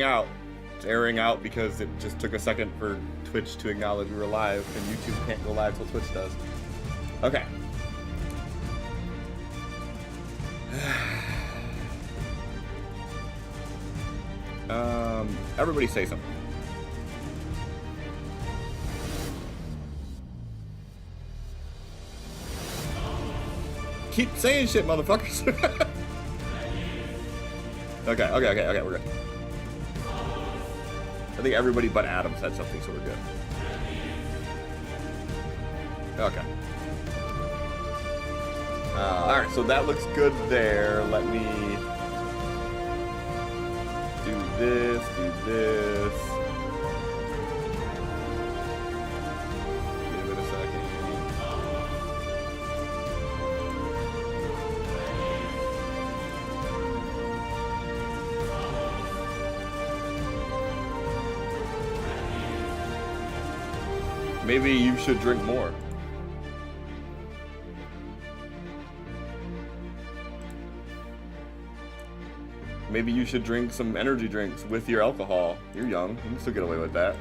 out. It's airing out because it just took a second for Twitch to acknowledge we were live, and YouTube can't go live till Twitch does. Okay. Everybody say something. Keep saying shit, motherfuckers. Okay, we're good. I think everybody but Adam said something, so we're good. Okay. Alright, so that looks good there. Let me do this, Give it a second. Maybe you should drink more. Maybe you should drink some energy drinks with your alcohol. You're young. You can still get away with that.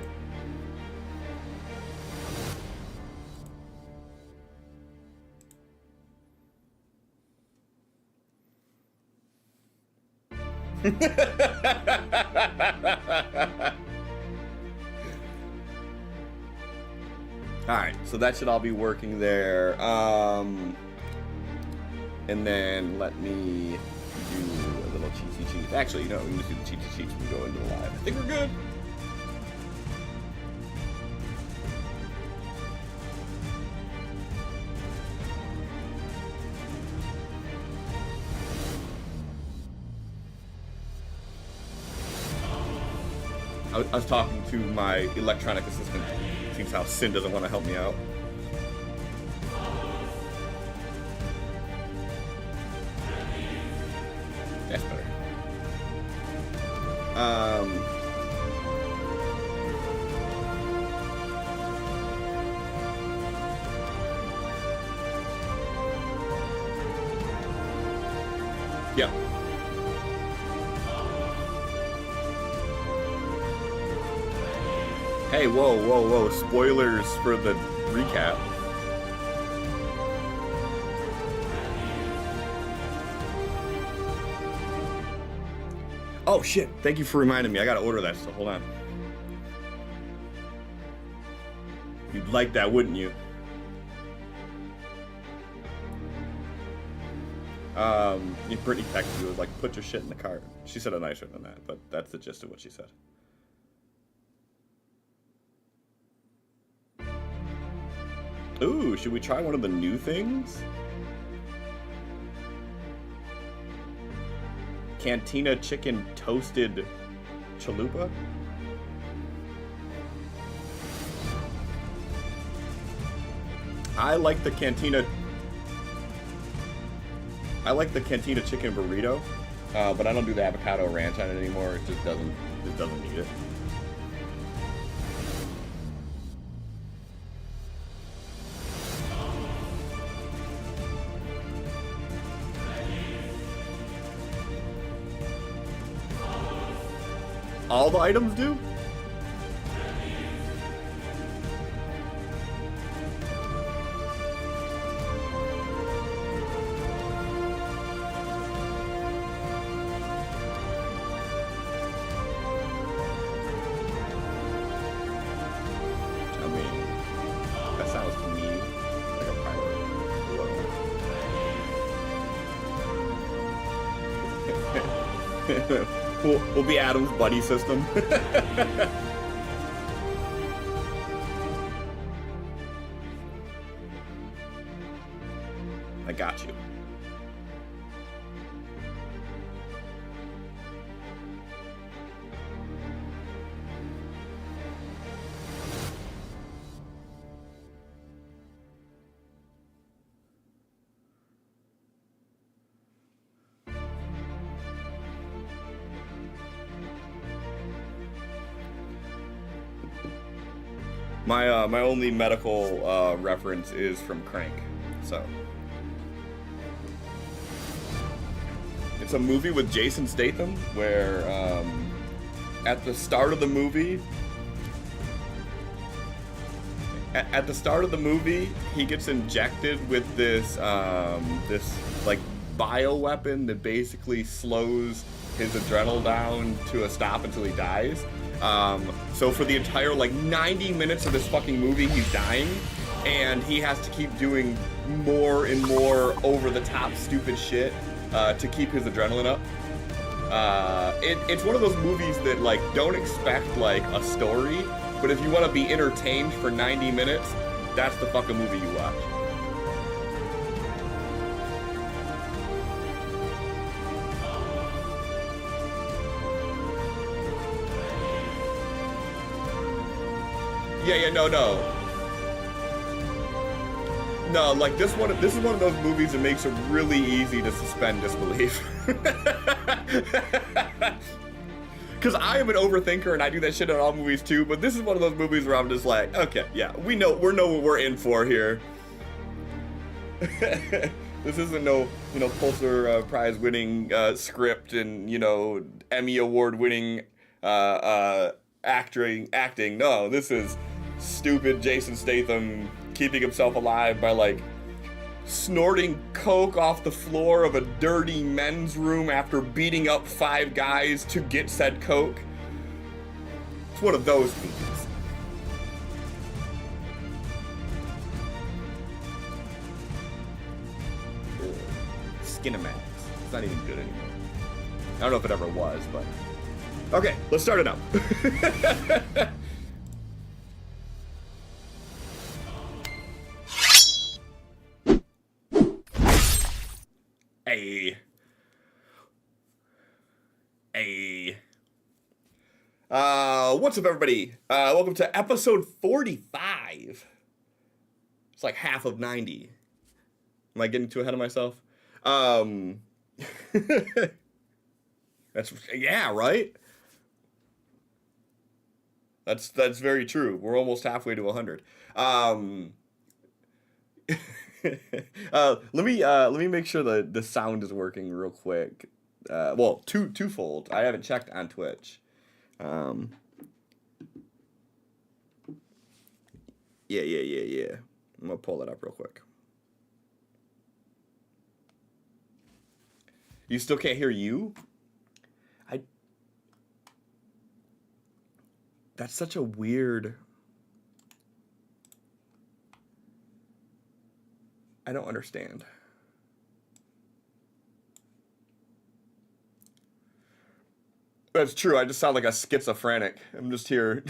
Alright, so that should all be working there. And then let me do a little cheaty cheat. Actually, no, we can just do the cheaty cheats when we go into the live. I think we're good. I was talking to my electronic assistant. Seems how Sin doesn't want to help me out. That's better. Yeah. Hey, whoa. Spoilers for the recap. Oh, shit. Thank you for reminding me. I gotta order that, so hold on. You'd like that, wouldn't you? Brittany texted you, was like, put your shit in the cart. She said it nicer than that, but that's the gist of what she said. Ooh, should we try one of the new things? Cantina chicken toasted chalupa? I like the Cantina chicken burrito, but I don't do the avocado ranch on it anymore. It just doesn't need it. All the items do? I mean, that sounds to me like a pirate. We'll be Adam's buddy system. I got you. My only medical reference is from Crank, so it's a movie with Jason Statham where at the start of the movie, he gets injected with this like bioweapon that basically slows his adrenaline down to a stop until he dies. So for the entire like 90 minutes of this fucking movie, he's dying, and he has to keep doing more and more over the top stupid shit to keep his adrenaline up. It's one of those movies that like don't expect like a story, but if you want to be entertained for 90 minutes, that's the fucking movie you watch. Yeah, no, like this is one of those movies that makes it really easy to suspend disbelief. Because I am an overthinker and I do that shit in all movies too, but this is one of those movies where I'm just like, okay, yeah, we know what we're in for here. This isn't no, Pulitzer Prize winning script and, Emmy Award winning acting. No, this is stupid Jason Statham keeping himself alive by like snorting coke off the floor of a dirty men's room after beating up 5 guys to get said coke. It's one of those movies. Skinamax. It's not even good anymore. I don't know if it ever was, but okay, let's start it up. Hey. What's up, everybody? Welcome to episode 45. It's like half of 90. Am I getting too ahead of myself? That's, yeah, right? That's very true. We're almost halfway to 100. Let me make sure the sound is working real quick. Well, twofold. I haven't checked on Twitch. Yeah. I'm gonna pull it up real quick. You still can't hear you? That's such a weird... I don't understand. That's true. I just sound like a schizophrenic. I'm just here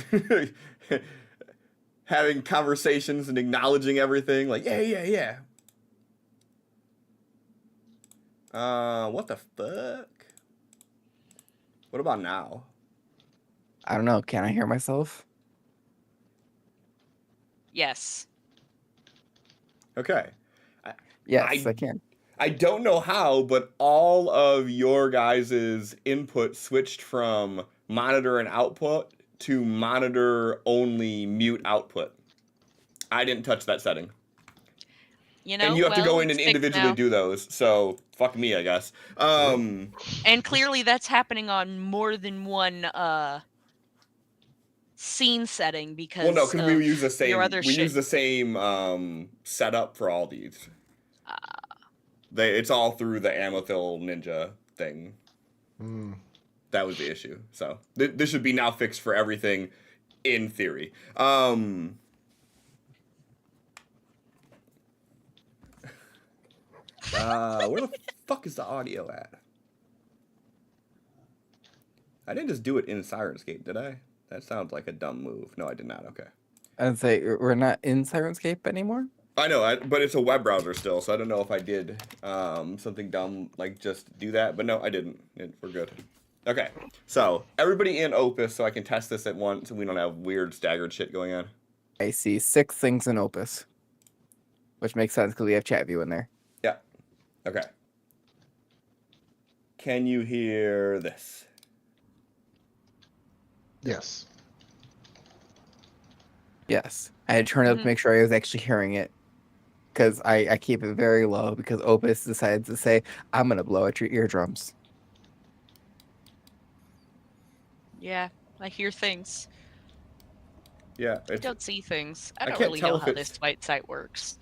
having conversations and acknowledging everything. Like, yeah. What the fuck? What about now? I don't know. Can I hear myself? Yes. Okay. Yes, I can. I don't know how, but all of your guys' input switched from monitor and output to monitor only mute output. I didn't touch that setting. And you have to go in and individually do those, so fuck me, I guess. And clearly that's happening on more than one scene setting because well, no, because we use the same. Use the same setup for all these. It's all through the Amethil Ninja thing. That was the issue. So this should be now fixed for everything, in theory. Where the fuck is the audio at? I didn't just do it in Sirenscape, did I? That sounds like a dumb move. No, I did not. Okay. I'd say we're not in Sirenscape anymore. I know, but it's a web browser still, so I don't know if I did something dumb, like just do that. But no, I didn't. We're good. Okay, so everybody in Opus, so I can test this at once, and we don't have weird staggered shit going on. I see 6 things in Opus, which makes sense because we have chat view in there. Yeah. Okay. Can you hear this? Yes. Yes. I had to turn it up to make sure I was actually hearing it. Because I keep it very low because Opus decided to say, I'm going to blow at your eardrums. Yeah. I hear things. Yeah, I don't see things. I I don't can't really tell know if how it's- this fight site works.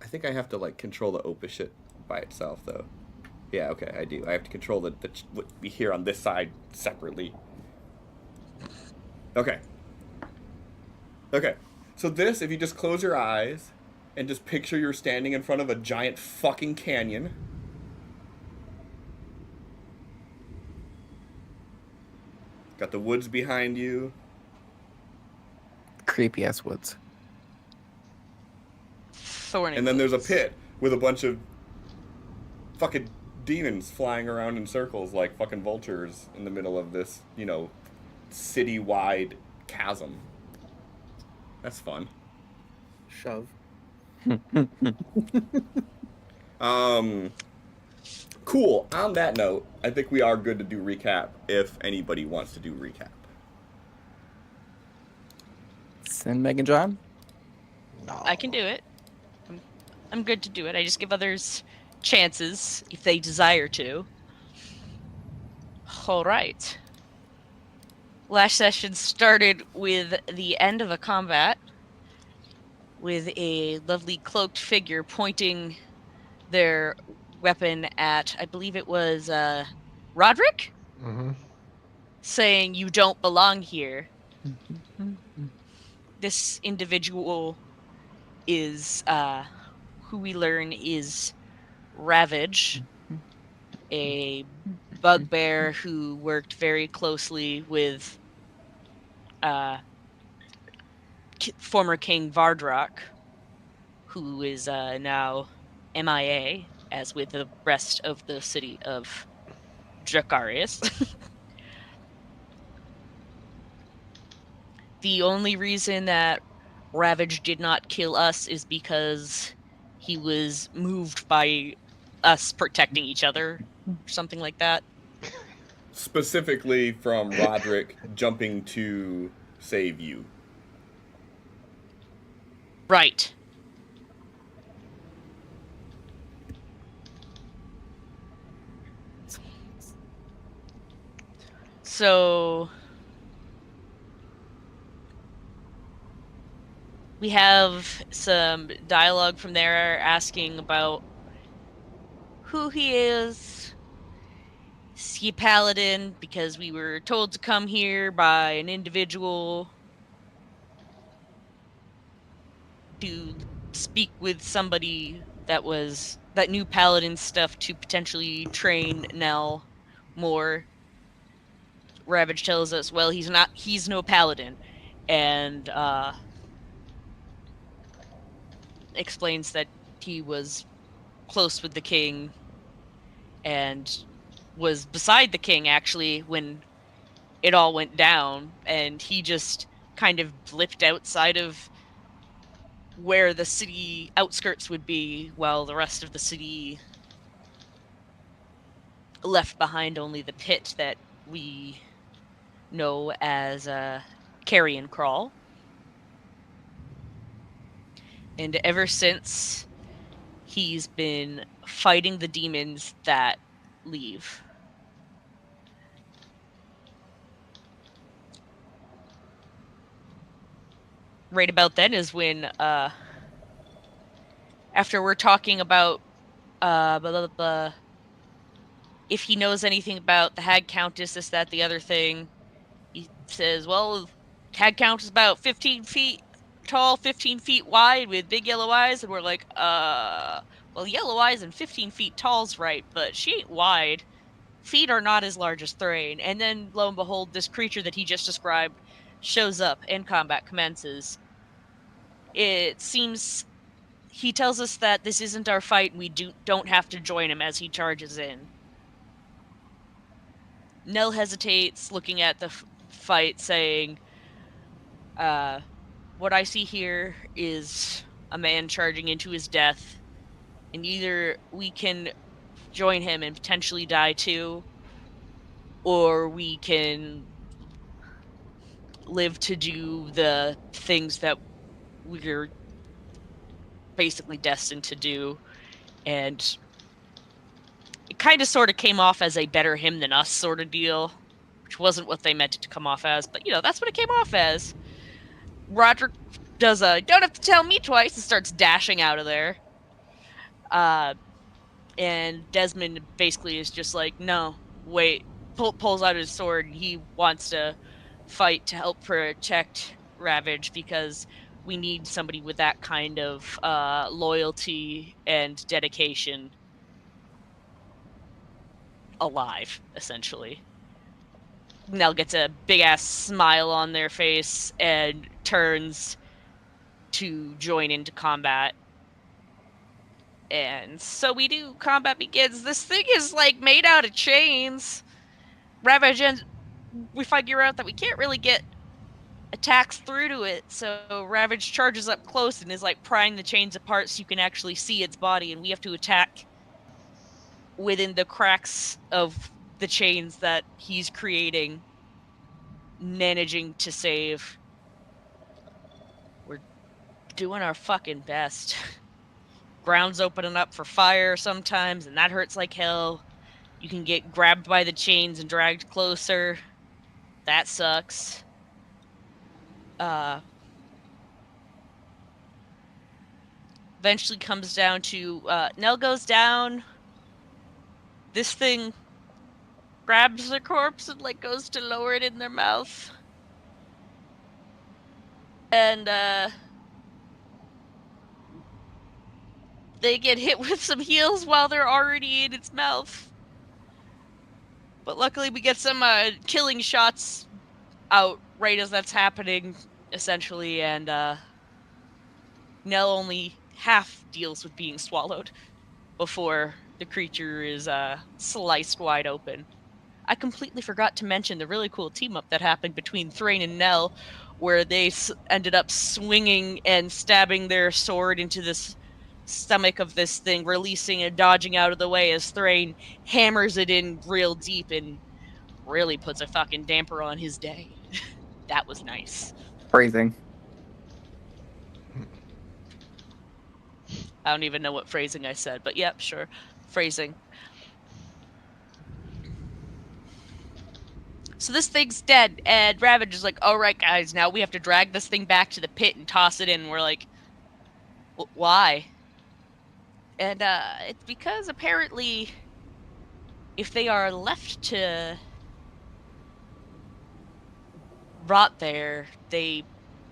I think I have to like control the Opus shit by itself though. Yeah, okay, I do. I have to control what we hear on this side separately. Okay. Okay. So this, if you just close your eyes and just picture you're standing in front of a giant fucking canyon. Got the woods behind you. Creepy ass woods. Thorny And then there's a woods. pit with a bunch of fucking demons flying around in circles like fucking vultures in the middle of this, city-wide chasm. That's fun. Shove. Cool. On that note, I think we are good to do recap if anybody wants to do recap. Send Megan John. No. I can do it. I'm good to do it. I just give others chances if they desire to. All right. Last session started with the end of a combat with a lovely cloaked figure pointing their weapon at, I believe it was Roderick, Mm-hmm. saying, "You don't belong here." This individual is who we learn is Ravage, a bugbear who worked very closely with former King Vardrock, who is now MIA, as with the rest of the city of Dracarius. The only reason that Ravage did not kill us is because he was moved by us protecting each other, or something like that. Specifically from Roderick jumping to save you. Right. So we have some dialogue from there asking about who he is. Is he a paladin? Because we were told to come here by an individual to speak with somebody that knew paladin stuff to potentially train Nell more. Ravage tells us, well, he's no paladin, and explains that he was close with the king and was beside the king actually when it all went down, and he just kind of blipped outside of where the city outskirts would be while the rest of the city left behind only the pit that we know as Carrion Crawl. And ever since, he's been fighting the demons that leave. Right about then is when, after we're talking about blah, blah, blah, if he knows anything about the Hag Countess, this, that, the other thing, he says, well, Hag Countess is about 15 feet tall, 15 feet wide with big yellow eyes. And we're like, well, yellow eyes and 15 feet tall's right, but she ain't wide. Feet are not as large as Thrain. And then, lo and behold, this creature that he just described shows up and combat commences. It seems he tells us that this isn't our fight and we don't have to join him as he charges in. Nell hesitates, looking at the fight, saying, what I see here is a man charging into his death, and either we can join him and potentially die too, or we can live to do the things that we're basically destined to do. And it kind of sort of came off as a better him than us sort of deal. wasn't what they meant it to come off as, but that's what it came off as. Roderick does a "don't have to tell me twice" and starts dashing out of there. And Desmond basically is just like, no, wait, pulls out his sword, and he wants to fight to help protect Ravage because we need somebody with that kind of loyalty and dedication alive, essentially. Nell gets a big ass smile on their face and turns to join into combat. And so we do. Combat begins. This thing is like made out of chains. Ravage, and we figure out that we can't really get attacks through to it. So Ravage charges up close and is like prying the chains apart so you can actually see its body, and we have to attack within the cracks of the chains that he's creating, managing to save. We're doing our fucking best. Ground's opening up for fire sometimes, and that hurts like hell. You can get grabbed by the chains and dragged closer. That sucks. Eventually comes down to Nell goes down. This thing grabs the corpse and like goes to lower it in their mouth. And they get hit with some heals while they're already in its mouth. But luckily we get some killing shots out right as that's happening, essentially, and Nell only half deals with being swallowed before the creature is sliced wide open. I completely forgot to mention the really cool team-up that happened between Thrain and Nell, where they ended up swinging and stabbing their sword into this stomach of this thing, releasing and dodging out of the way as Thrain hammers it in real deep and really puts a fucking damper on his day. That was nice. Phrasing. I don't even know what phrasing I said, but yep, sure. Phrasing. So this thing's dead, and Ravage is like, alright guys, now we have to drag this thing back to the pit and toss it in. And we're like, why? And it's because apparently if they are left to rot there, they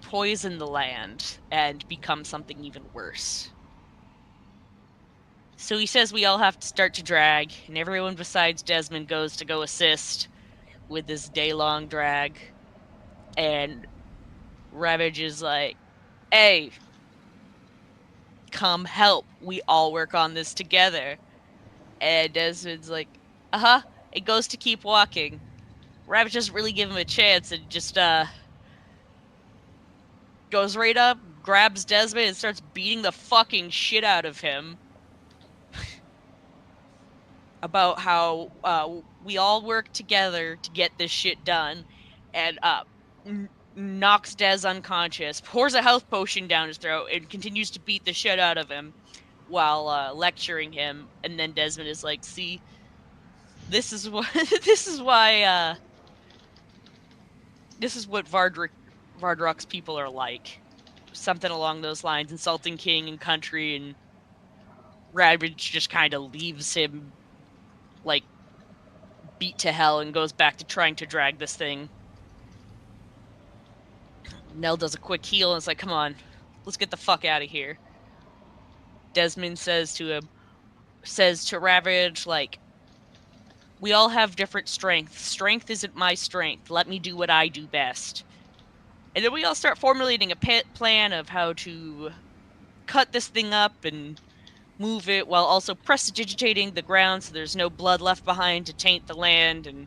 poison the land and become something even worse. So he says we all have to start to drag, and everyone besides Desmond goes to go assist with this day-long drag. And Ravage is like, hey, come help. We all work on this together. And Desmond's like, uh-huh. It goes to keep walking. Ravage doesn't really give him a chance and just goes right up, grabs Desmond, and starts beating the fucking shit out of him. About how we all work together to get this shit done, and knocks Des unconscious, pours a health potion down his throat, and continues to beat the shit out of him while lecturing him. And then Desmond is like, see, this is what this is why this is what Vardruk's people are like. Something along those lines, insulting king and country, and Ravage just kind of leaves him like beat to hell and goes back to trying to drag this thing. Nell does a quick heal and is like, come on, let's get the fuck out of here. Desmond says to Ravage, like, we all have different strengths. Strength isn't my strength. Let me do what I do best. And then we all start formulating a plan of how to cut this thing up and move it while also prestidigitating the ground so there's no blood left behind to taint the land and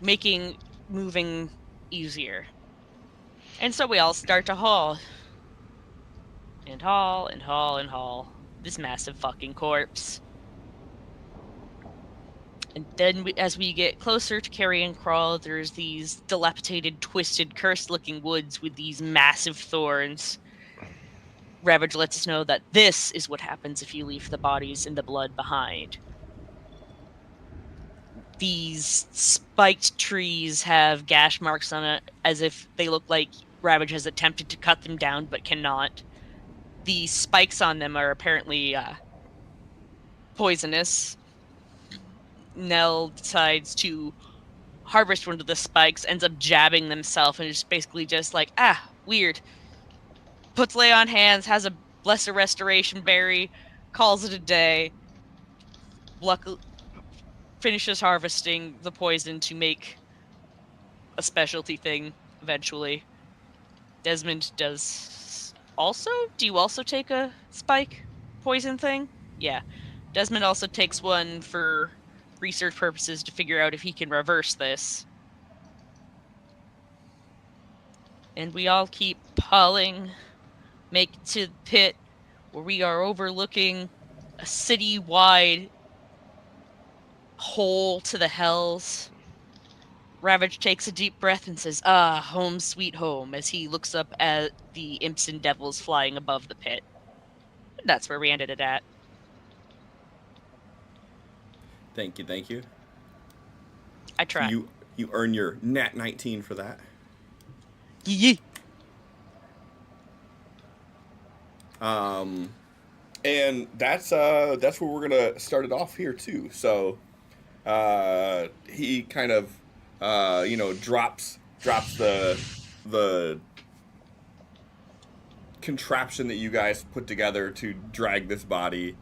making moving easier. And so we all start to haul. And haul and haul and haul this massive fucking corpse. And then as we get closer to Carrion Crawl, there's these dilapidated, twisted, cursed-looking woods with these massive thorns. Ravage lets us know that this is what happens if you leave the bodies and the blood behind. These spiked trees have gash marks on it, as if they look like Ravage has attempted to cut them down but cannot. The spikes on them are apparently poisonous. Nell decides to harvest one of the spikes, ends up jabbing themselves, and is basically just like, weird. Puts lay on hands, has a lesser restoration berry, calls it a day. Luckily, finishes harvesting the poison to make a specialty thing eventually. Desmond does also. Do you also take a spike poison thing? Yeah. Desmond also takes one for research purposes to figure out if he can reverse this. And we all keep pulling, make it to the pit where we are overlooking a city-wide hole to the hells. Ravage takes a deep breath and says, home sweet home, as he looks up at the imps and devils flying above the pit. And that's where we ended it at. Thank you, thank you. I tried. You earn your nat 19 for that. Yee. And that's where we're gonna start it off here too. So he kind of drops the contraption that you guys put together to drag this body,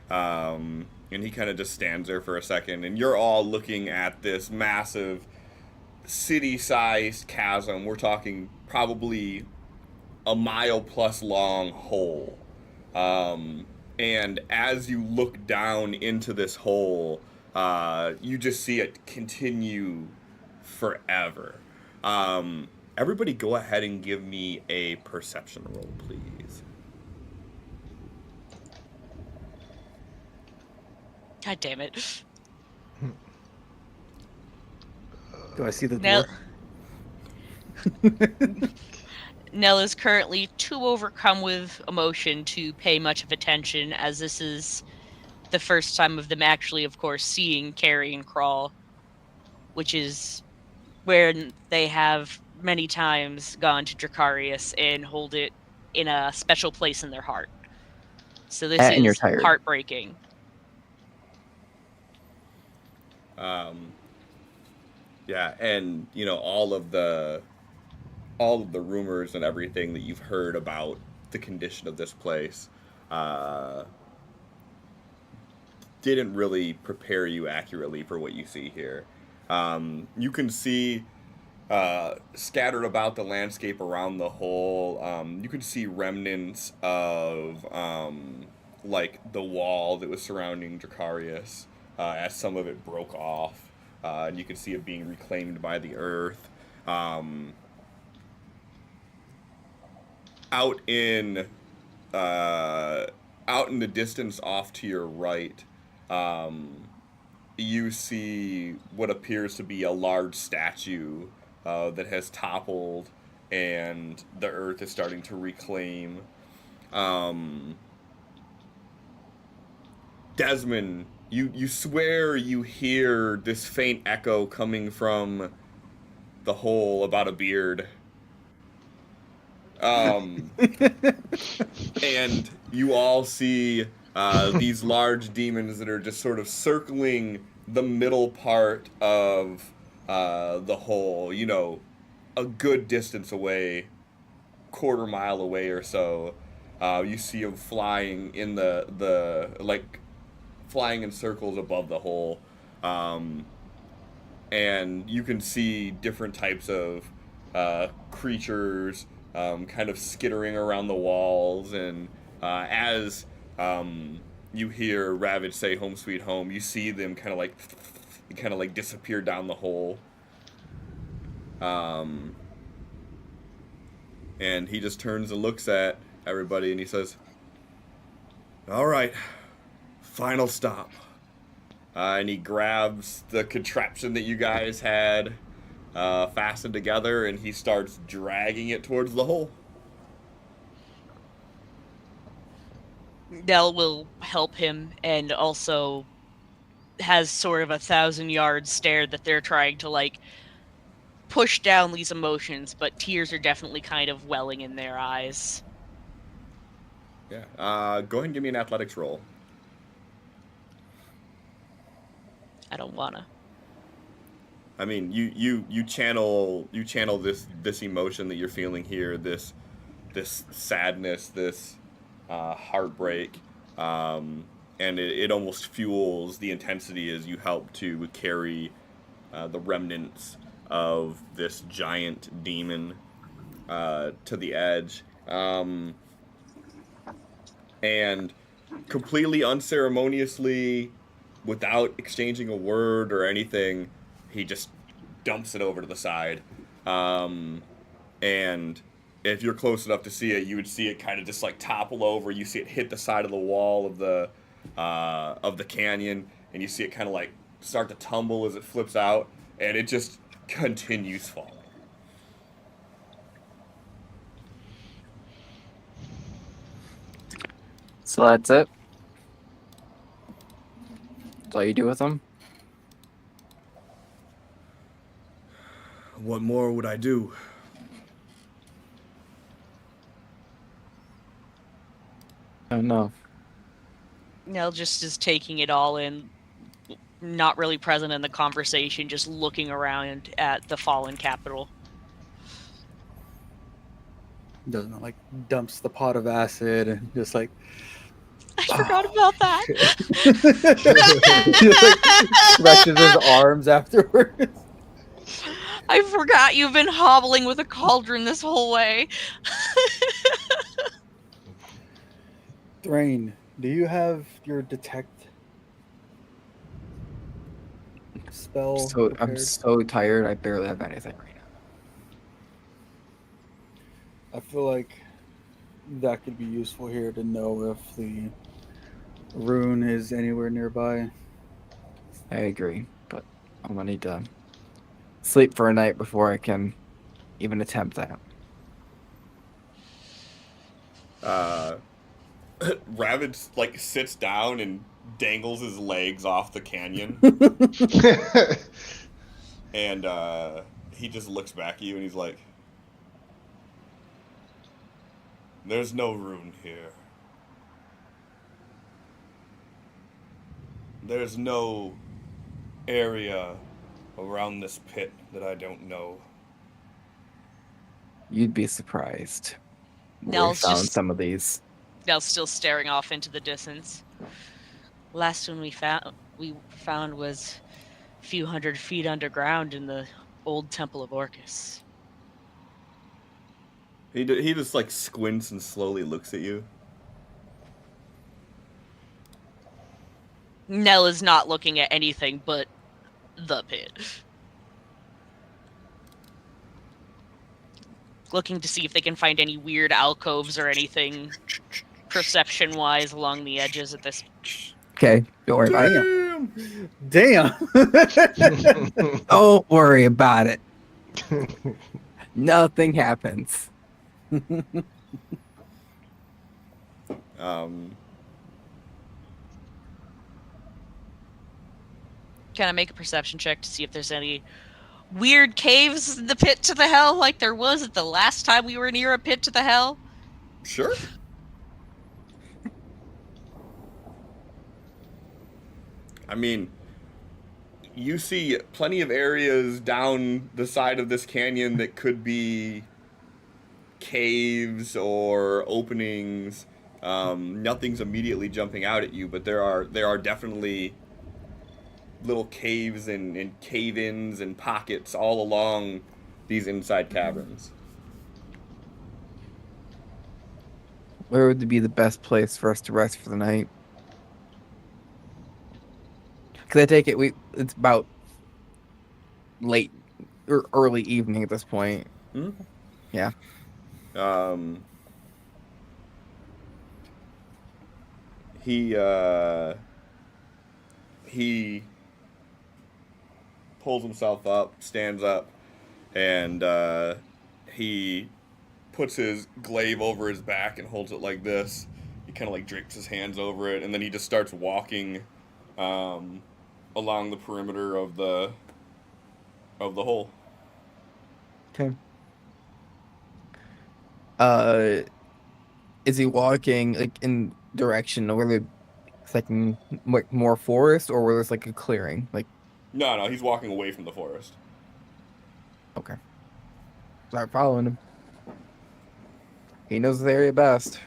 and he kind of just stands there for a second, and you're all looking at this massive city-sized chasm. We're talking probably a mile plus long hole. And as you look down into this hole, you just see it continue forever. Everybody go ahead and give me a perception roll, please. God damn it. Do I see the Nell, dwarf? Nell is currently too overcome with emotion to pay much of attention, as this is the first time of them actually, of course, seeing Carrie and Crawl, which is where they have many times gone to Dracarius and hold it in a special place in their heart. So this And you're is tired. heartbreaking. Yeah, and all of the rumors and everything that you've heard about the condition of this place didn't really prepare you accurately for what you see here. You can see scattered about the landscape around the hole, you can see remnants of like the wall that was surrounding Dracarius, as some of it broke off, and you can see it being reclaimed by the earth. Out in the distance off to your right, you see what appears to be a large statue that has toppled, and the earth is starting to reclaim. Desmond, you swear you hear this faint echo coming from the hole about a beard. And you all see these large demons that are just sort of circling the middle part of the hole, a good distance away, quarter mile away or so. You see them flying in flying in circles above the hole. And you can see different types of creatures kind of skittering around the walls, and as you hear Ravage say "Home Sweet Home," you see them kind of like disappear down the hole. And he just turns and looks at everybody, and he says, "All right, final stop." And he grabs the contraption that you guys had fastened together, and he starts dragging it towards the hole. Nell will help him and also has sort of a 1,000-yard stare that they're trying to like push down these emotions, but tears are definitely kind of welling in their eyes. Yeah. Go ahead and give me an athletics roll. I don't wanna. I mean, you channel this emotion that you're feeling here, this sadness, this heartbreak, and it almost fuels the intensity as you help to carry the remnants of this giant demon to the edge, and completely unceremoniously, without exchanging a word or anything, he just dumps it over to the side. And if you're close enough to see it, you would see it kind of just like topple over. You see it hit the side of the wall of the canyon, and you see it kind of like start to tumble as it flips out, and it just continues falling. So that's it. That's all you do with them. What more would I do? I don't know. Nell just is taking it all in, not really present in the conversation, just looking around at the fallen capital. Doesn't like dumps the pot of acid and just like I forgot about that. he like stretches his arms afterwards. I forgot you've been hobbling with a cauldron this whole way. Thrain, do you have your detect spell? So I'm prepared? so tired. I barely have anything right now. I feel like that could be useful here to know if the rune is anywhere nearby. I agree, but I'm gonna need to sleep for a night before I can even attempt that. Ravage like sits down and dangles his legs off the canyon, and he just looks back at you and he's like, "There's no rune here. There's no area around this pit that I don't know." You'd be surprised. We Nell's found just- some of these. Nell's still staring off into the distance. Last one we found was a few hundred feet underground in the old Temple of Orcus. He just like squints and slowly looks at you. Nell is not looking at anything but the pit. Looking to see if they can find any weird alcoves or anything perception-wise along the edges of this. Okay, don't worry about it. Damn. Don't worry about it. Nothing happens. Can I make a perception check to see if there's any weird caves in the pit to the hell like there was at the last time we were near a pit to the hell? Sure. I mean, you see plenty of areas down the side of this canyon that could be caves or openings. Nothing's immediately jumping out at you, but there are definitely little caves and cave-ins and pockets all along these inside caverns. Where would be the best place for us to rest for the night? Because I take it it's about late or early evening at this point. Hmm? Yeah. He pulls himself up, stands up, and he puts his glaive over his back and holds it like this. He kind of like drapes his hands over it, and then he just starts walking along the perimeter of the hole. Okay. Is he walking like in direction where it's like like more forest or where there's like a clearing? Like, No, he's walking away from the forest. okay. Start following him. He knows the area best.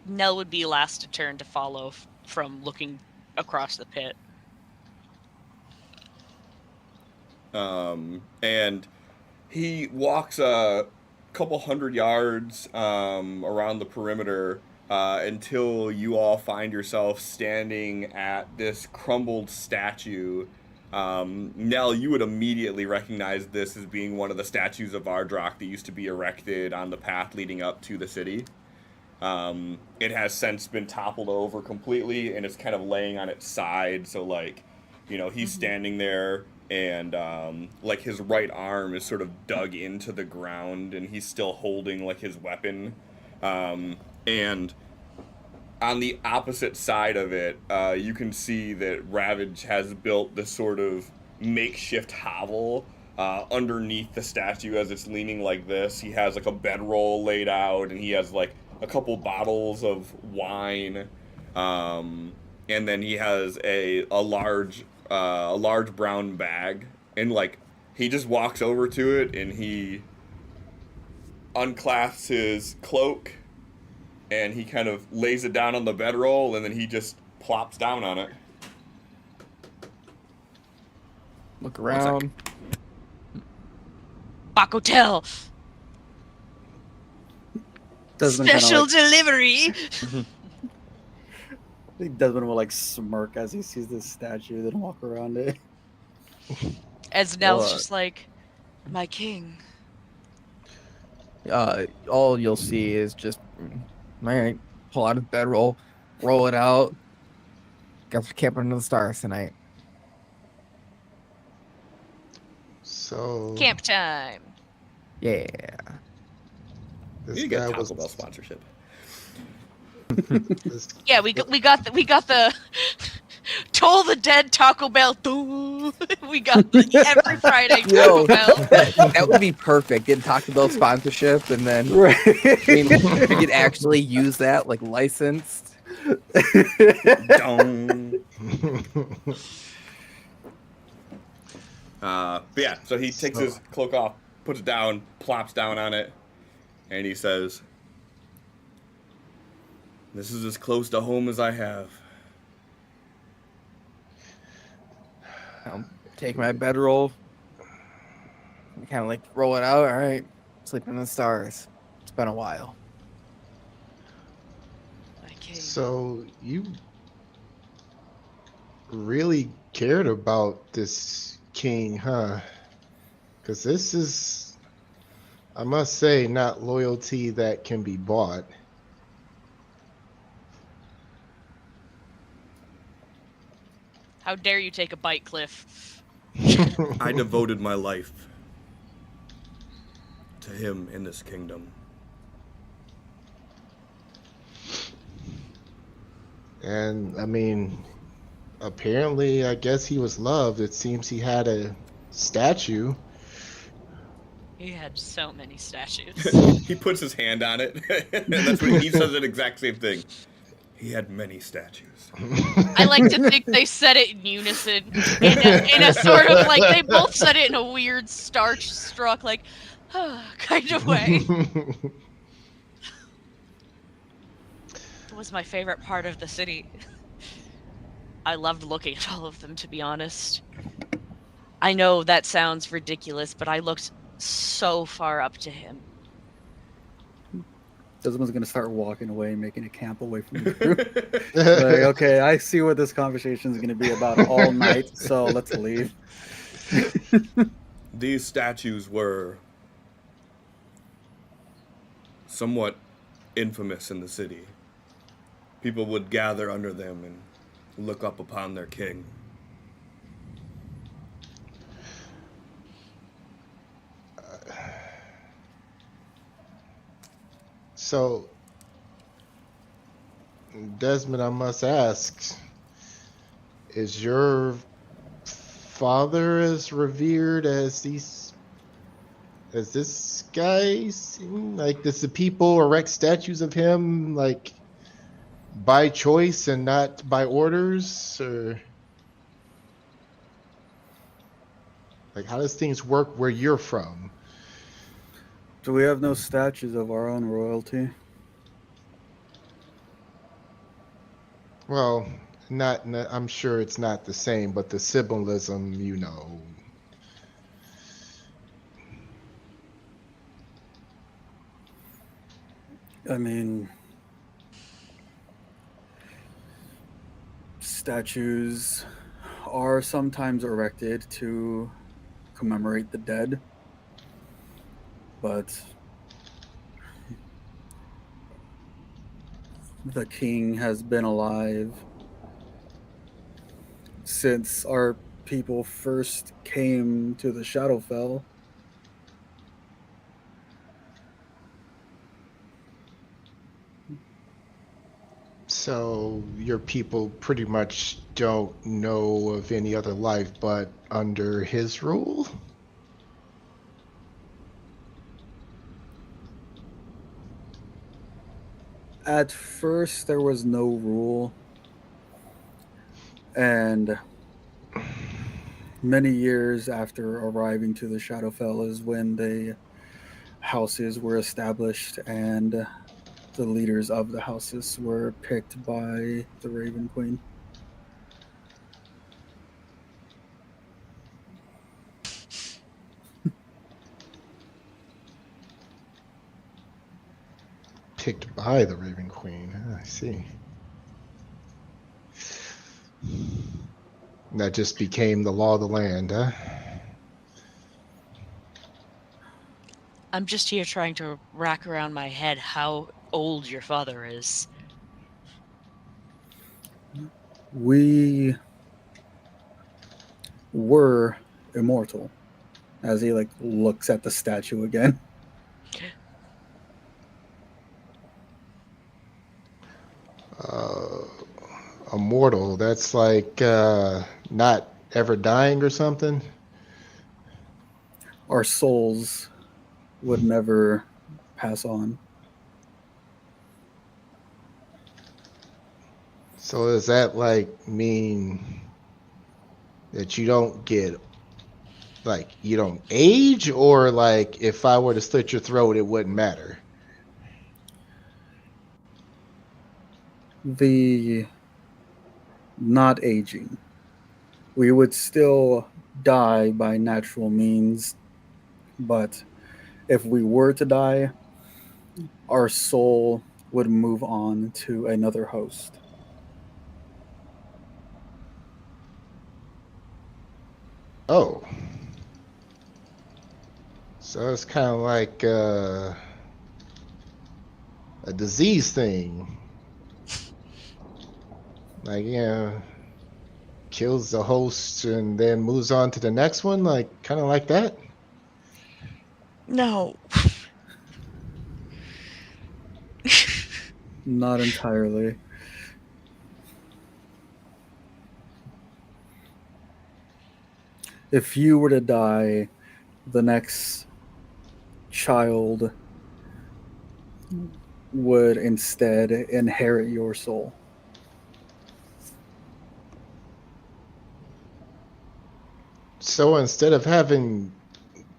Nell would be last to turn to follow from looking across the pit. And he walks a couple hundred yards around the perimeter until you all find yourself standing at this crumbled statue. Nell, you would immediately recognize this as being one of the statues of Ardrock that used to be erected on the path leading up to the city. It has since been toppled over completely, and it's kind of laying on its side. So, like, you know, he's standing there, and like his right arm is sort of dug into the ground, and he's still holding like his weapon. And on the opposite side of it, you can see that Ravage has built this sort of makeshift hovel underneath the statue as it's leaning like this. He has like a bedroll laid out, and he has like a couple bottles of wine, and then he has a large brown bag, and like he just walks over to it and he unclasps his cloak and he kind of lays it down on the bedroll, and then he just plops down on it. Look around. Bakotel! Desmond Special kinda, delivery! I think Desmond will like smirk as he sees this statue, then walk around it. As Nell's just like, my king. All you'll see is just, all right, pull out his bedroll, roll it out. Guess we're camping under the stars tonight. So Camp time. Yeah. this You get guy Taco was Bell sponsorship. this, Yeah, we got the Toll the Dead Taco Bell. We got every Friday Taco Yo, Bell. that would be perfect. Get Taco Bell sponsorship, and then Right. I mean, you could actually use that like licensed. Dong. But yeah, so he takes his cloak off, puts it down, plops down on it, and he says, "This is as close to home as I have." I'll take my bedroll, kind of like roll it out. All right, sleeping in the stars. It's been a while. My king. so you really cared about this king, huh? Because this is, I must say, not loyalty that can be bought. How dare you take a bite, Cliff? I devoted my life to him in this kingdom. And I mean, apparently, I guess he was loved. It seems he had a statue. He had so many statues. He puts his hand on it, and that's what he says. The exact same thing. He had many statues. I like to think they said it in unison, in a sort of like they both said it in a weird starstruck like kind of way. It was my favorite part of the city. I loved looking at all of them, to be honest. I know that sounds ridiculous, but I looked so far up to him. Desmond's gonna start walking away, making a camp away from the group. Like, okay, I see what this conversation is gonna be about all night, so let's leave. These statues were somewhat infamous in the city. People would gather under them and look up upon their king. So, Desmond, I must ask, is your father as revered as this guy seem? Like, does the people erect statues of him like by choice and not by orders, or like how does things work where you're from? Do we have no statues of our own royalty? Well, I'm sure it's not the same, but the symbolism, you know. I mean, statues are sometimes erected to commemorate the dead, but the king has been alive since our people first came to the Shadowfell. So your people pretty much don't know of any other life but under his rule? At first, there was no rule, and many years after arriving to the Shadowfell is when the houses were established and the leaders of the houses were picked by the Raven Queen. Picked by the Raven Queen. I see. That just became the law of the land, huh? I'm just here trying to rack around my head how old your father is. We were immortal. As he looks at the statue again. Uh, Immortal. That's like not ever dying or something. Our souls would never pass on. So does that like mean that you don't get you don't age, or like if I were to slit your throat, it wouldn't matter? The not aging. We would still die by natural means, but if we were to die, our soul would move on to another host. Oh, so it's kind of like a disease thing. Like, kills the host and then moves on to the next one, like kind of like that. No. Not entirely. If you were to die, the next child would instead inherit your soul. So instead of having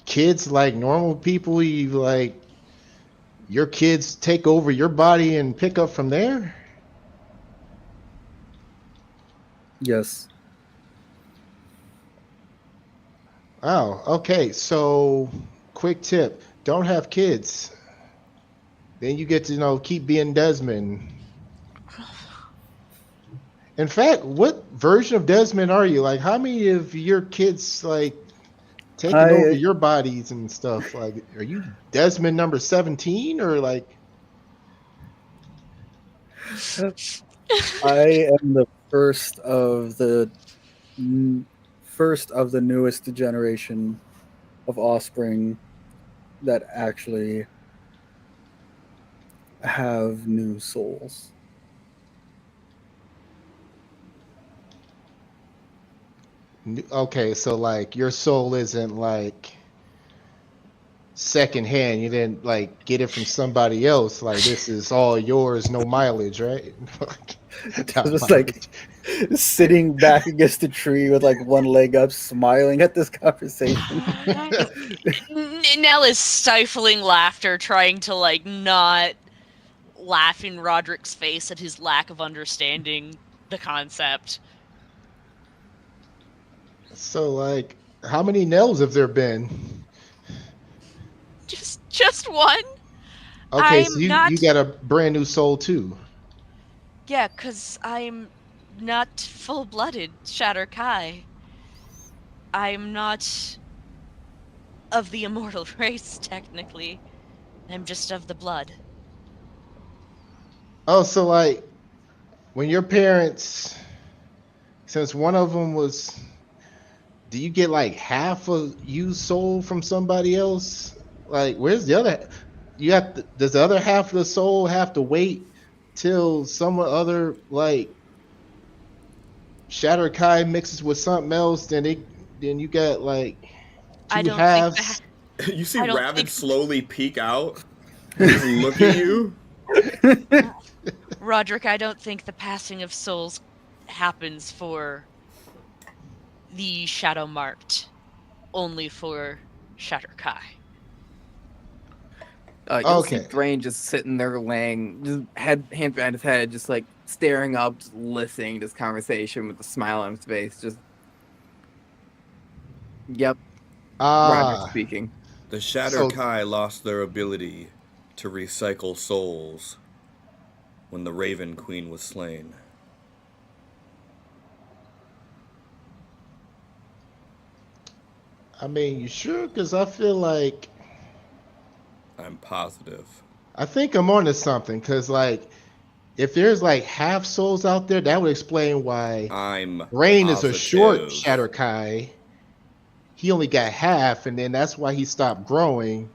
kids like normal people, you like your kids take over your body and pick up from there? Yes. Wow. Okay. So, quick tip: don't have kids. Then you get to keep being Desmond. In fact, what version of Desmond are you? Like, how many of your kids like taking over I your bodies and stuff? Like, are you Desmond number 17 or like? I am the first of the newest generation of offspring that actually have new souls. Okay, so like your soul isn't like secondhand. You didn't like get it from somebody else. Like this is all yours, no mileage, right? Not Just like mileage. sitting back against a tree with like one leg up, smiling at this conversation. Nell is stifling laughter, trying to like not laugh in Roderick's face at his lack of understanding the concept. So like, how many nails have there been? Just one. Okay, so I'm you not. got a brand new soul too. Yeah, cause I'm not full-blooded Shatter Kai. I'm not of the immortal race, technically. I'm just of the blood. Oh, so like when your parents, since one of them was, do you get like half of you soul from somebody else? Like, where's the other? You have to, does the other half of the soul have to wait till some other like Shatter Kai mixes with something else? Then you got like I two don't think the halves. You see I don't Rabbit think slowly peek out and just look at you. Roderick, I don't think the passing of souls happens for the shadow marked, only for Shatter Kai. You'll see Okay. Thrain just sitting there laying, just hand behind his head, just like staring up, just listening to this conversation with a smile on his face. Just, yep, Roderick Ah, speaking. The Shatter so Kai lost their ability to recycle souls when the Raven Queen was slain. I mean, you sure? Because I feel like I'm positive. I think I'm onto something. Because like, if there's like half souls out there, that would explain why I'm Rain is a short positive. Shatter Kai. He only got half, and then that's why he stopped growing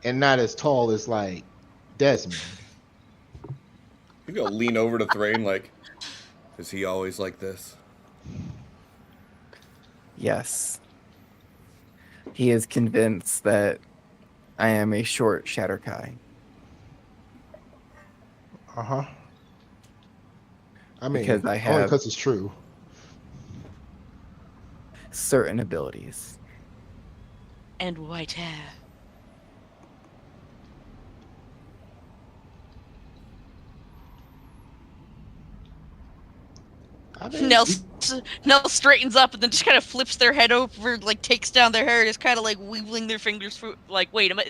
and not as tall as like Desmond. You go lean over to Thrain like, is he always like this? Yes, he is convinced that I am a short Shatter Kai. Uh huh. I Because mean, I only have because it's true. certain abilities. And white hair. I mean, Nell straightens up and then just kind of flips their head over, like takes down their hair, and is kind of like wiggling their fingers for, like, wait, am I?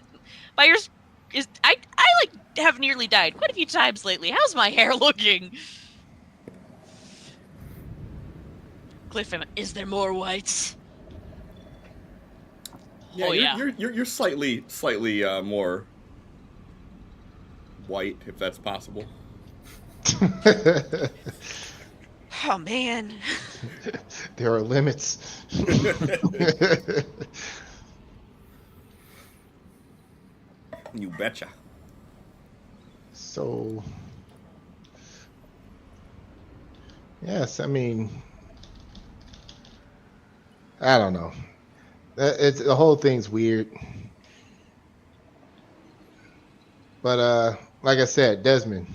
My ears is I like have nearly died quite a few times lately. How's my hair looking? Cliff, is there more whites? Yeah, Oh yeah. you're slightly more white, if that's possible. Oh man. there are limits. You betcha. So, yes, I mean, I don't know. It's the whole thing's weird. But like I said, Desmond,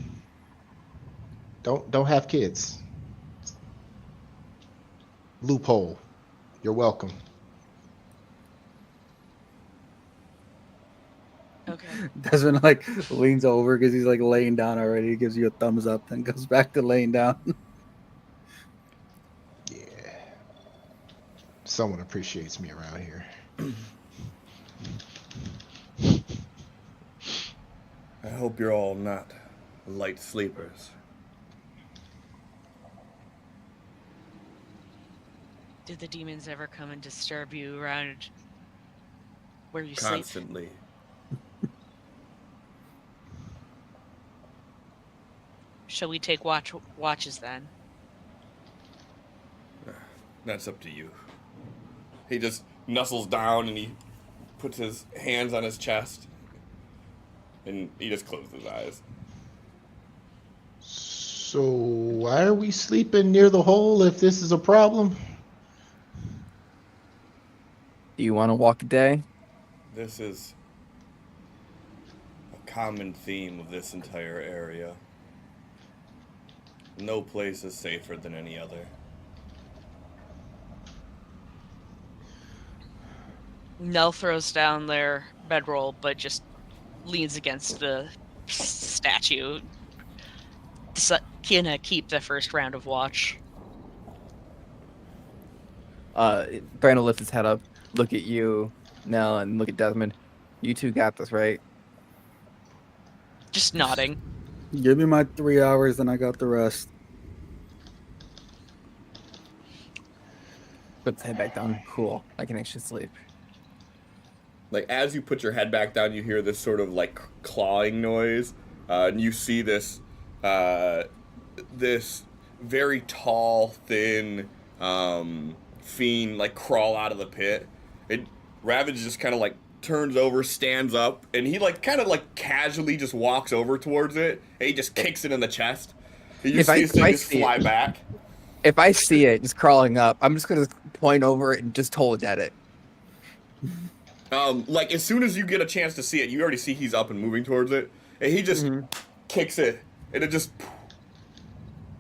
don't have kids. Loophole. You're welcome. Okay. Desmond like leans over because he's like laying down already. He gives you a thumbs up, then goes back to laying down. Yeah. Someone appreciates me around here. I hope you're all not light sleepers. Did the demons ever come and disturb you around where you sleep? Constantly. Shall we take watches then? That's up to you. He just nuzzles down and he puts his hands on his chest. And he just closes his eyes. So why are we sleeping near the hole if this is a problem? Do you want to walk a day? This is a common theme of this entire area. No place is safer than any other. Nell throws down their bedroll, but just leans against the statue. Gonna keep the first round of watch. Brandon will lift his head up, look at you, Nell, and look at Desmond. You two got this, right? Just nodding. Give me my 3 hours, and I got the rest. Put his head back down. Cool. I can actually sleep. Like, as you put your head back down, you hear this sort of, like, clawing noise. And you see this, this very tall, thin, fiend, like, crawl out of the pit. Ravage just kind of, like, turns over, stands up, and he, like, kind of, like, casually just walks over towards it, and he just kicks it in the chest. And you see this thing just fly back. If I see it just crawling up, I'm just going to point over it and just hold at it. Like, as soon as you get a chance to see it, you already see he's up and moving towards it, and he just kicks it, and it just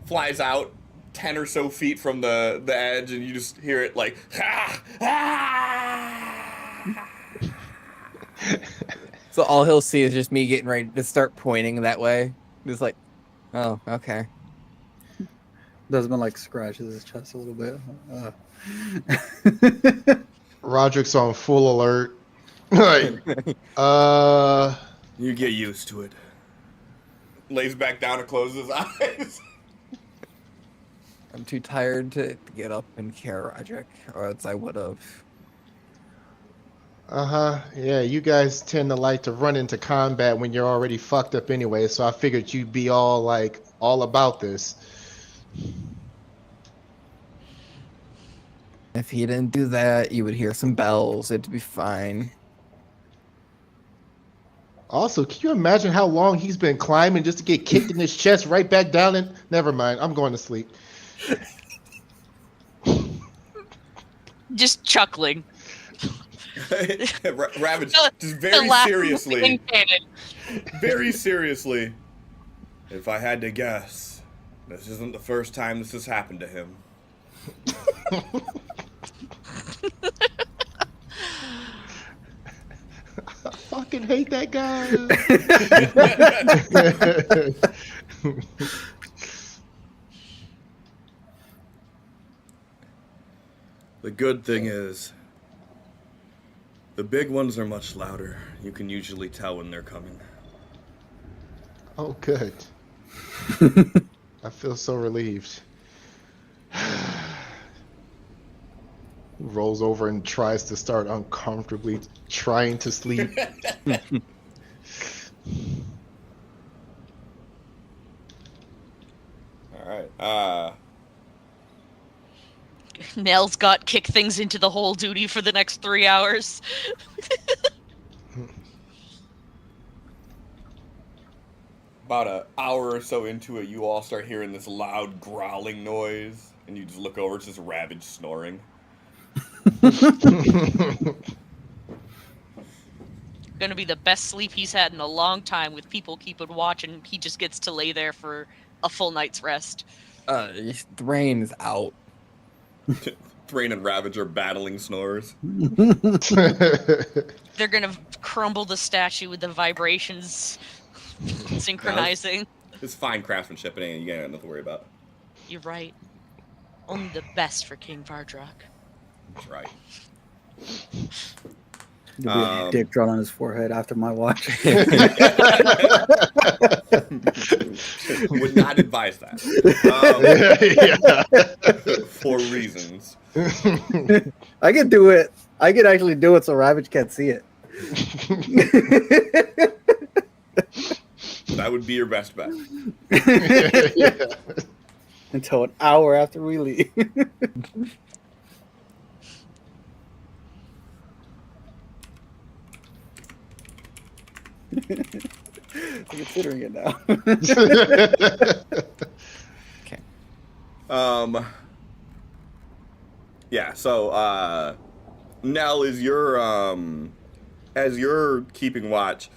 flies out 10 or so feet from the edge, and you just hear it like, ah, ah. So all he'll see is just me getting ready to start pointing that way. Just like, oh, okay. Desmond like scratches his chest a little bit. Roderick's on full alert. Like, You get used to it. Lays back down and closes his eyes. I'm too tired to get up and care, Roderick, or else I would have. Yeah, you guys tend to like to run into combat when you're already fucked up anyway, so I figured you'd be all about this. If he didn't do that, you would hear some bells. It'd be fine. Also, can you imagine how long he's been climbing just to get kicked in his chest right back down? And never mind, I'm going to sleep. Just chuckling. Ravage, just very seriously. If I had to guess, this isn't the first time this has happened to him. I fucking hate that guy. The good thing is, the big ones are much louder. You can usually tell when they're coming. Oh, good. I feel so relieved. Rolls over and tries to start uncomfortably trying to sleep. All right. Nell's got kick things into the hole duty for the next 3 hours. About an hour or so into it, you all start hearing this loud growling noise, and you just look over, it's just Ravage snoring. Gonna be the best sleep he's had in a long time, with people keeping watch, and he just gets to lay there for a full night's rest. Thrain is out. Thrain and Ravage are battling snores. They're gonna crumble the statue with the vibrations synchronizing. It's fine craftsmanship, and you got nothing to worry about. You're right. Only the best for King Vardrak. That's right. There'll be a dick drawn on his forehead after my watch. Would not advise that. For reasons. I could do it. I could actually do it so Ravage can't see it. That would be your best bet. Until an hour after we leave. I'm considering it now. Okay. Yeah, so Nell, as you're keeping watch,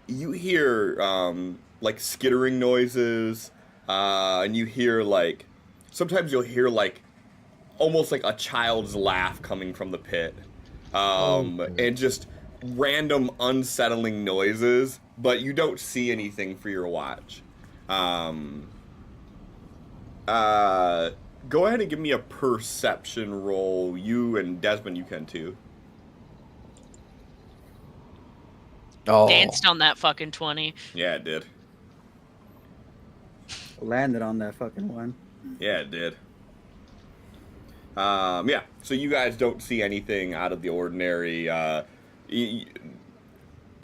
you hear like skittering noises, and you hear like sometimes you'll hear like almost like a child's laugh coming from the pit, and just random unsettling noises, but you don't see anything for your watch. Um, Go ahead and give me a perception roll. You and Desmond, you can too. Oh, Danced on that fucking 20. Yeah, it did. Landed on that fucking one. Yeah, it did. Yeah. So you guys don't see anything out of the ordinary.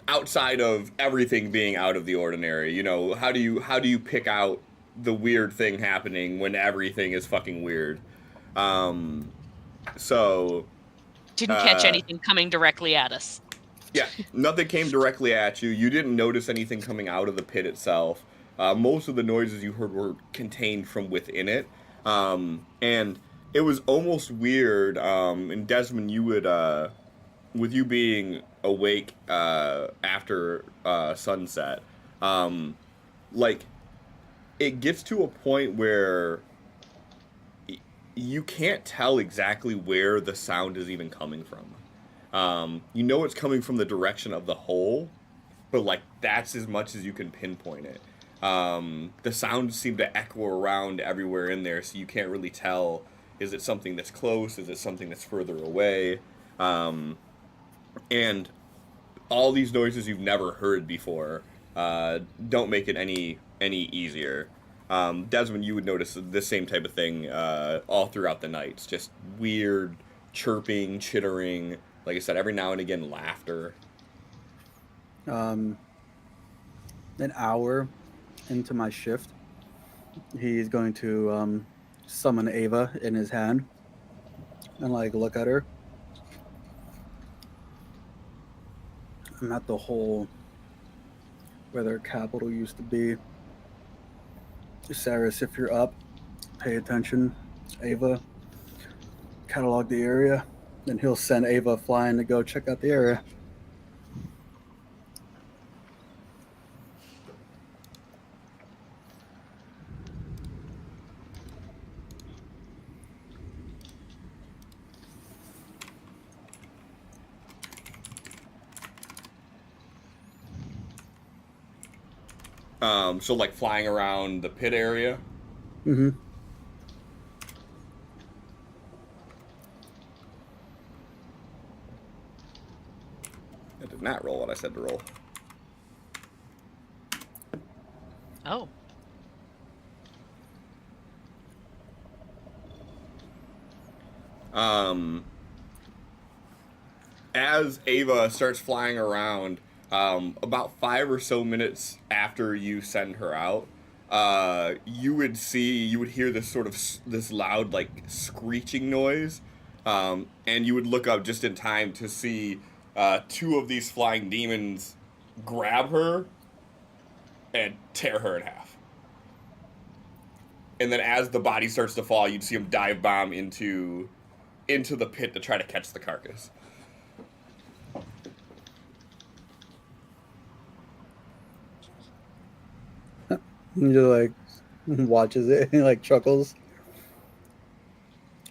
Outside of everything being out of the ordinary, you know, how do you pick out the weird thing happening when everything is fucking weird? So Didn't catch anything coming directly at us. yeah, nothing came directly at you. You didn't notice anything coming out of the pit itself. Most of the noises you heard were contained from within it, and it was almost weird. And Desmond, you would, with you being awake after sunset, like it gets to a point where you can't tell exactly where the sound is even coming from. You know it's coming from the direction of the hole, but like that's as much as you can pinpoint it. The sounds seem to echo around everywhere in there, so you can't really tell, is it something that's close, is it something that's further away? And all these noises you've never heard before don't make it any easier. Desmond, you would notice the same type of thing all throughout the nights. Just weird chirping, chittering. Like I said, every now and again, laughter. An hour into my shift, he's going to summon Ava in his hand and like look at her. I'm at the hole where their capital used to be. Saris, if you're up, pay attention. Ava, catalog the area. Then he'll send Ava flying to go check out the area. So like flying around the pit area. Mm-hmm. I did not roll what I said to roll. Oh. As Ava starts flying around, about 5 or so minutes after you send her out, you would hear this sort of this loud like screeching noise, and you would look up just in time to see 2 of these flying demons grab her and tear her in half. And then as the body starts to fall, you'd see them dive bomb into the pit to try to catch the carcass. He just like watches it and like chuckles.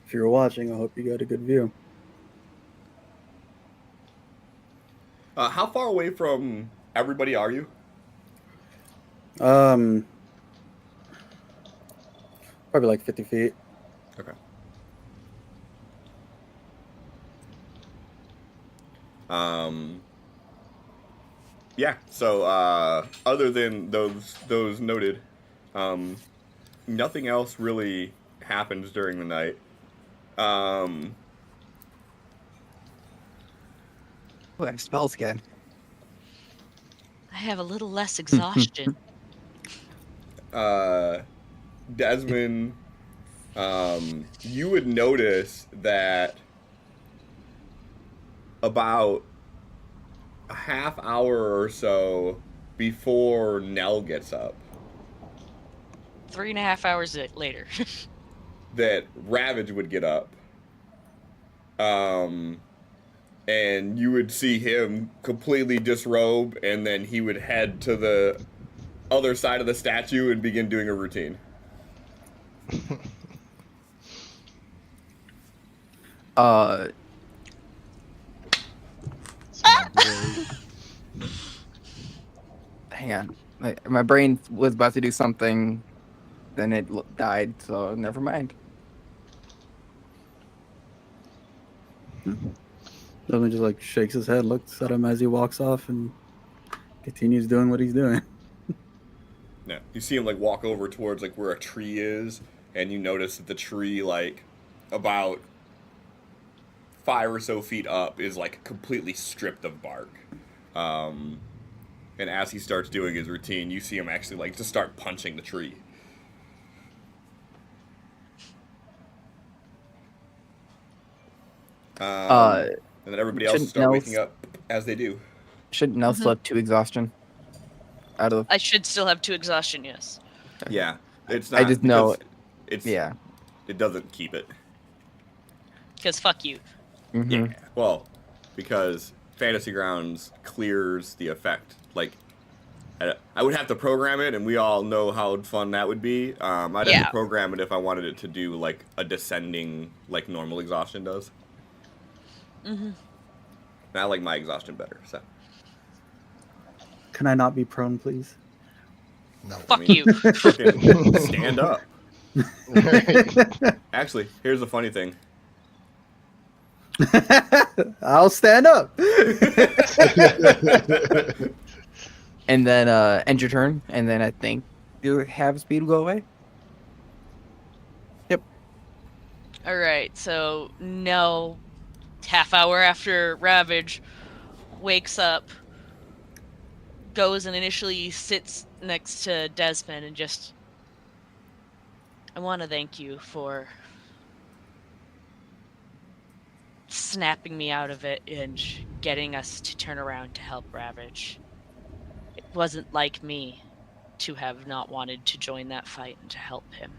If you're watching, I hope you got a good view. How far away from everybody are you? Probably like 50 feet. Okay. Yeah. So other than those noted, nothing else really happens during the night. oh, I have spells again. I have a little less exhaustion. Desmond, you would notice that about a half hour or so before Nell gets up, 3.5 hours later. that Ravage would get up. and you would see him completely disrobe, and then he would head to the other side of the statue and begin doing a routine. Hang on. My brain was about to do something, then it died, so never mind. Doesn't just like shakes his head, looks at him as he walks off, and continues doing what he's doing. Yeah, you see him like walk over towards like where a tree is, and you notice that the tree like about 5 or so feet up is like completely stripped of bark. And as he starts doing his routine, you see him actually like just start punching the tree. And then everybody else start waking up as they do. Shouldn't Nell still have 2 exhaustion? Out of I should still have 2 exhaustion, yes. Yeah, it's not. I just know it's yeah. It doesn't keep it. Because fuck you. Mm-hmm. Yeah. Well, because Fantasy Grounds clears the effect. Like, I would have to program it, and we all know how fun that would be. I'd have to program it if I wanted it to do like a descending, like normal exhaustion does. Mm-hmm. And I like my exhaustion better. So. Can I not be prone, please? No. Fuck you. Fucking stand up. Actually, here's the funny thing. I'll stand up. And then end your turn, and then I think your half speed will go away. Yep. All right, so no, half hour after Ravage wakes up, goes and initially sits next to Desmond and just, I want to thank you for snapping me out of it and getting us to turn around to help Ravage. It wasn't like me to have not wanted to join that fight and to help him.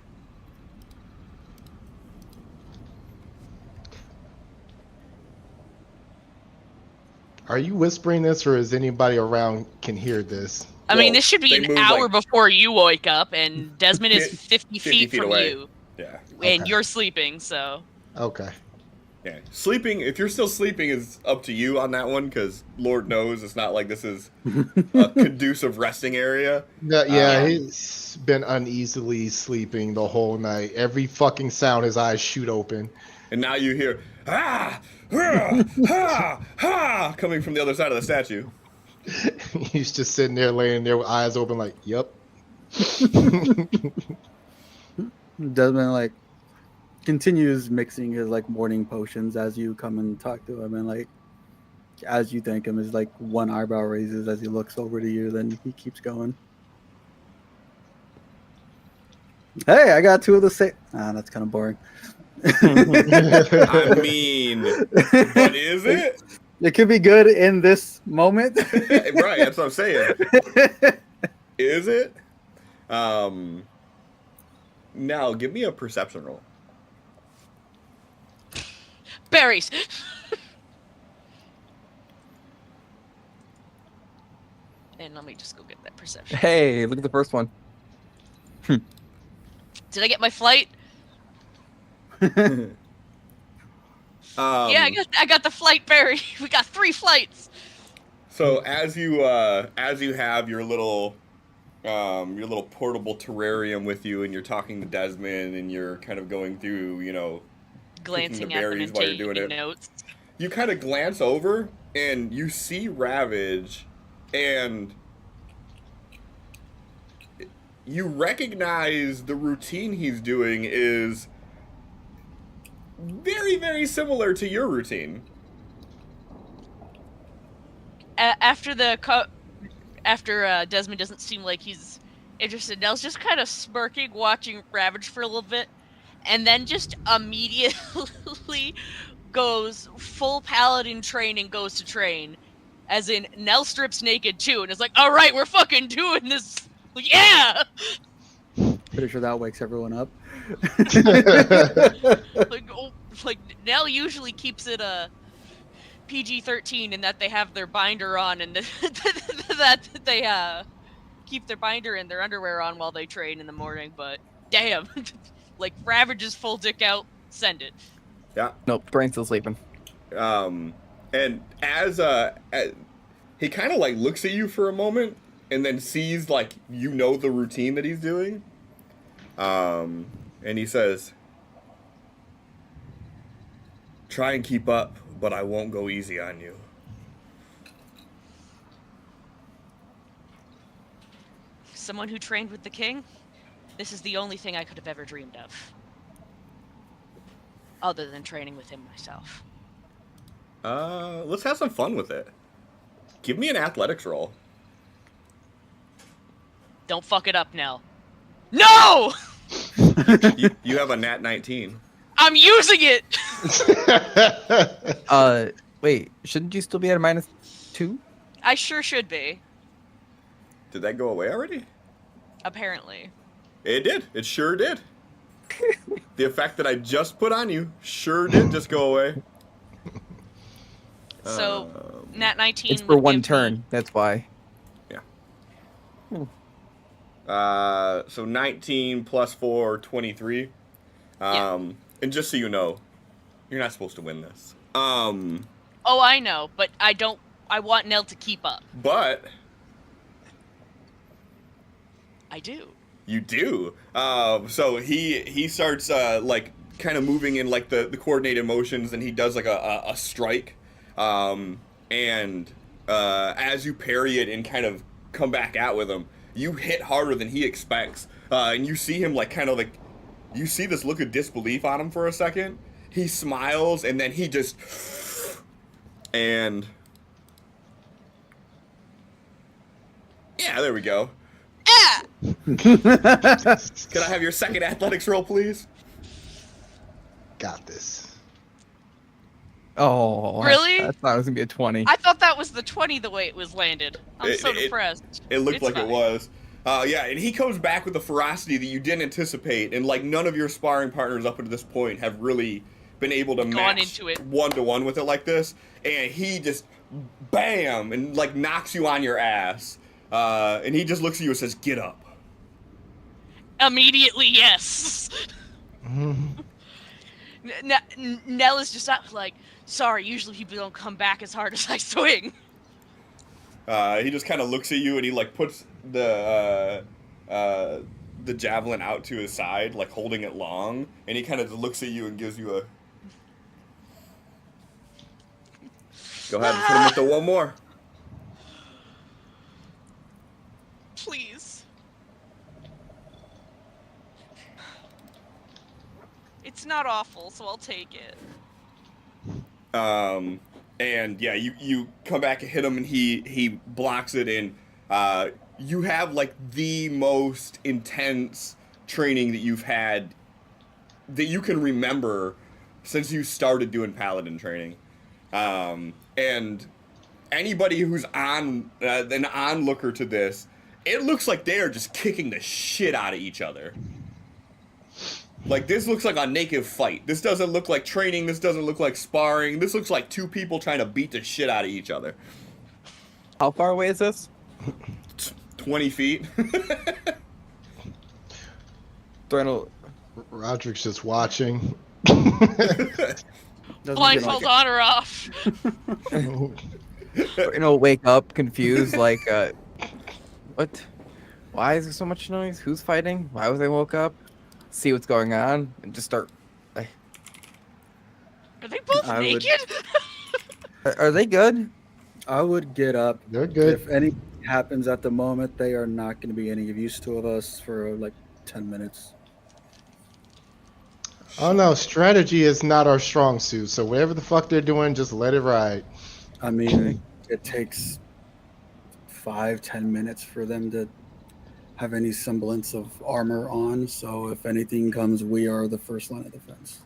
Are you whispering this, or is anybody around can hear this? I mean, this should be they an move, hour like, before you wake up, and Desmond is 50 feet from away. you, Yeah. and Okay. you're sleeping, so... Okay. Yeah. Sleeping, if you're still sleeping, is up to you on that one, because Lord knows it's not like this is a conducive resting area. Yeah, he's been uneasily sleeping the whole night. Every fucking sound, his eyes shoot open. And now you hear, ah, ah, ah, ah, coming from the other side of the statue. He's just sitting there, laying there with eyes open, like, "Yep." Desmond like continues mixing his like morning potions as you come and talk to him, and like as you thank him, his like one eyebrow raises as he looks over to you. Then he keeps going. Hey, I got 2 of the same. That's kind of boring. I mean, but is it? It could be good in this moment. Right, that's what I'm saying. Is it? Now, give me a perception roll. Berries! And let me just go get that perception. Hey, look at the first one. Did I get my flight? Yeah, I got the flight berry. We got 3 flights. So as you have your little portable terrarium with you, and you're talking to Desmond, and you're kind of going through, Glancing the at them berries and while you're doing taking it. notes. You kind of glance over, and you see Ravage, and you recognize the routine he's doing is very, very similar to your routine. After Desmond doesn't seem like he's interested, Nell's just kind of smirking, watching Ravage for a little bit, and then just immediately goes full paladin train and goes to train. As in, Nell strips naked too, and is like, "All right, we're fucking doing this, yeah!" Pretty sure that wakes everyone up. Like Nell usually keeps it PG-13 in that they have their binder on and that they keep their binder and their underwear on while they train in the morning. But damn, like Ravage's full dick out, send it. Yeah. Nope, brain's still sleeping. And as he kind of like looks at you for a moment and then sees like the routine that he's doing. And he says, "Try and keep up, but I won't go easy on you." Someone who trained with the king, this is the only thing I could have ever dreamed of. Other than training with him myself. Let's have some fun with it. Give me an athletics roll. Don't fuck it up, Nell. No! You have a nat 19. I'm using it! Wait, shouldn't you still be at a -2? I sure should be, Did that go away already? apparently. It did. It sure did. The effect that I just put on you sure did just go away. So, Nat 19 It's for would one give turn. me- That's why. So 19 plus 4, 23. And just so you know, you're not supposed to win this. Oh, I know, but I want Nell to keep up. But I do. you do. So he starts like kind of moving in like the coordinated motions, and he does like a strike. And as you parry it and kind of come back out with him, you hit harder than he expects. And you see him like kind of like, you see this look of disbelief on him for a second. He smiles and then he just, and yeah, there we go. Ah! Can I have your second athletics roll, please? Got this. Oh, Really? I thought it was gonna be a 20. I thought that was the 20 the way it was landed. I'm so It- depressed. It looked It's like fine. it was. Yeah, and he comes back with a ferocity that you didn't anticipate, and like none of your sparring partners up to this point have really been able to Gone match into it. 1-to-1 with it like this. And he just, bam, and like knocks you on your ass. And he just looks at you and says, "Get up." Immediately, yes. Nell is just not like, sorry, usually people don't come back as hard as I swing. He just kind of looks at you and he like puts the javelin out to his side, like holding it long, and he kind of looks at you and gives you a. Go ahead and put him with the one more. Please. It's not awful, so I'll take it. And yeah, you come back and hit him, and he blocks it, and you have like the most intense training that you've had that you can remember since you started doing paladin training. And anybody who's an onlooker to this, it looks like they are just kicking the shit out of each other. Like, this looks like a naked fight. This doesn't look like training. This doesn't look like sparring. This looks like two people trying to beat the shit out of each other. How far away is this? 20 feet. Thornal Roderick's just watching. Blindfold on or off. wake up confused, like, what? Why is there so much noise? Who's fighting? Why was I woke up? See what's going on, and just start. Are they both I would- naked? Are they good? I would get up. They're good. If anything happens at the moment, they are not going to be any of use to us for like 10 minutes. Oh no, strategy is not our strong suit. So whatever the fuck they're doing, just let it ride. I mean, it takes 5-10 minutes for them to have any semblance of armor on. So if anything comes, we are the first line of defense.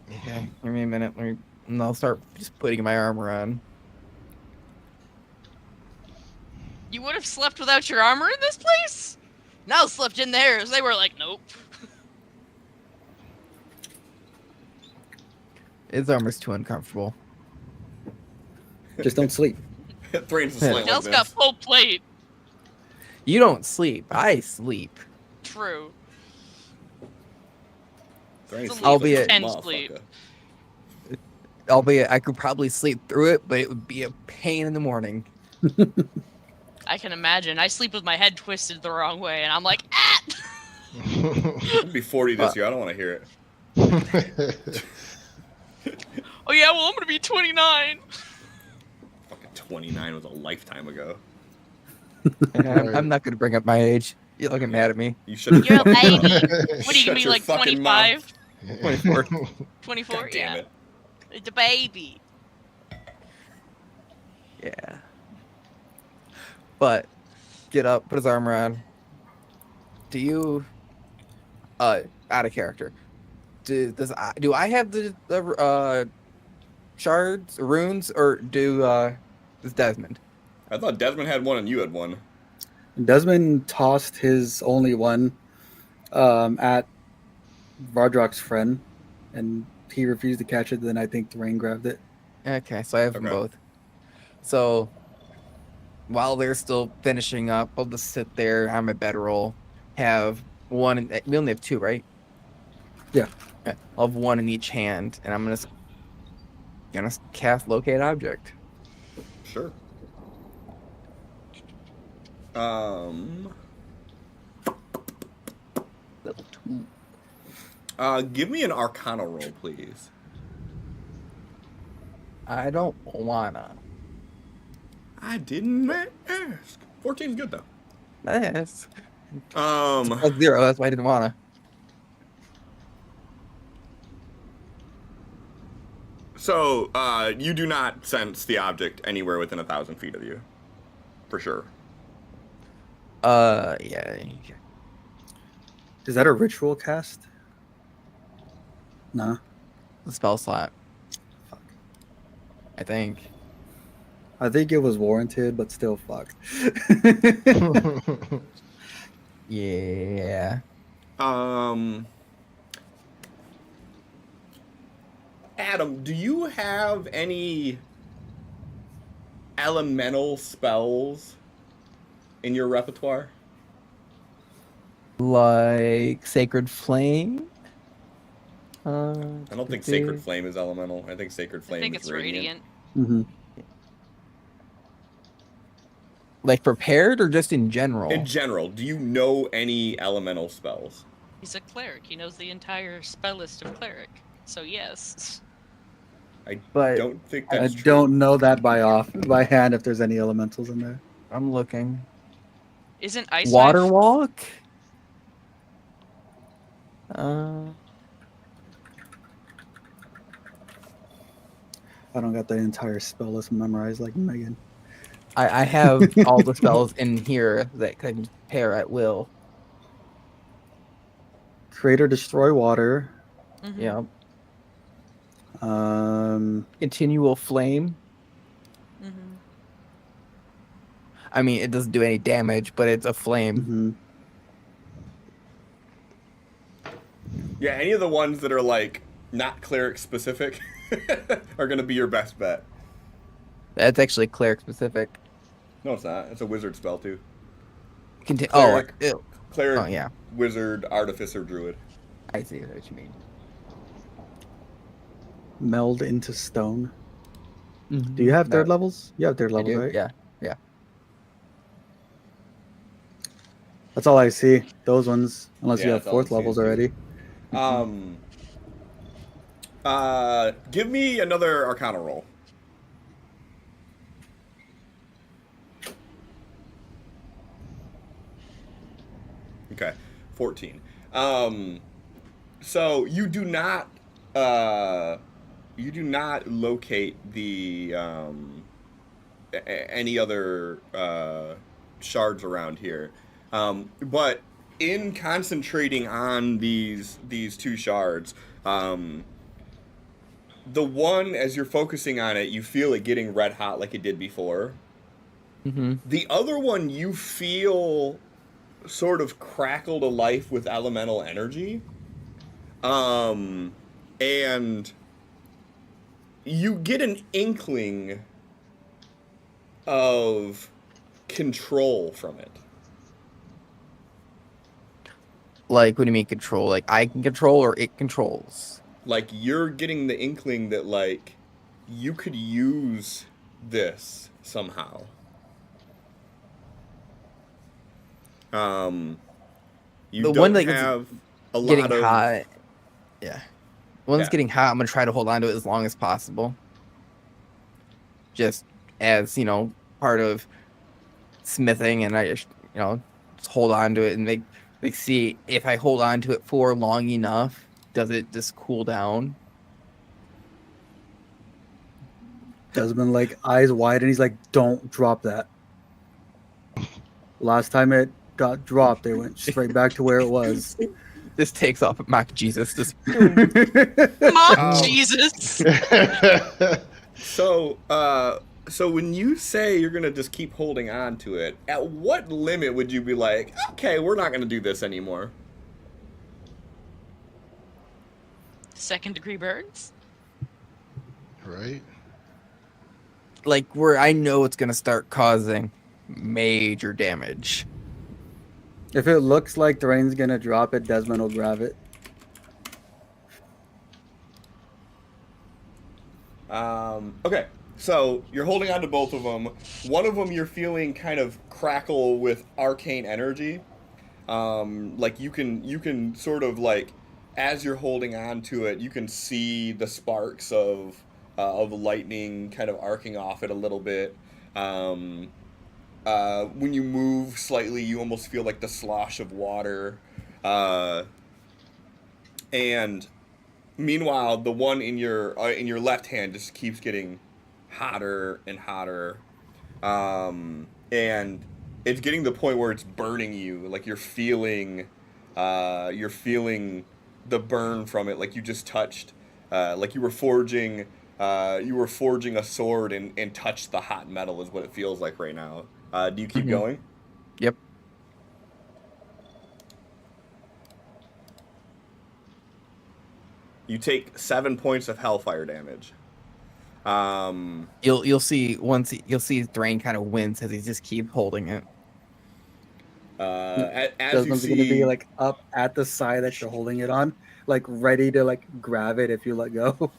Okay, give me a minute. And I'll start just putting my armor on. You would have slept without your armor in this place? Nell slept in theirs. They were like, nope. His armor's too uncomfortable. Just don't sleep. Thrain's a slang like Nell's got this. full plate. You don't sleep. I sleep. True. Thrain's It's I'll only be a 10 motherfucker. sleep. Albeit I could probably sleep through it, but it would be a pain in the morning. I can imagine. I sleep with my head twisted the wrong way, and I'm like, ah! I'll be 40 this year. I don't want to hear it. Oh yeah, well I'm gonna be 29. Fucking 29 was a lifetime ago. I'm not going to bring up my age. You're looking mad at me. You should. You're a baby. What are you Shut gonna be your like fucking 25? 24. 24? God damn Yeah. it. It's a baby. Yeah. But get up, put his armor on. Do you out of character? Do I have the shards, runes, or does Desmond? I thought Desmond had one and you had one. Desmond tossed his only one at Vardrock's friend, and he refused to catch it. Then I think Thrain grabbed it. Okay, so I have them Okay. both. So while they're still finishing up, I'll just sit there on my bedroll, have one. We only have two, right? Yeah. Okay, I'll have one in each hand, and I'm gonna cast locate object. Sure. Level 2. Give me an Arcana roll, please. I don't wanna. I didn't ask. 14's good though. Yes. Um, That's 0. That's why I didn't wanna. so you do not sense the object anywhere within 1,000 feet of you, for sure. Yeah. Is that a ritual cast? Nah. The spell slot. Fuck. I think. I think it was warranted, but still, fuck. Yeah. Adam, do you have any elemental spells in your repertoire? Like Sacred Flame? I don't think Sacred Flame is elemental. I think Sacred I Flame think is it's radiant. radiant. hmm Like prepared or just in general? In general, do you know any elemental spells? He's a cleric. He knows the entire spell list of cleric. So yes. I But don't think I that's true. don't know that by hand if there's any elementals in there. I'm looking. Isn't Ice Water Knife- Walk? Uh, I don't got the entire spell list memorized like Megan. I have all the spells in here that can pair at will. Create or destroy water. Mhm. Yeah. Continual Flame. Mhm. I mean, it doesn't do any damage, but it's a flame. mhm. Yeah, any of the ones that are like not cleric specific are gonna be your best bet. That's actually cleric specific. No, it's not. It's a wizard spell too. Cleric. Cleric. Cleric, Oh, yeah. wizard, artificer, druid. I see what you mean. Meld into stone. Do you have No, third levels? You have third I levels, do, right? Yeah. That's all I see. Those ones, unless you Yeah, have that's all I fourth see, levels too. already. Give me another Arcana roll. Okay, 14. So you do not locate the any other shards around here, but in concentrating on these two shards, the one, as you're focusing on it, you feel it getting red hot like it did before. Mm-hmm. The other one, you feel sort of crackle to life with elemental energy. And you get an inkling of control from it. Like, what do you mean control? Like, I can control or it controls? Like, you're getting the inkling that, like, you could use this somehow. You The don't one that is have a Getting lot of... hot. Yeah. The one's Yeah. getting hot. I'm going to try to hold on to it as long as possible. Just as, part of smithing, and I just, just hold on to it and see if I hold on to it for long enough, does it just cool down? Desmond, like, eyes wide, and he's like, don't drop that. Last time it got dropped, it went straight back to where it was. This takes off mock Jesus. Just Mock Jesus. So when you say you're gonna just keep holding on to it, at what limit would you be like, okay, we're not gonna do this anymore? Second-degree burns. Right? like where I know it's going to start causing major damage. If it looks like the rain's gonna drop it, Desmond will grab it. Okay, so you're holding on to both of them. One of them you're feeling kind of crackle with arcane energy. Like you can sort of like, as you're holding on to it, you can see the sparks of lightning kind of arcing off it a little bit. When you move slightly, you almost feel like the slosh of water. And meanwhile, the one in your left hand just keeps getting hotter and hotter. And it's getting to the point where it's burning you. Like you're feeling the burn from it. Like you just touched, like you were forging a sword and touched the hot metal is what it feels like right now. Do you keep going? Yep. You take 7 points of hellfire damage. You'll see Thrain kind of wins as he just keep holding it. As you Desmond's gonna be see, like up at the side that you're holding it on, like ready to like grab it if you let go.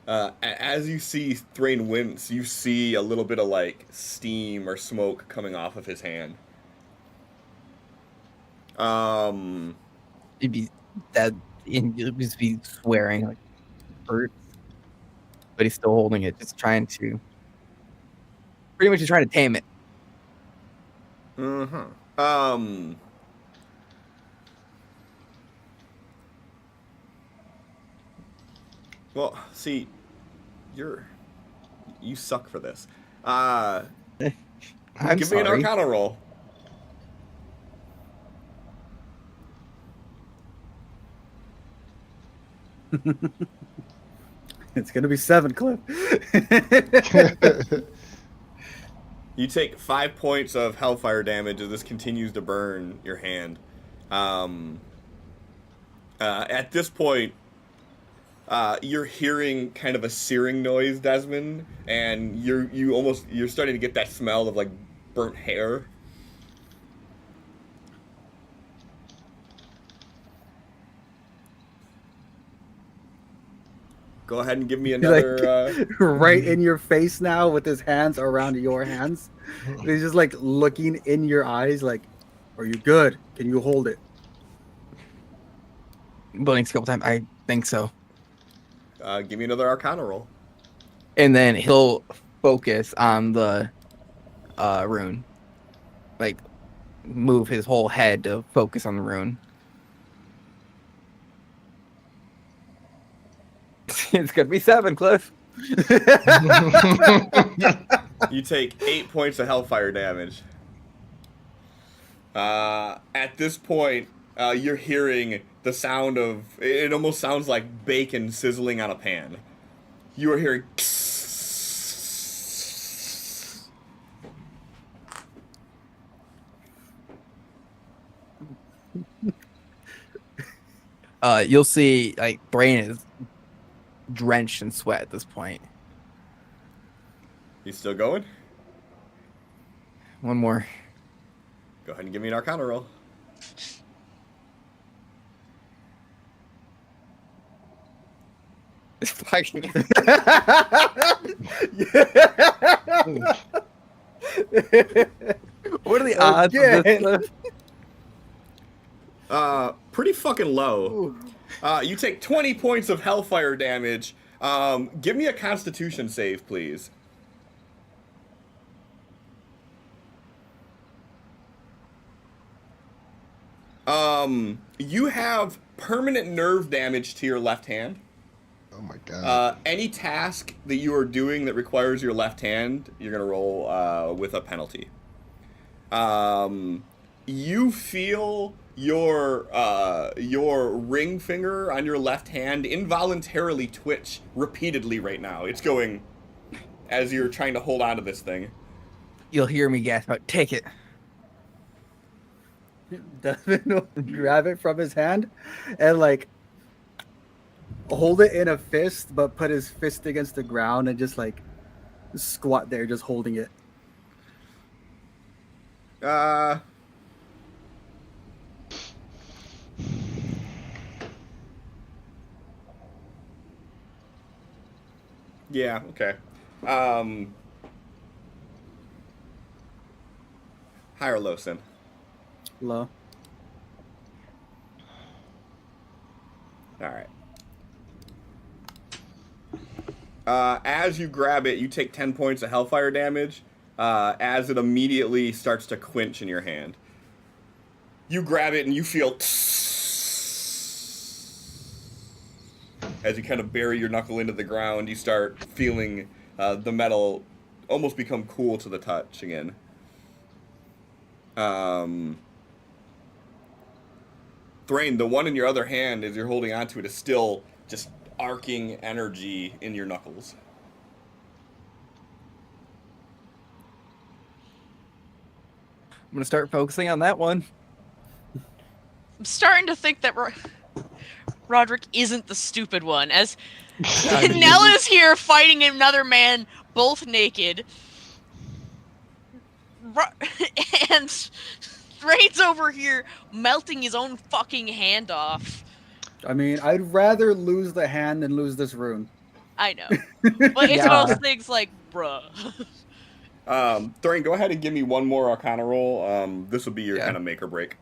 as you see Thrain wince, you see a little bit of like steam or smoke coming off of his hand. It'd be that, and you'll just be swearing like hurt, but he's still holding it, just trying to tame it. Well, see, you suck for this. I'm Give me an sorry. Arcana roll. It's gonna be 7, Cliff. You take 5 points of hellfire damage as this continues to burn your hand. At this point, you're hearing kind of a searing noise, Desmond, and you're starting to get that smell of like burnt hair. Go ahead and give me another. Right in your face now with his hands around your hands. And he's just like looking in your eyes like, are you good? Can you hold it? Blink's a couple times. I think so. Give me another Arcana roll. And then he'll focus on the rune. Like, move his whole head to focus on the rune. It's gonna be 7, Cliff. You take 8 points of hellfire damage. At this point, you're hearing the sound of... It almost sounds like bacon sizzling on a pan. You are hearing... You'll see, like, Brain is drenched in sweat at this point. You still going? One more. Go ahead and give me an Arcana roll. Fucking- What are the odds of this? Pretty fucking low. Ooh. You take 20 points of hellfire damage. Give me a Constitution save, please. You have permanent nerve damage to your left hand. Oh my god. Any task that you are doing that requires your left hand, you're gonna roll with a penalty. You feel your ring finger on your left hand involuntarily twitch repeatedly right now. It's going as you're trying to hold on to this thing. You'll hear me gasp out, take it. Devin will grab it from his hand and like hold it in a fist, but put his fist against the ground and just like squat there, just holding it. Yeah, okay. High or low, Sin? Low. All right. As you grab it, you take 10 points of hellfire damage as it immediately starts to quench in your hand. You grab it and you feel as you kind of bury your knuckle into the ground, you start feeling the metal almost become cool to the touch again. Thrain, the one in your other hand, as you're holding onto it, is still just arcing energy in your knuckles. I'm gonna start focusing on that one. I'm starting to think that Roderick isn't the stupid one, as Nell is here fighting another man, both naked, and Raid's over here melting his own fucking hand off. I mean, I'd rather lose the hand than lose this rune. I know, but it's one of those things like, bruh. Thrain, go ahead and give me one more Arcana roll. This will be your kind of make or break.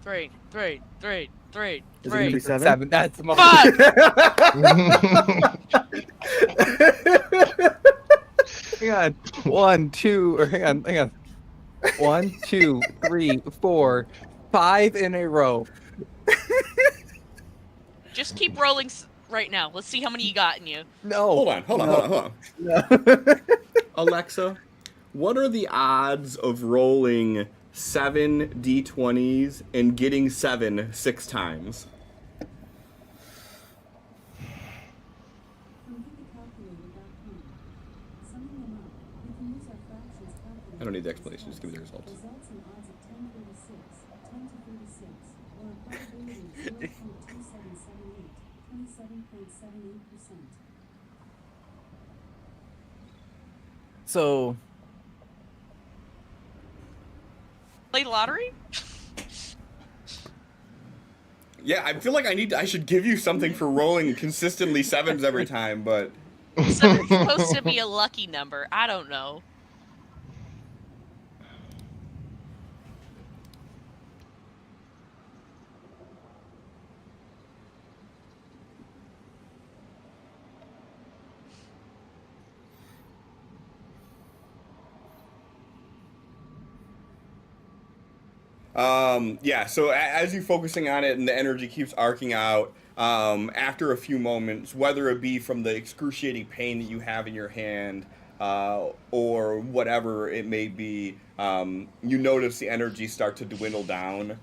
Thrain. Is it gonna be 7? 7. That's my Fuck! Hang on. 1, 2, or hang on. 1, 2, 3, 4, 5 in a row. Just keep rolling right now. Let's see how many you got in you. No. Hold on. No. Alexa, what are the odds of rolling 7 d20s and getting 7 6 times? I don't need the explanation, just give me the results. So, Play the lottery? Yeah, I feel like I should give you something for rolling consistently 7s every time, but So it's supposed to be a lucky number. I don't know. yeah, so as you're focusing on it and the energy keeps arcing out, after a few moments, whether it be from the excruciating pain that you have in your hand, or whatever it may be, you notice the energy start to dwindle down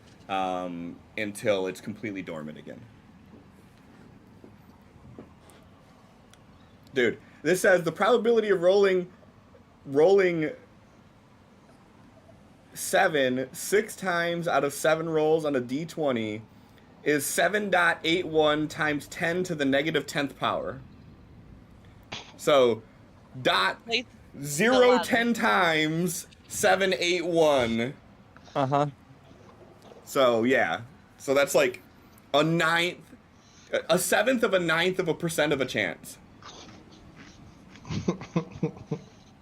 until it's completely dormant again. Dude, this says the probability of rolling 7 6 times out of 7 rolls on a d20 is 7.81 times 10 to the negative 10th power. So, 0, loudly. 10 times, 7, 8, 1. Uh-huh. So, yeah. So that's like a seventh of a ninth of a percent of a chance.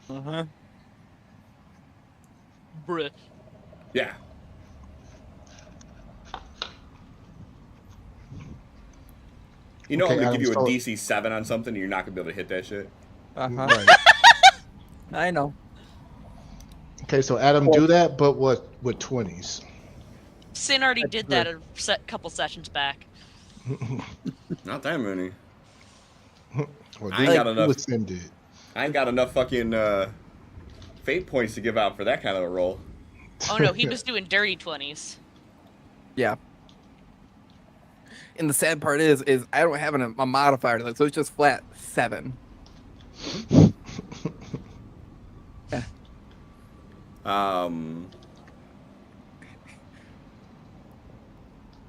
Uh-huh. Bruh. Yeah. You know, Okay, I'm gonna give Adam, you a so- DC 7 on something, and you're not gonna be able to hit that shit. Uh-huh. Right. I know. Okay, so Adam, do that, but with 20s. Sin already That's did good. that a couple sessions back. Not that many. Well, I ain't got do enough. what Sim did. I ain't got enough fucking fate points to give out for that kind of a roll. Oh no, he was doing dirty 20s. Yeah. And the sad part is I don't have a modifier to that, so it's just flat 7.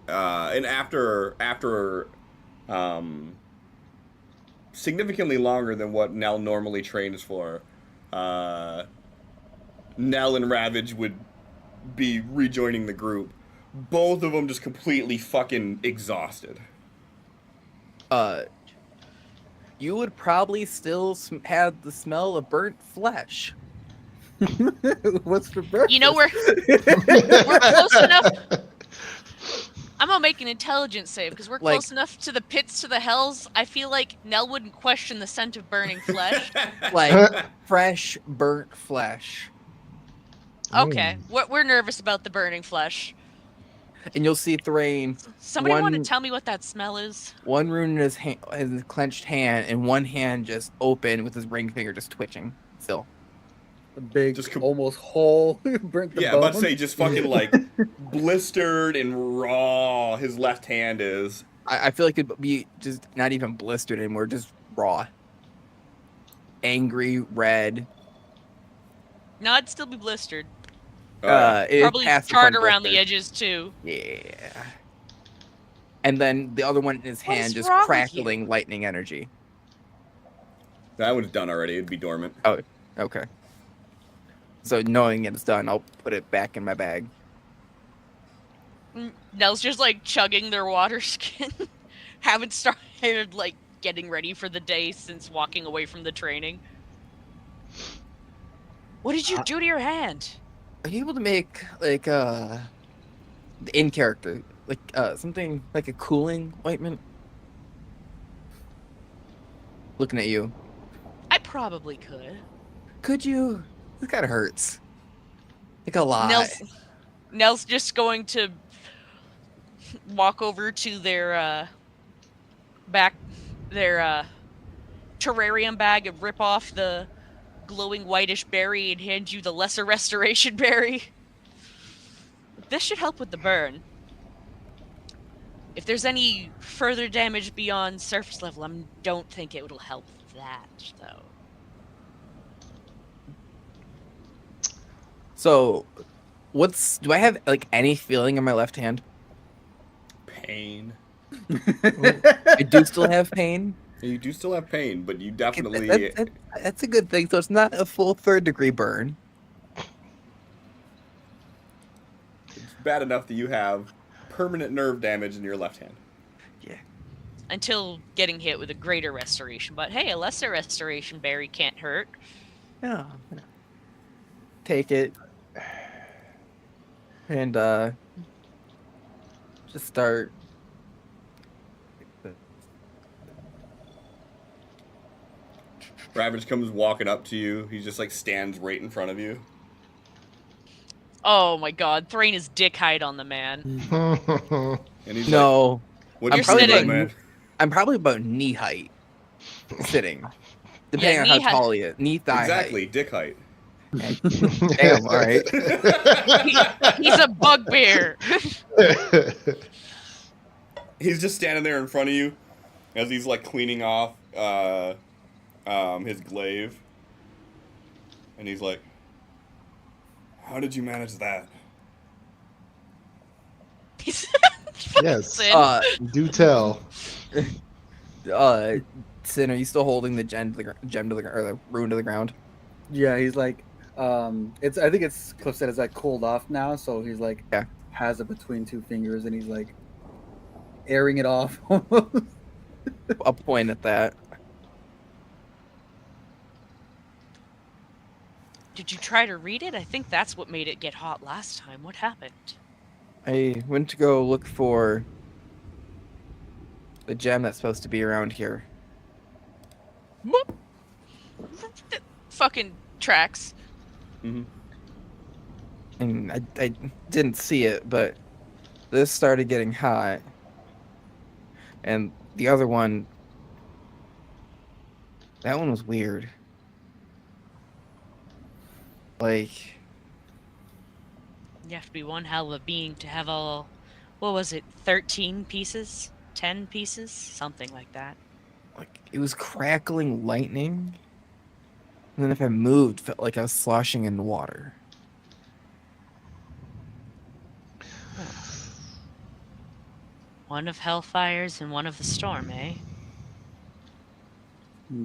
And after significantly longer than what Nell normally trains for, Nell and Ravage would be rejoining the group. Both of them just completely fucking exhausted. You would probably still have the smell of burnt flesh. What's for breakfast? You know, we're close enough. I'm gonna make an intelligence save because we're Like- close enough to the pits to the hells. I feel like Nell wouldn't question the scent of burning flesh. like fresh burnt flesh. Okay, we're nervous about the burning flesh. And you'll see Thrain, Somebody want to One- tell me what that smell is? one rune in his clenched hand, and one hand just open with his ring finger just twitching. Still. A big, Just almost whole burnt the Yeah, bone. I'm about to say just fucking like blistered and raw. His left hand is. I feel like it'd be just not even blistered anymore, just raw. Angry, red. No, I'd still be blistered. It's Probably past the charred point around the blistered. edges too. Yeah. And then the other one in his What hand is just wrong with crackling lightning energy. That one's done already. It'd be dormant. Okay. So knowing it's done, I'll put it back in my bag. Nell's just like chugging their water skin. Haven't started like getting ready for the day since walking away from the training. What did you do to your hand? Are you able to make like in character like something like a cooling ointment? Looking at you, I probably could. could you? It kind of hurts. Like a lot. Nell's just going to walk over to their terrarium bag and rip off the glowing whitish berry and hand you the lesser restoration berry. This should help with the burn. If there's any further damage beyond surface level, I don't think it will help that, though. So, do I have like any feeling in my left hand? Pain. I do still have pain. You do still have pain, but you definitely. That's a good thing. So it's not a full 3rd degree burn. It's bad enough that you have permanent nerve damage in your left hand. Yeah. Until getting hit with a greater restoration. But hey, a lesser restoration berry can't hurt. Yeah. Take it. And just start. Ravage comes walking up to you. He just like stands right in front of you. Oh my god, Thrain is dick height on the man. And he's like, No, what I'm you probably say, sitting. man? I'm probably about knee height, sitting, depending Yeah, on knee how tall he is. Knee thigh Exactly, dick height. height. Damn. All right. He's a bugbear. He's just standing there in front of you as he's like cleaning off his glaive. And he's like, how did you manage that? Yes. Sin. Do tell. Sin, are you still holding the gem to the or the rune to the ground? Yeah, he's like, it's. I think it's Cliff said it's like cooled off now, so he's like, Yeah. has it between two fingers, and he's like airing it off. Almost. I'll point at that. Did you try to read it? I think that's what made it get hot last time. What happened? I went to go look for the gem that's supposed to be around here. Whoop. Fucking tracks. Mm-hmm. And I didn't see it, but this started getting hot. And the other one, that one was weird. Like, You have to be one hell of a being to have all, what was it, 13 pieces? 10 pieces? Something like that. it was crackling lightning. And then if I moved, felt like I was sloshing in water. One of hellfires and one of the storm, eh?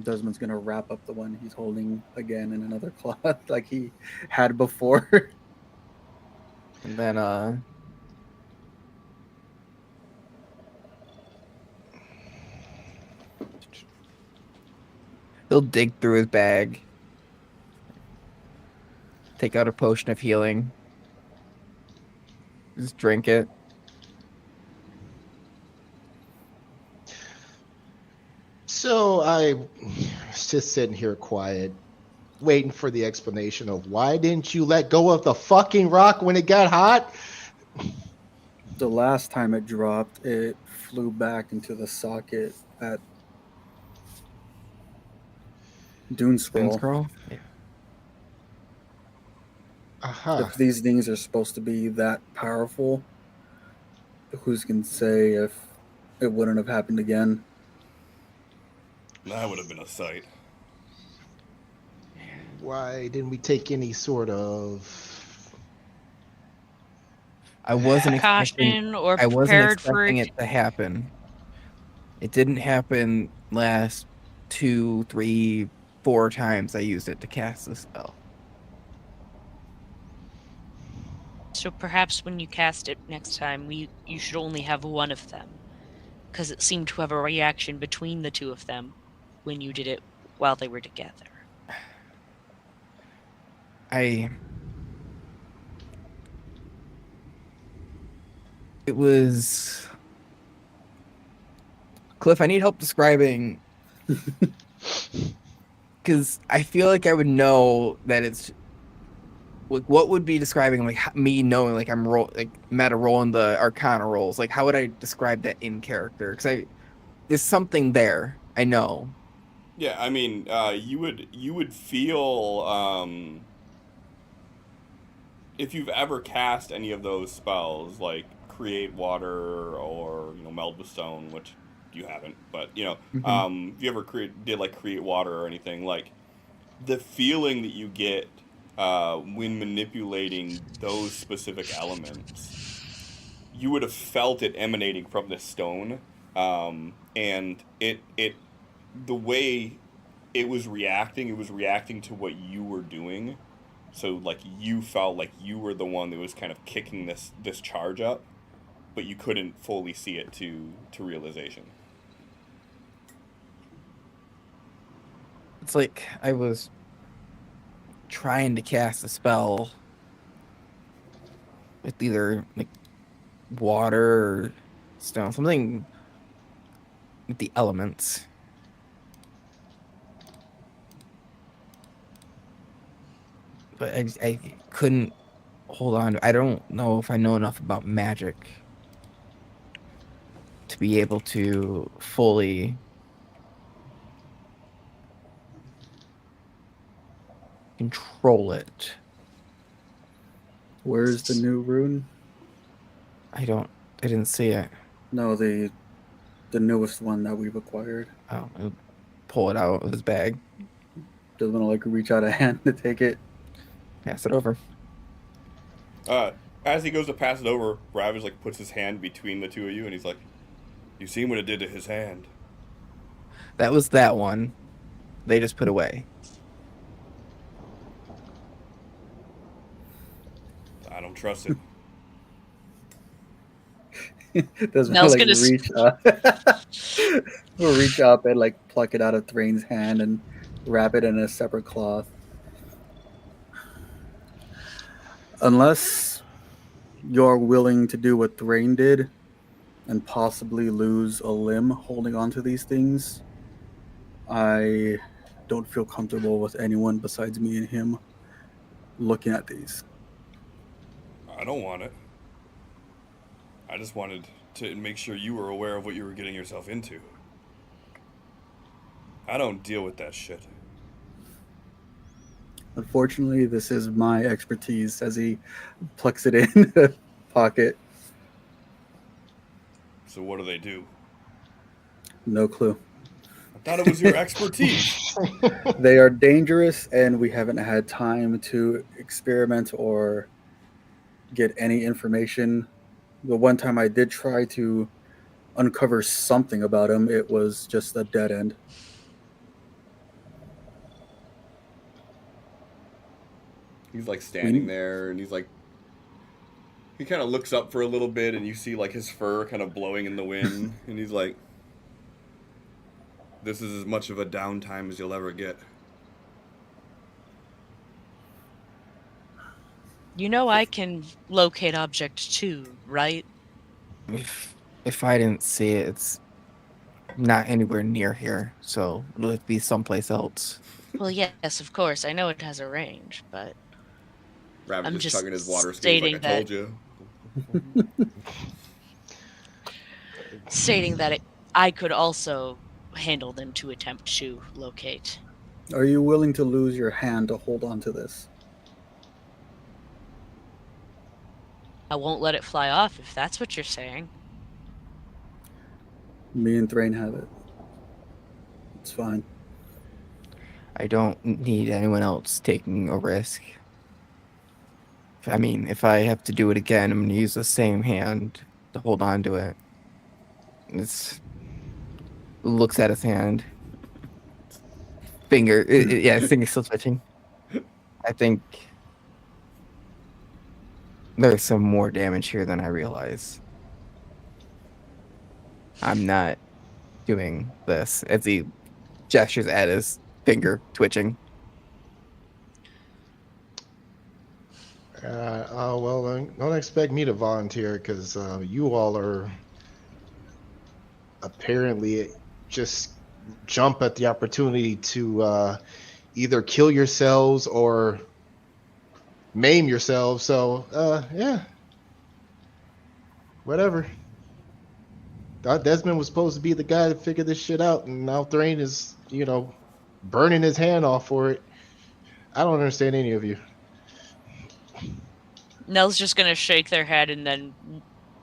Desmond's gonna wrap up the one he's holding again in another cloth, like he had before. And then, he'll dig through his bag, take out a potion of healing, just drink it. So I was just sitting here quiet, waiting for the explanation of why didn't you let go of the fucking rock when it got hot? The last time it dropped, it flew back into the socket at Dune Scroll. Scroll? Yeah. Aha. If these things are supposed to be that powerful, who's can say if it wouldn't have happened again? That would have been a sight. Why didn't we take any sort of... I wasn't expecting. Caution or I wasn't prepared for expecting it. it to happen. It didn't happen last 2, 3, 4 times I used it to cast the spell. So perhaps when you cast it next time, you should only have one of them. Because it seemed to have a reaction between the two of them when you did it while they were together. It was... Cliff, I need help describing... Because I feel like I would know that it's... Like, what would be describing, like, me knowing, like, I'm meta rolling the Arcana rolls? Like, how would I describe that in character? Because there's something there. I know. Yeah, I mean, you would feel if you've ever cast any of those spells, like create water or meld with stone, which you haven't, but Mhm. if you ever create water or anything, like the feeling that you get when manipulating those specific elements, you would have felt it emanating from the stone, and it the way it was reacting to what you were doing. So like you felt like you were the one that was kind of kicking this charge up, but you couldn't fully see it to realization. It's like I was trying to cast a spell with either like water or stone, something with the elements. But I couldn't hold on. I don't know if I know enough about magic to be able to fully control it. Where's the new rune? I didn't see it. No, the newest one that we've acquired. Oh, I'll pull it out of his bag. Doesn't want to like reach out a hand to take it. Pass it over. As he goes to pass it over, Ravage like puts his hand between the two of you, and he's like, "You seen what it did to his hand?" That was that one. They just put away. trust it. Doesn't Nell's like gonna reach up, reach up and like pluck it out of Thrain's hand and wrap it in a separate cloth. Unless you're willing to do what Thrain did and possibly lose a limb holding onto these things, I don't feel comfortable with anyone besides me and him looking at these. I don't want it. I just wanted to make sure you were aware of what you were getting yourself into. I don't deal with that shit. Unfortunately, this is my expertise, as he plucks it in the pocket. So what do they do? No clue. I thought it was your expertise. They are dangerous, and we haven't had time to experiment or get any information. The one time I did try to uncover something about him, it was just a dead end. He's like standing there, and he's like, he kind of looks up for a little bit, and you see like his fur kind of blowing in the wind, and he's like, this is as much of a downtime as you'll ever get. You know I can locate object 2, right? If I didn't see it, it's not anywhere near here, so it'll be someplace else. Well, yes, of course. I know it has a range, but Rabbit I'm just just chugging his water skins stating like I told you. stating that I could also handle them to attempt to locate. Are you willing to lose your hand to hold on to this? I won't let it fly off if that's what you're saying. Me and Thrain have it. It's fine. I don't need anyone else taking a risk. I mean, if I have to do it again, I'm going to use the same hand to hold on to it. Looks at his hand. Finger. Yeah, his finger's still twitching. I think there's some more damage here than I realize. I'm not doing this as he gestures at his finger twitching. Well, don't expect me to volunteer because you all are apparently just jump at the opportunity to either kill yourselves or maim yourselves. So, yeah, whatever. Thought Desmond was supposed to be the guy to figure this shit out, and now Thrain is, burning his hand off for it. I don't understand any of you. Nell's just gonna shake their head and then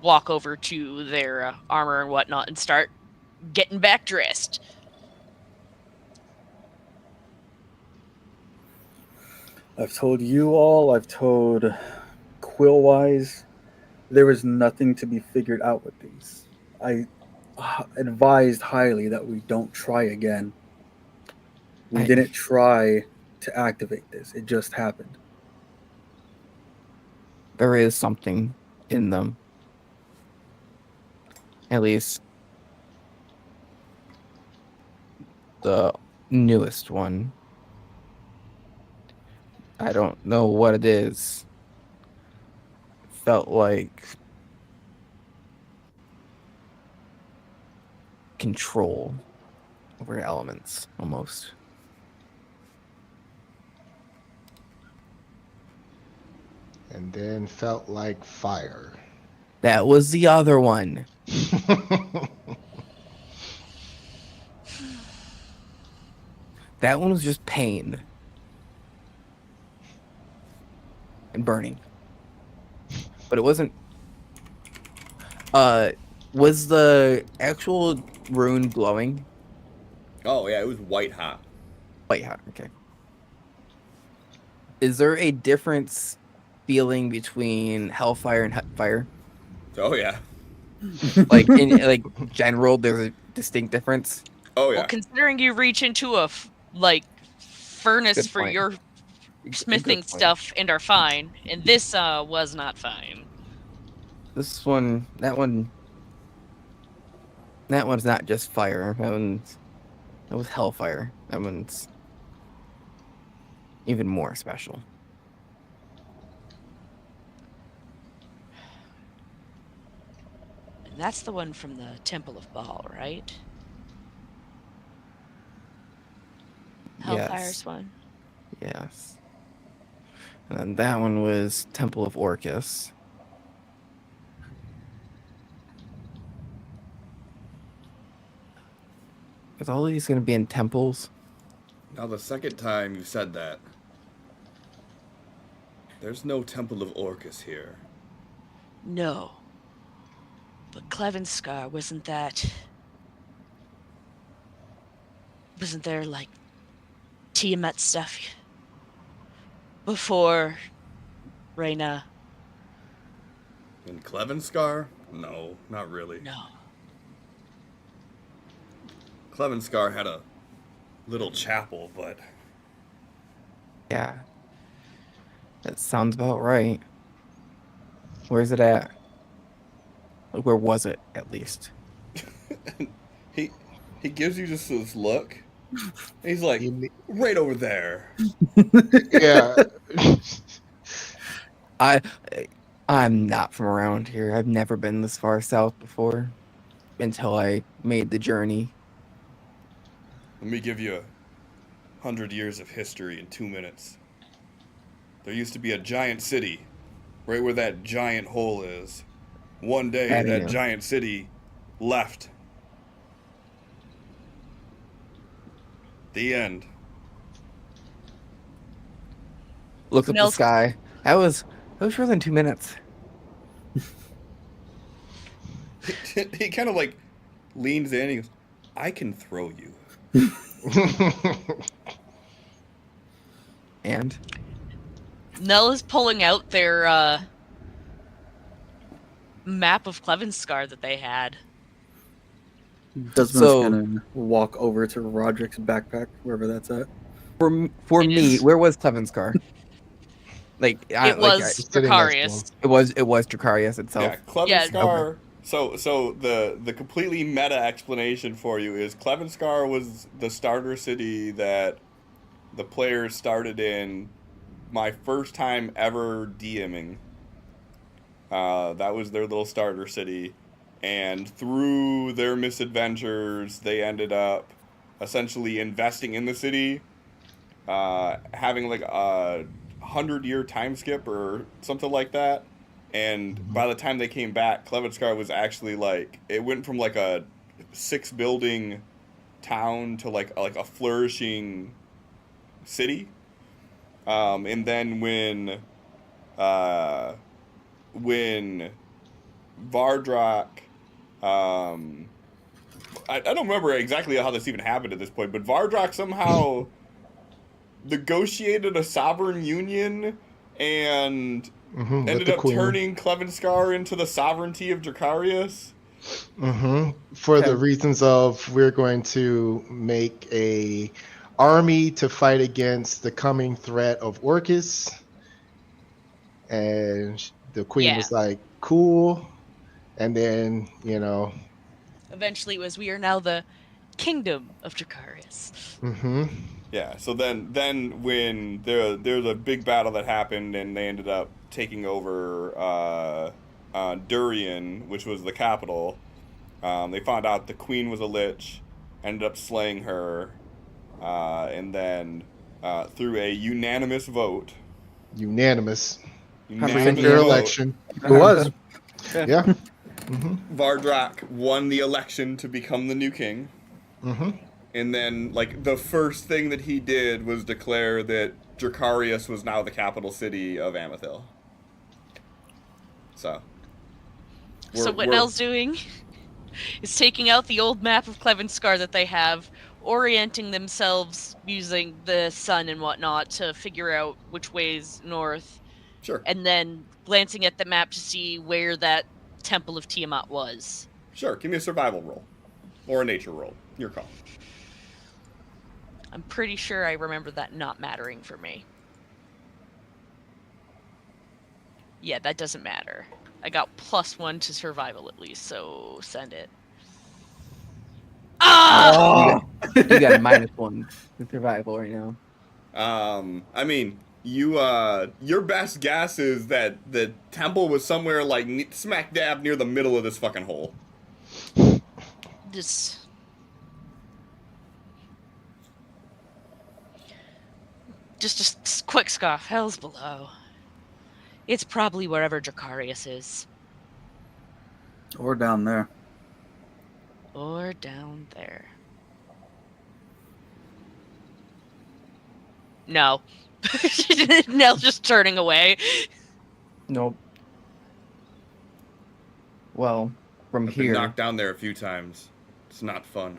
walk over to their armor and whatnot and start getting back dressed. I've told you all, I've told Quillwise, there is nothing to be figured out with these. I advised highly that we don't try again. We didn't try to activate this. It just happened. There is something in them. At least the newest one. I don't know what it is. Felt like control over elements, almost. And then felt like fire. That was the other one. That one was just pain. And burning. But it wasn't... was the actual rune glowing? Oh, yeah, it was white hot. White hot, okay. Is there a difference feeling between hellfire and fire? Oh, yeah. Like, in general, there's a distinct difference? Oh, yeah. Well, considering you reach into a furnace Good for point. your smithing point. stuff and are fine. And this was not fine. This one, that one's not just fire. That was hellfire. That one's even more special. And that's the one from the Temple of Baal, right? Hellfire's Yes. one. Yes. And then that one was Temple of Orcus. Is all these going to be in temples? Now the second time you said that. There's no Temple of Orcus here. No. But Klevenskar, wasn't there like Tiamat stuff before Reyna? In Klevenskar? No, not really. No. Klevenskar had a little chapel, but Yeah. That sounds about right. Where's it at? Like, where was it, at least? he gives you just this look. And he's like, right over there. Yeah. I'm not from around here. I've never been this far south before until I made the journey. Let me give you 100 years of history in 2 minutes. There used to be a giant city right where that giant hole is. One day, How do you that know? giant city left. The end. Look up the Nels- sky. That was more than 2 minutes. He kind of like leans in and he goes, I can throw you. And Nell is pulling out their map of Klevenskar that they had. Desmond's So- gonna walk over to Roderick's backpack, wherever that's at. for It me, is- where was Klevenskar? It was sitting next to him. Dracarius. it was Dracarius itself. Yeah, Klevenskar. So the completely meta explanation for you is Klevenskar was the starter city that the players started in my first time ever DMing. That was their little starter city, and through their misadventures, they ended up essentially investing in the city, having like a 100-year time skip or something like that. And by the time they came back, Klevenskar was actually like, it went from like a 6-building town to like a flourishing city. And then when Vardrak, I don't remember exactly how this even happened at this point, but Vardrak somehow negotiated a sovereign union and with ended the up queen. turning Klevenskar into the sovereignty of Dracarius. For Okay. the reasons of we're going to make a army to fight against the coming threat of Orcus, and the queen Yeah. was like, "Cool," and then Eventually, it was we are now the kingdom of Dracarius. Yeah, so then when there's a big battle that happened and they ended up taking over Durian, which was the capital, they found out the queen was a lich, ended up slaying her, and then through a unanimous vote, unanimous Unanimous fair vote, election. It was, yeah. Vardrak won the election to become the new king. And then, like, the first thing that he did was declare that Dracarius was now the capital city of Amethil. So. So what Nell's doing is taking out the old map of Klevenskar that they have, orienting themselves using the sun and whatnot to figure out which way's north, Sure. and then glancing at the map to see where that Temple of Tiamat was. Sure, give me a survival roll. Or a nature roll. Your call. I'm pretty sure I remember that not mattering for me. Yeah, that doesn't matter. I got +1 to survival at least, so send it. Ah! You got a -1 to survival right now. I mean, your best guess is that the temple was somewhere like smack dab near the middle of this fucking hole. Just quick scoff. Hell's below. It's probably wherever Dracarius is. Or down there. Or down there. No. Nell's just turning away. Nope. Well, from I've been here, knocked down there a few times. It's not fun.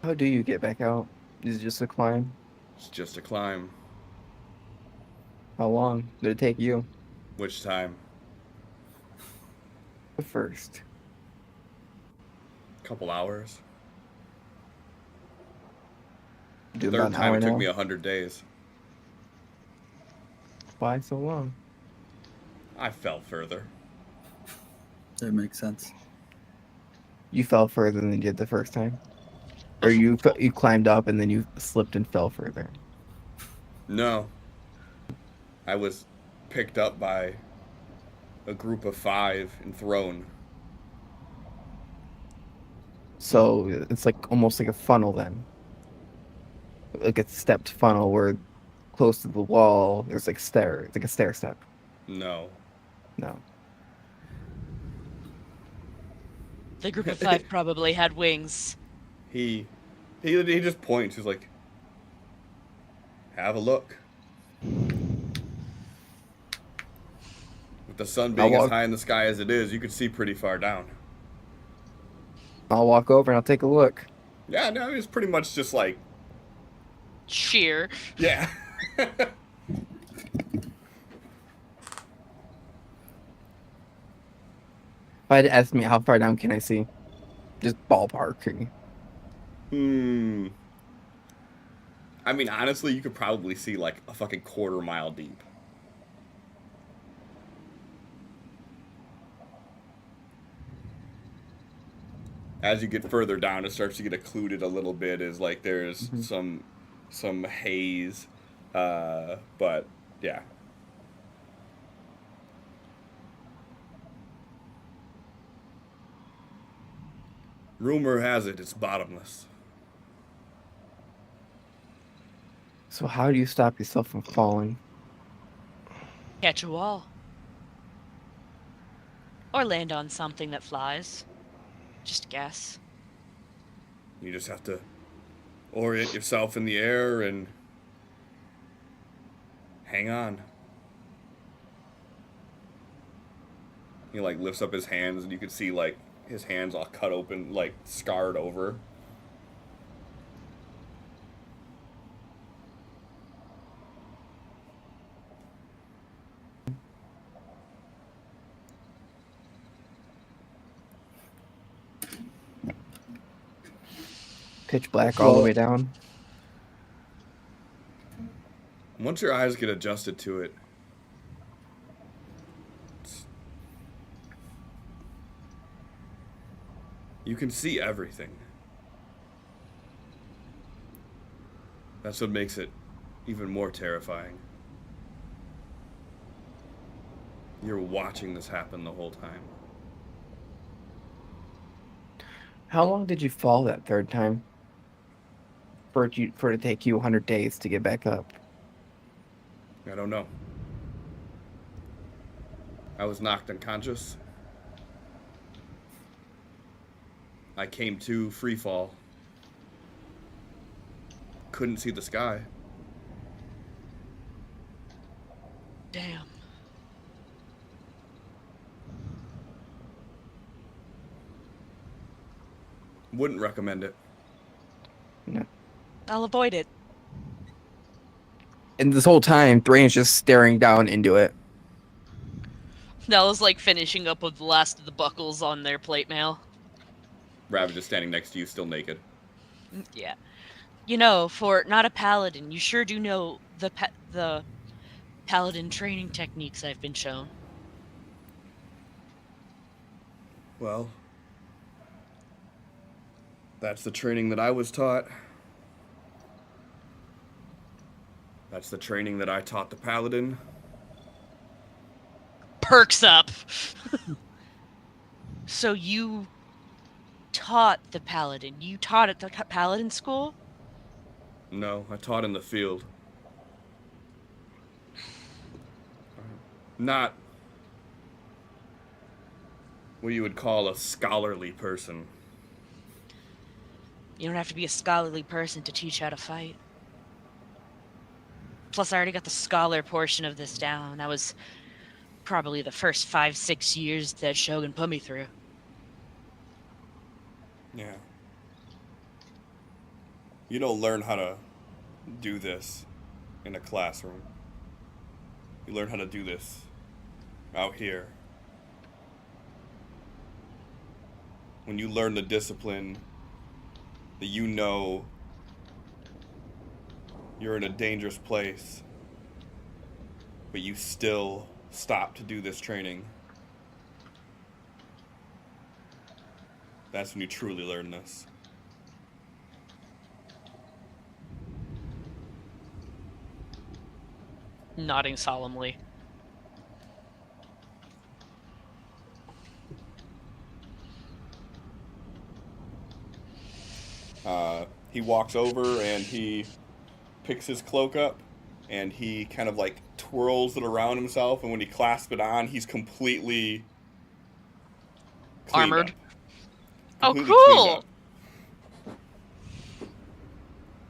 how do you get back out? Is it just a climb? It's just a climb. How long did it take you? Which time? The first. Couple hours. Do Third about an time hour it took now. me 100 days. Why so long? I fell further. That makes sense. You fell further than you did the first time, or you climbed up and then you slipped and fell further. No. I was picked up by a group of 5 and thrown. So it's like almost like a funnel then, like a stepped funnel where close to the wall there's like stairs, it's like a stair step. No. No. The group of 5 probably had wings. He just points. He's like, have a look. With the sun being I'll as walk- high in the sky as it is, you could see pretty far down. I'll walk over and I'll take a look. Yeah, no, it's pretty much just like, Sheer. yeah. If I had to estimate how far down can I see, just ballpark. I mean, honestly, you could probably see like a fucking quarter mile deep. As you get further down, it starts to get occluded a little bit. Is like there's some haze, but yeah. Rumor has it it's bottomless. So how do you stop yourself from falling? Catch a wall. Or land on something that flies. Just guess. You just have to orient yourself in the air and hang on. He like lifts up his hands and you can see like his hands all cut open, like scarred over. Pitch black all the way down. Once your eyes get adjusted to it, you can see everything. That's what makes it even more terrifying. You're watching this happen the whole time. How long did you fall that third time? For it to take you 100 days to get back up. I don't know. I was knocked unconscious. I came to free fall. Couldn't see the sky. Damn. Wouldn't recommend it. No. I'll avoid it. And this whole time, Thrain's just staring down into it. Nella's like finishing up with the last of the buckles on their plate mail. Ravage is standing next to you, still naked. Yeah. You know, for not a paladin, you sure do know the paladin training techniques I've been shown. Well, that's the training that I was taught. That's the training that I taught the paladin. Perks up. So you taught the paladin. You taught at the paladin school? No, I taught in the field. Not what you would call a scholarly person. You don't have to be a scholarly person to teach how to fight. Plus, I already got the scholar portion of this down. That was probably the first 5-6 years that Shogun put me through. Yeah. You don't learn how to do this in a classroom. You learn how to do this out here. When you learn the discipline that you know you're in a dangerous place, but you still stop to do this training, that's when you truly learn this. Nodding solemnly. He walks over and he picks his cloak up and he kind of like twirls it around himself, and when he clasps it on, he's completely cleaned Armored. up. Oh, Completely cleaned cool! up.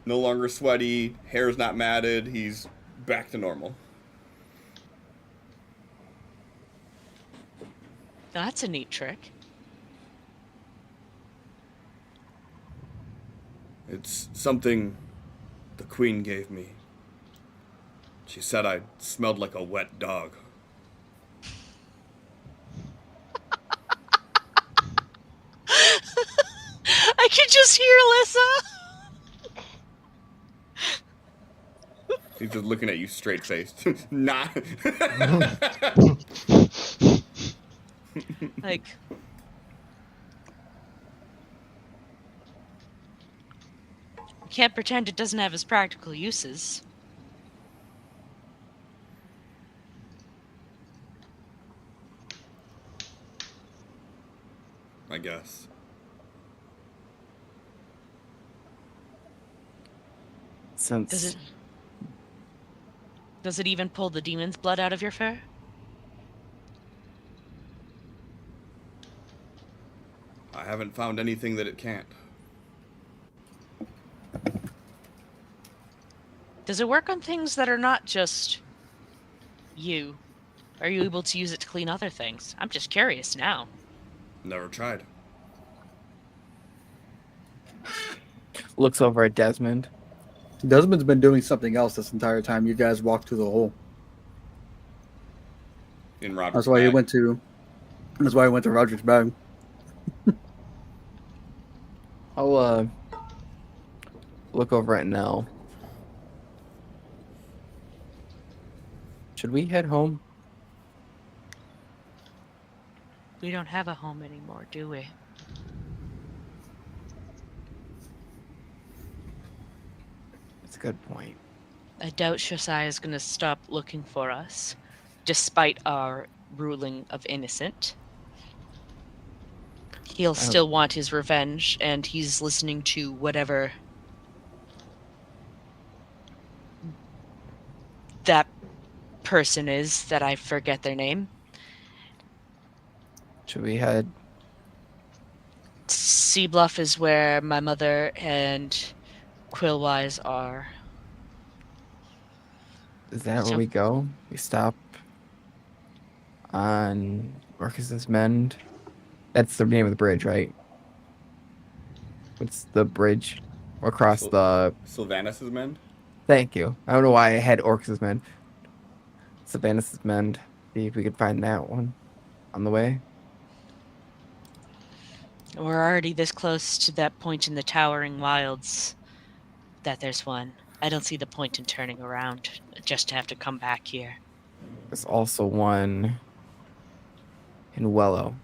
No longer sweaty, hair's not matted, he's back to normal. That's a neat trick. It's something the queen gave me. She said I smelled like a wet dog. I could just hear Alyssa. He's just looking at you straight faced. Not. Like, can't pretend it doesn't have its practical uses. I guess. Since Does it even pull the demon's blood out of your fur? I haven't found anything that it can't. Does it work on things that are not just you? Are you able to use it to clean other things? I'm just curious now. Never tried. looks over at Desmond. Desmond's been doing something else this entire time. You guys walked through the hole. In Robert's That's why he bag. went to. That's why he went to Roger's bag. I'll look over at Nell. Should we head home? We don't have a home anymore, do we? That's a good point. I doubt Shosai is going to stop looking for us, despite our ruling of innocent. He'll still want his revenge, and he's listening to whatever that person is that I forget their name. Should we head? Sea Bluff is where my mother and Quillwise are. Is that So- where we go? We stop on Orcus's Mend. That's the name of the bridge, right? What's the bridge across Sil- the? Sylvanus' men? Thank you. I don't know why I had Orcus's Mend. Savannah's Mend. See if we could find that one on the way. We're already this close to that point in the Towering Wilds that there's one. I don't see the point in turning around just to have to come back here. There's also one in Wello.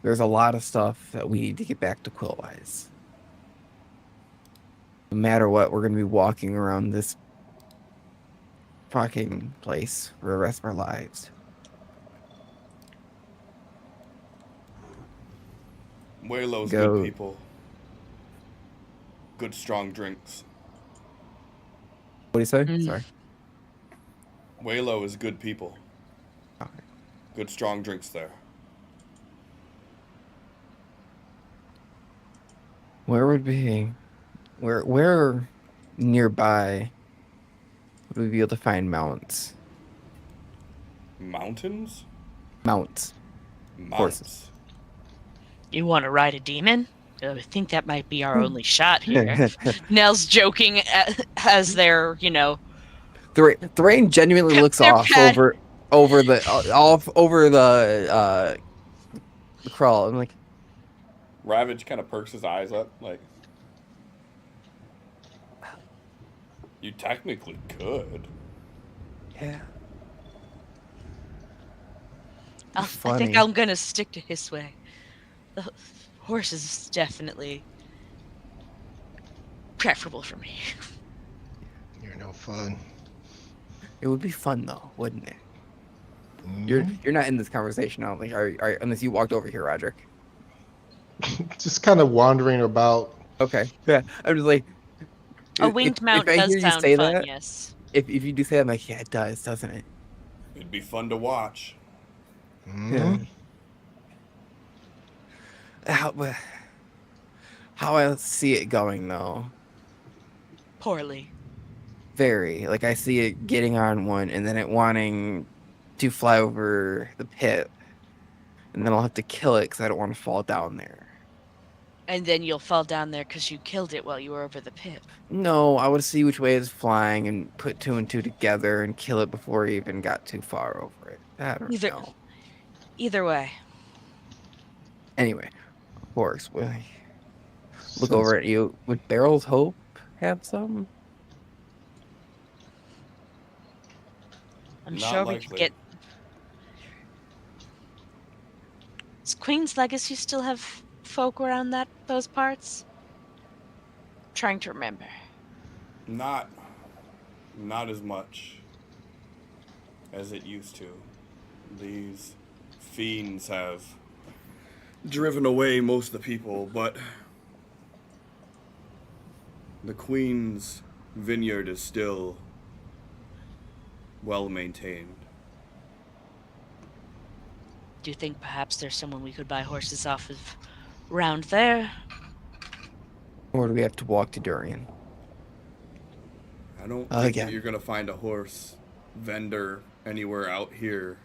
There's a lot of stuff that we need to get back to Quillwise. No matter what, we're going to be walking around this fucking place for the rest of our lives. Waylo's Go. good people. Good strong drinks. What do you say? Mm. Sorry. Waylo is good people. Okay. Good strong drinks there. Where would be... Where nearby would we be able to find mounts? Mountains? Mounts. Mounts. Horses. You want to ride a demon? I think that might be our only shot here. Nell's joking as they're, Thorane genuinely looks They're off bad. over the crawl. I'm like, Ravage kind of perks his eyes up, like, you technically could. yeah. I Funny. think I'm gonna stick to his way. The horse is definitely preferable for me. You're no fun. It would be fun though, wouldn't it? Mhm. You're not in this conversation, I don't think. Are unless you walked over here, Roderick. Just kind of wandering about. Okay. Yeah. I'm just like, A winged mount I does hear you sound say fun, that, yes. if you do say that, I'm like, yeah, it does, doesn't it? It'd be fun to watch. Mhm. Yeah. How I see it going though, Poorly. very like I see it getting on one and then it wanting to fly over the pit, and then I'll have to kill it because I don't want to fall down there. And then you'll fall down there because you killed it while you were over the pit. No, I would see which way it's flying and put two and two together and kill it before it even got too far over it. I don't know. Either way. Anyway, horse. Look Since- over at you. Would Barrel's Hope have some? I'm Not sure we could likely. get. Does Queen's Legacy still have folk around those parts? Trying to remember. Not as much as it used to. These fiends have driven away most of the people, but the Queen's vineyard is still well maintained. Do you think perhaps there's someone we could buy horses off of round there? Or do we have to walk to Durian? I don't think Again. that you're gonna find a horse vendor anywhere out here.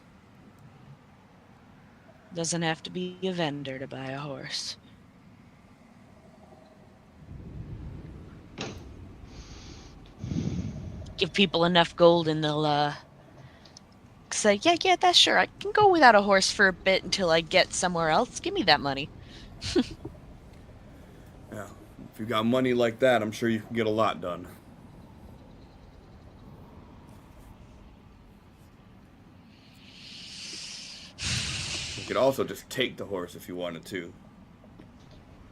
Doesn't have to be a vendor to buy a horse. Give people enough gold and they'll say, yeah, that's sure. I can go without a horse for a bit until I get somewhere else. Give me that money. Yeah, if you got money like that, I'm sure you can get a lot done. You could also just take the horse if you wanted to.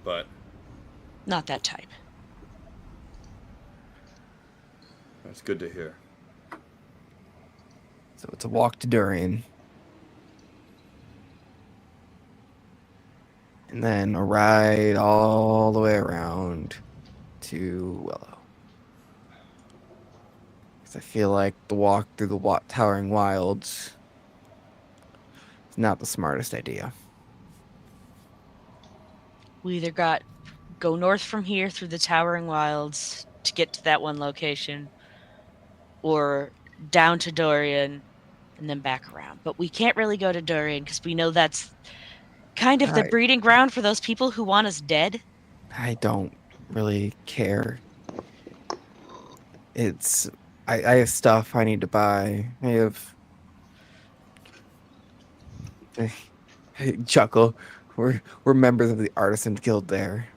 But Not that type. that's good to hear. So it's a walk to Durian. And then a ride all the way around to Willow. Because I feel like the walk through the Towering Wilds is not the smartest idea. We either go north from here through the Towering Wilds to get to that one location, or down to Dorian and then back around. But we can't really go to Dorian because we know that's kind of the Right. breeding ground for those people who want us dead. I don't really care. I have stuff I need to buy. I have chuckle. We're members of the Artisans Guild there.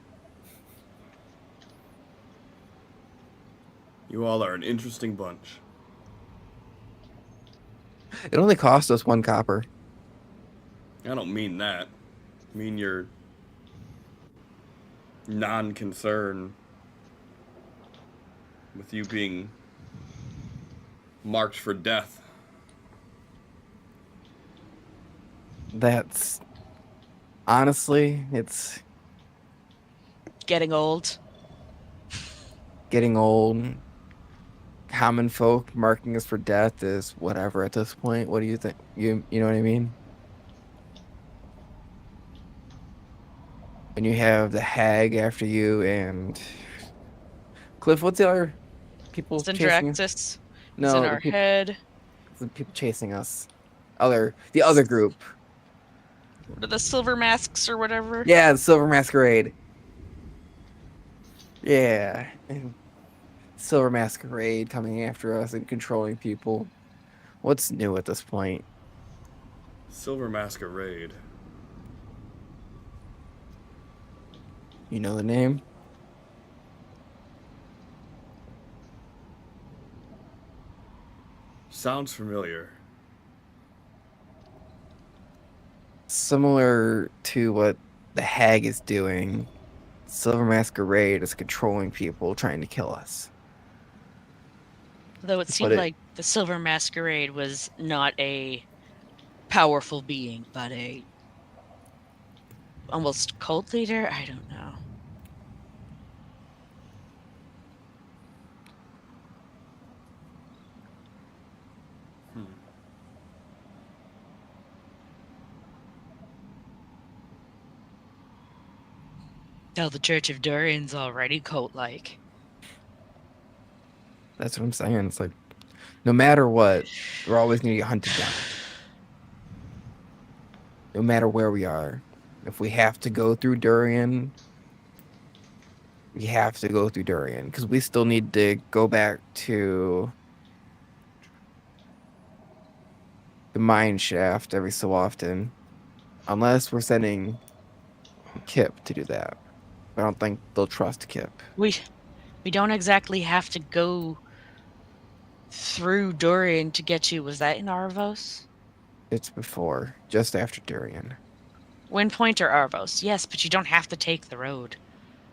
You all are an interesting bunch. It only cost us 1 copper. I don't mean that. I mean your non-concern with you being marked for death. That's honestly, it's Getting old. getting old. Common folk marking us for death is whatever at this point. What do you think? You know what I mean? And you have the hag after you and Cliff, what's the other people chasing us? Syndraxis is in No, our head. the people chasing us. The other group. What are the silver masks or whatever? Yeah, the Silver Masquerade. Yeah. And Silver Masquerade coming after us and controlling people. What's new at this point? Silver Masquerade. You know the name? Sounds familiar. Similar to what the hag is doing, Silver Masquerade is controlling people trying to kill us. Though it But seemed it- like the Silver Masquerade was not a powerful being, but a almost cult leader. I don't know. Now the Church of Durian's already cult-like. That's what I'm saying. It's like, no matter what, we're always going to get hunted down. No matter where we are. If we have to go through Durian, we have to go through Durian. Because we still need to go back to the mine shaft every so often. Unless we're sending Kip to do that. I don't think they'll trust Kip. We don't exactly have to go through Durian to get you. Was that in Arvos? It's before, just after Durian. Windpoint or Arvos? Yes, but you don't have to take the road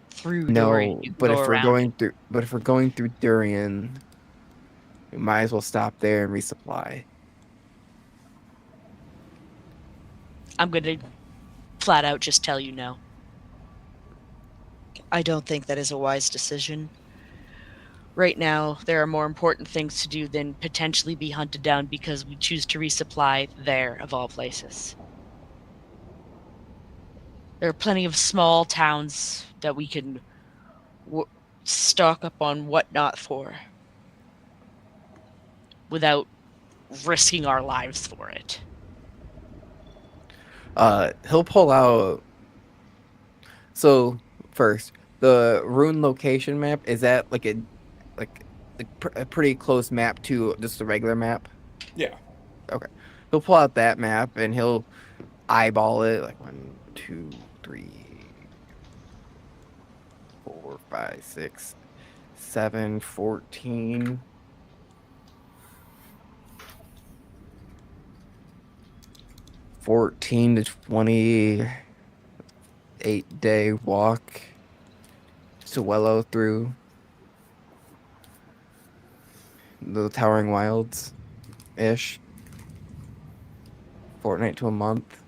through Durian. No, You can but go if we're around going it. through, but if we're going through Durian, we might as well stop there and resupply. I'm gonna flat out just tell you no. I don't think that is a wise decision. Right now, there are more important things to do than potentially be hunted down because we choose to resupply there, of all places. There are plenty of small towns that we can stock up on whatnot for without risking our lives for it. He'll pull out. So first, the rune location map, is that like a pretty close map to just a regular map? Yeah. Okay. He'll pull out that map and he'll eyeball it like 1, 2, 3, 4, 5, 6, 7, 14. 14 to 28-day walk to Wellow through the Towering Wilds ish. Fortnight to a month.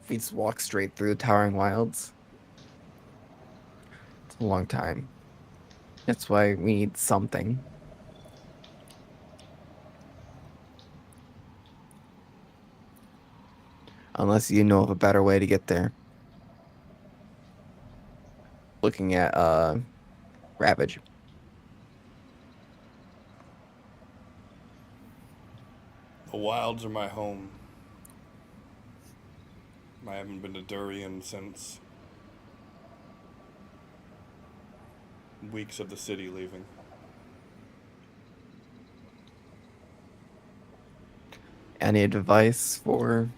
If we just walk straight through the Towering Wilds, it's a long time. That's why we need something. Unless you know of a better way to get there. Looking at Ravage. The wilds are my home. I haven't been to Durian since weeks of the city leaving. Any advice for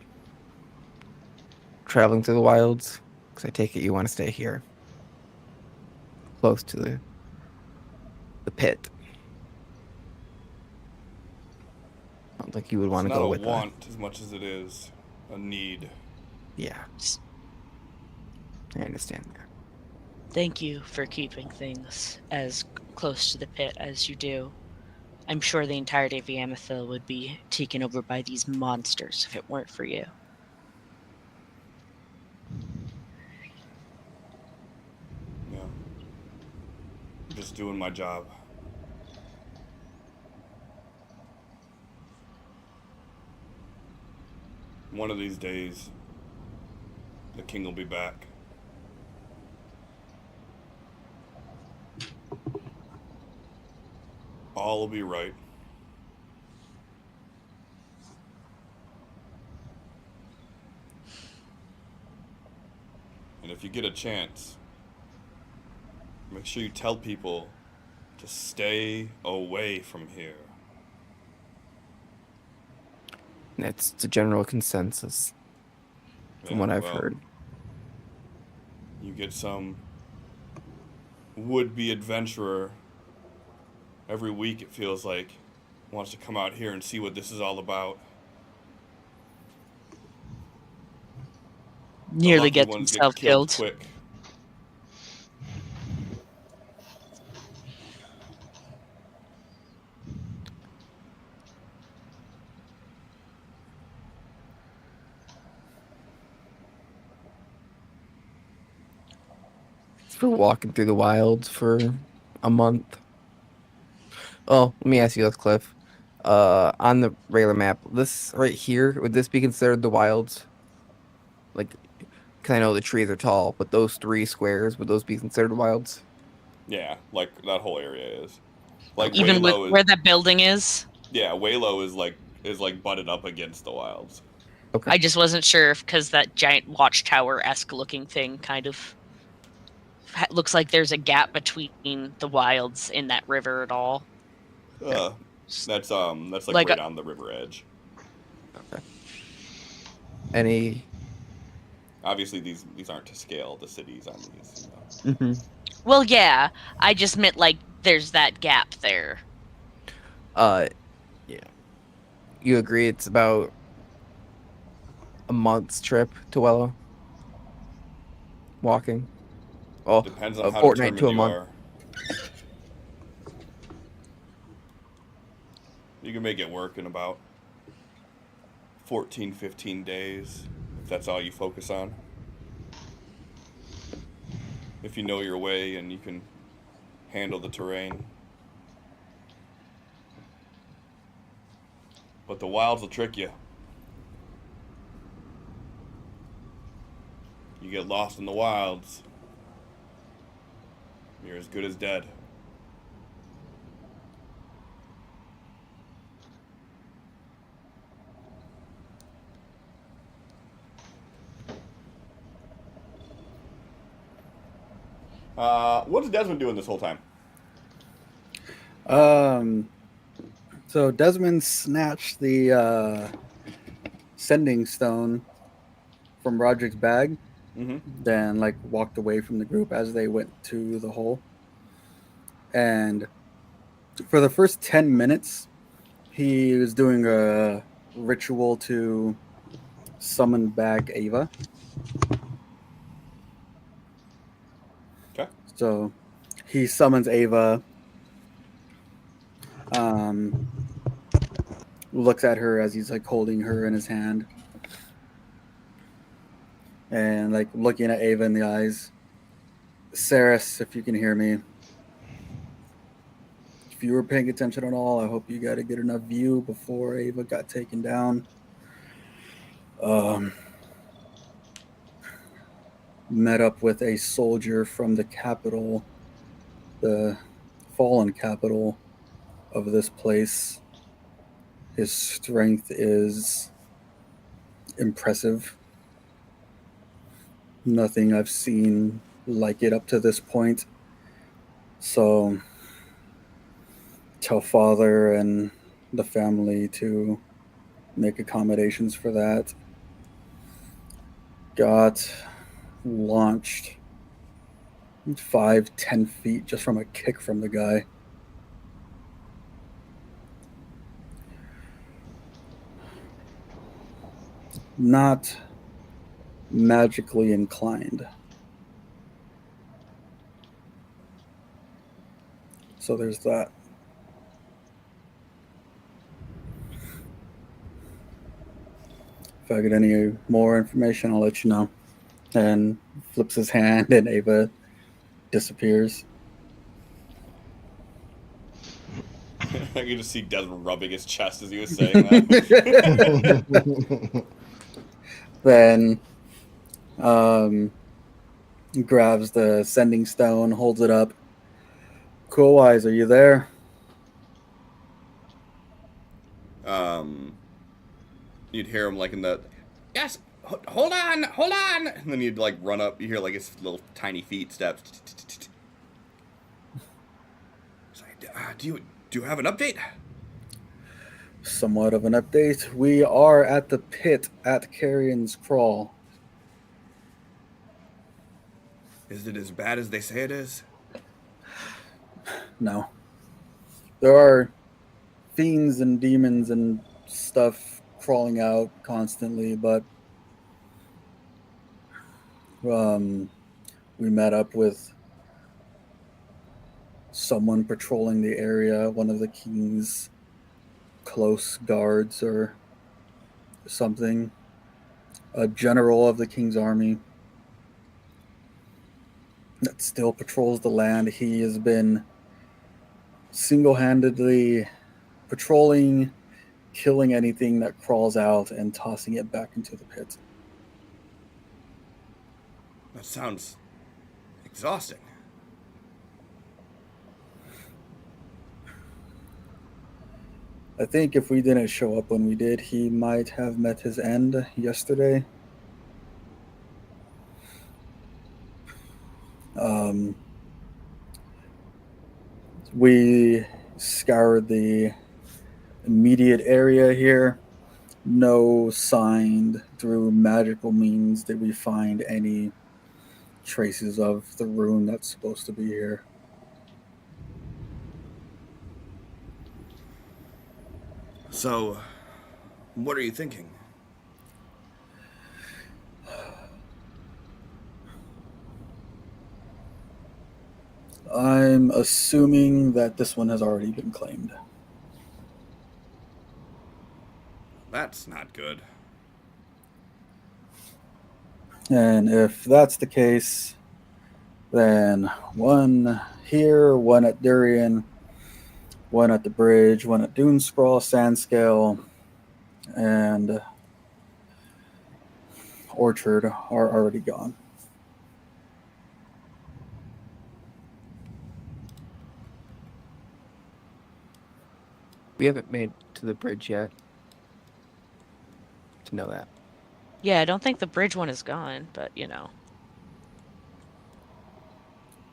traveling through the wilds? Because I take it you want to stay here. close to the pit. I don't think you would It's want to not go a with that. want as much as it is a need. Yeah, I understand that. Thank you for keeping things as close to the pit as you do. I'm sure the entirety of the Amethil would be taken over by these monsters if it weren't for you. Yeah. Just doing my job. One of these days, the king will be back. All will be right. And if you get a chance, make sure you tell people to stay away from here. That's the general consensus from what I've heard. You get some would-be adventurer every week, it feels like, wants to come out here and see what this is all about. The Nearly lucky gets ones himself get killed killed. quick. For walking through the wilds for a month. Oh, let me ask you this, Cliff. On the regular map, this right here, would this be considered the wilds? Like, because I know the trees are tall, but those 3 squares, would those be considered wilds? Yeah, like that whole area is. Like Even with Waylo is, where that building is. yeah, Waylo is like butted up against the wilds. Okay. I just wasn't sure if because that giant watchtower-esque looking thing kind of looks like there's a gap between the wilds in that river at all. That's like Like right on the river edge. Okay. Any? Obviously, these aren't to scale. The cities on these. You know. Mm-hmm. Well, yeah. I just meant like there's that gap there. Yeah. You agree it's about a month's trip to Wello? Walking? Well, Depends on a how fortnight determined to a you month. are. You can make it work in about 14, 15 days, if that's all you focus on. If you know your way and you can handle the terrain. But the wilds will trick you. You get lost in the wilds, you're as good as dead. What's Desmond doing this whole time? So Desmond snatched the sending stone from Roderick's bag, then like walked away from the group as they went to the hole. And for the first 10 minutes, he was doing a ritual to summon back Ava. Okay. So he summons Ava, looks at her as he's like holding her in his hand, and like looking at Ava in the eyes. Saris, if you can hear me, if you were paying attention at all, I hope you got a good enough view before Ava got taken down. Met up with a soldier from the capital, the fallen capital of this place. His strength is impressive. Nothing I've seen like it up to this point. So tell father and the family to make accommodations for that. Got launched 5-10 feet just from a kick from the guy. Not magically inclined. So there's that. If I get any more information, I'll let you know. And flips his hand, and Ava disappears. I could just see Desmond rubbing his chest as he was saying that. Then grabs the sending stone, holds it up. Cool Eyes, are you there? You'd hear him like in the, yes, hold on, and then you'd like run up. You hear like his little tiny feet steps. Do you have an update? Somewhat of an update. We are at the pit at Carrion's Crawl. Is it as bad as they say it is? No. There are fiends and demons and stuff crawling out constantly, but we met up with someone patrolling the area, one of the king's close guards or something, a general of the king's army that still patrols the land. He has been single-handedly patrolling, killing anything that crawls out and tossing it back into the pit. That sounds exhausting. I think if we didn't show up when we did, he might have met his end yesterday. We scoured the immediate area here. No sign through magical means did we find any traces of the rune that's supposed to be here. So, what are you thinking? I'm assuming that this one has already been claimed. That's not good. And if that's the case, then one here, one at Durian, one at the bridge, one at Dune Scrawl, Sandscale, and Orchard are already gone. We haven't made to the bridge yet. To know that. Yeah, I don't think the bridge one is gone, but you know.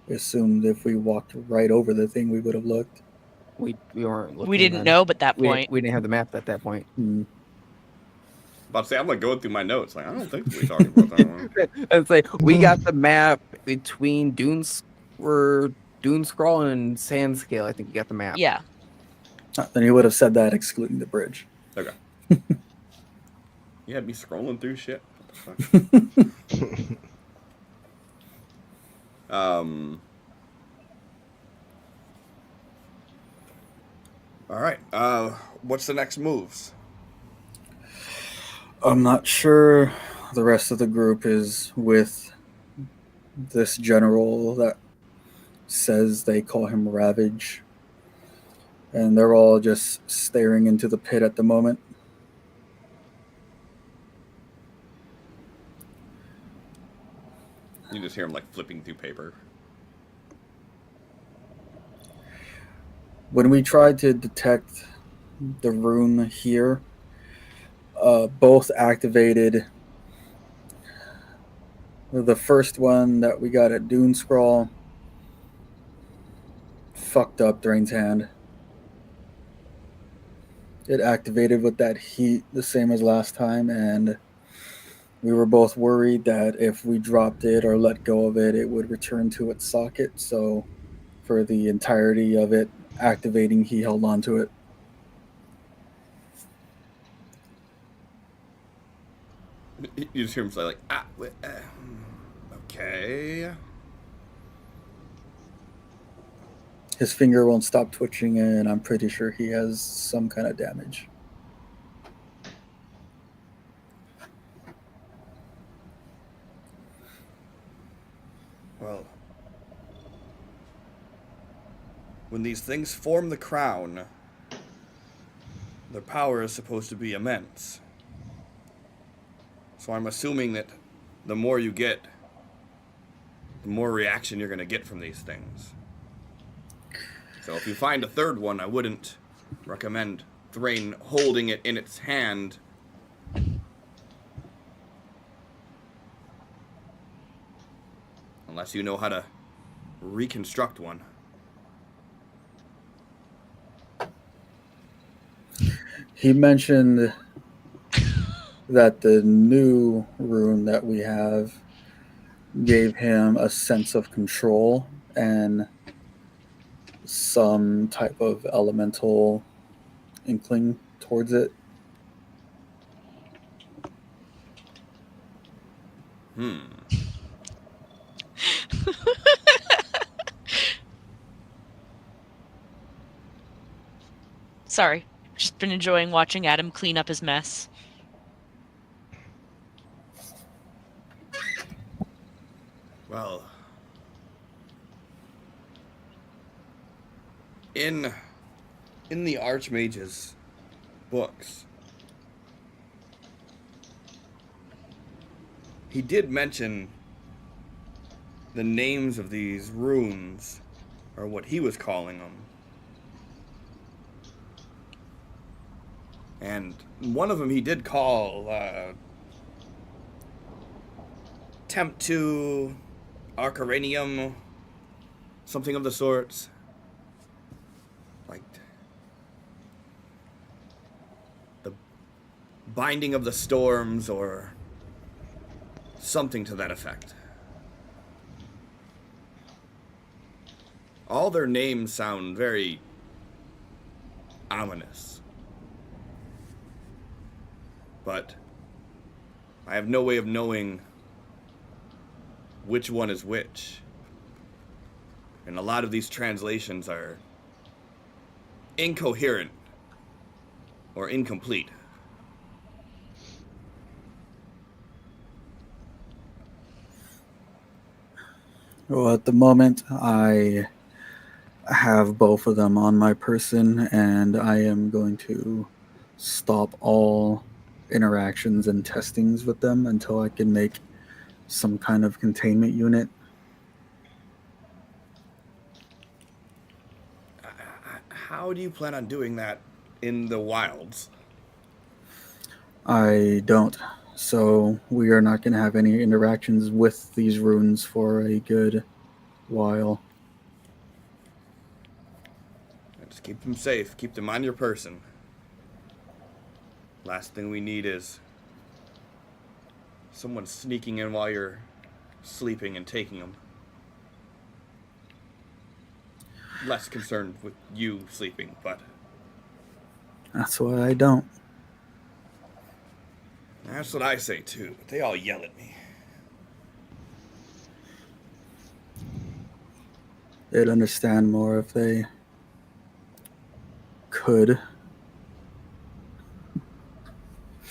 I assumed if we walked right over the thing, we would have looked. We weren't looking. We didn't then. know, but that We point. didn't have the map at that point. About to say, I'm like going through my notes. Like, I don't think we talked about that one. I'd say we got the map between Dune Scrawl and Sandscale. I think we got the map. Yeah. Then he would have said that excluding the bridge. Okay. You had me scrolling through shit. What the fuck? All right. What's the next moves? I'm not sure the rest of the group is with this general that says they call him Ravage. And they're all just staring into the pit at the moment. You just hear him like flipping through paper. When we tried to detect the rune here, both activated. The first one that we got at Dune Scrawl fucked up Drain's hand. It activated with that heat the same as last time, and We were both worried that if we dropped it or let go of it, it would return to its socket. So, for the entirety of it activating, he held on to it. You just hear him say like, okay. His finger won't stop twitching, and I'm pretty sure he has some kind of damage. Well, when these things form the crown, their power is supposed to be immense. So I'm assuming that the more you get, the more reaction you're going to get from these things. So if you find a third one, I wouldn't recommend Thrain holding it in its hand. Unless you know how to reconstruct one. He mentioned that the new rune that we have gave him a sense of control and some type of elemental inkling towards it. Sorry. Just been enjoying watching Adam clean up his mess. Well, in the Archmage's books, he did mention the names of these runes, or what he was calling them. And one of them he did call Tempt to Arcaranium, something of the sorts. Like the Binding of the Storms, or something to that effect. All their names sound very ominous. But I have no way of knowing which one is which. And a lot of these translations are incoherent or incomplete. Well, at the moment, I have both of them on my person, and I am going to stop all interactions and testings with them until I can make some kind of containment unit. How do you plan on doing that in the wilds? I don't. So we are not going to have any interactions with these runes for a good while. Just keep them safe. Keep them on your person. Last thing we need is someone sneaking in while you're sleeping and taking them. Less concerned with you sleeping, but That's why I don't. that's what I say too. They all yell at me. They'd understand more if they could.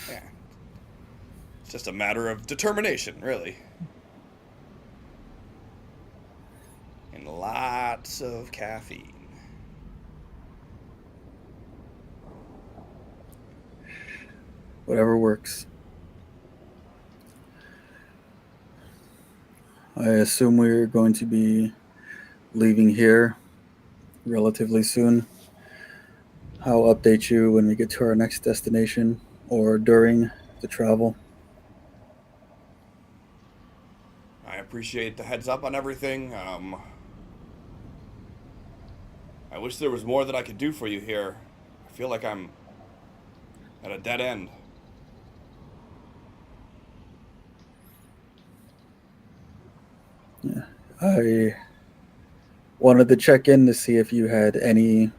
Yeah. It's just a matter of determination, really. And lots of caffeine. Whatever works. I assume we're going to be leaving here relatively soon. I'll update you when we get to our next destination or during the travel. I appreciate the heads up on everything. I wish there was more that I could do for you here. I feel like I'm at a dead end. I wanted to check in to see if you had any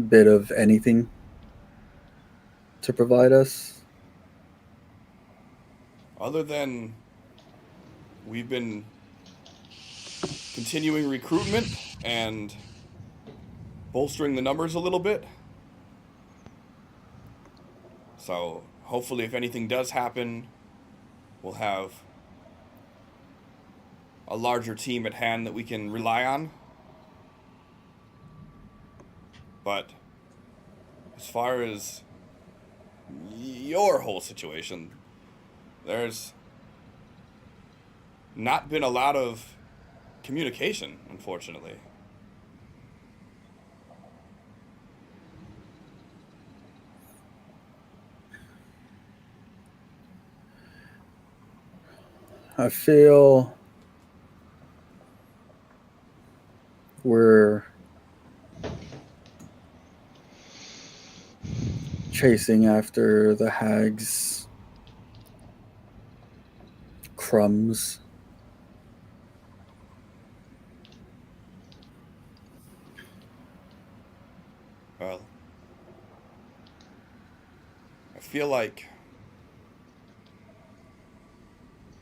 bit of anything to provide us. Other than we've been continuing recruitment and bolstering the numbers a little bit. So hopefully if anything does happen, we'll have a larger team at hand that we can rely on. But as far as your whole situation, there's not been a lot of communication, unfortunately. I feel we're chasing after the hag's crumbs. Well, I feel like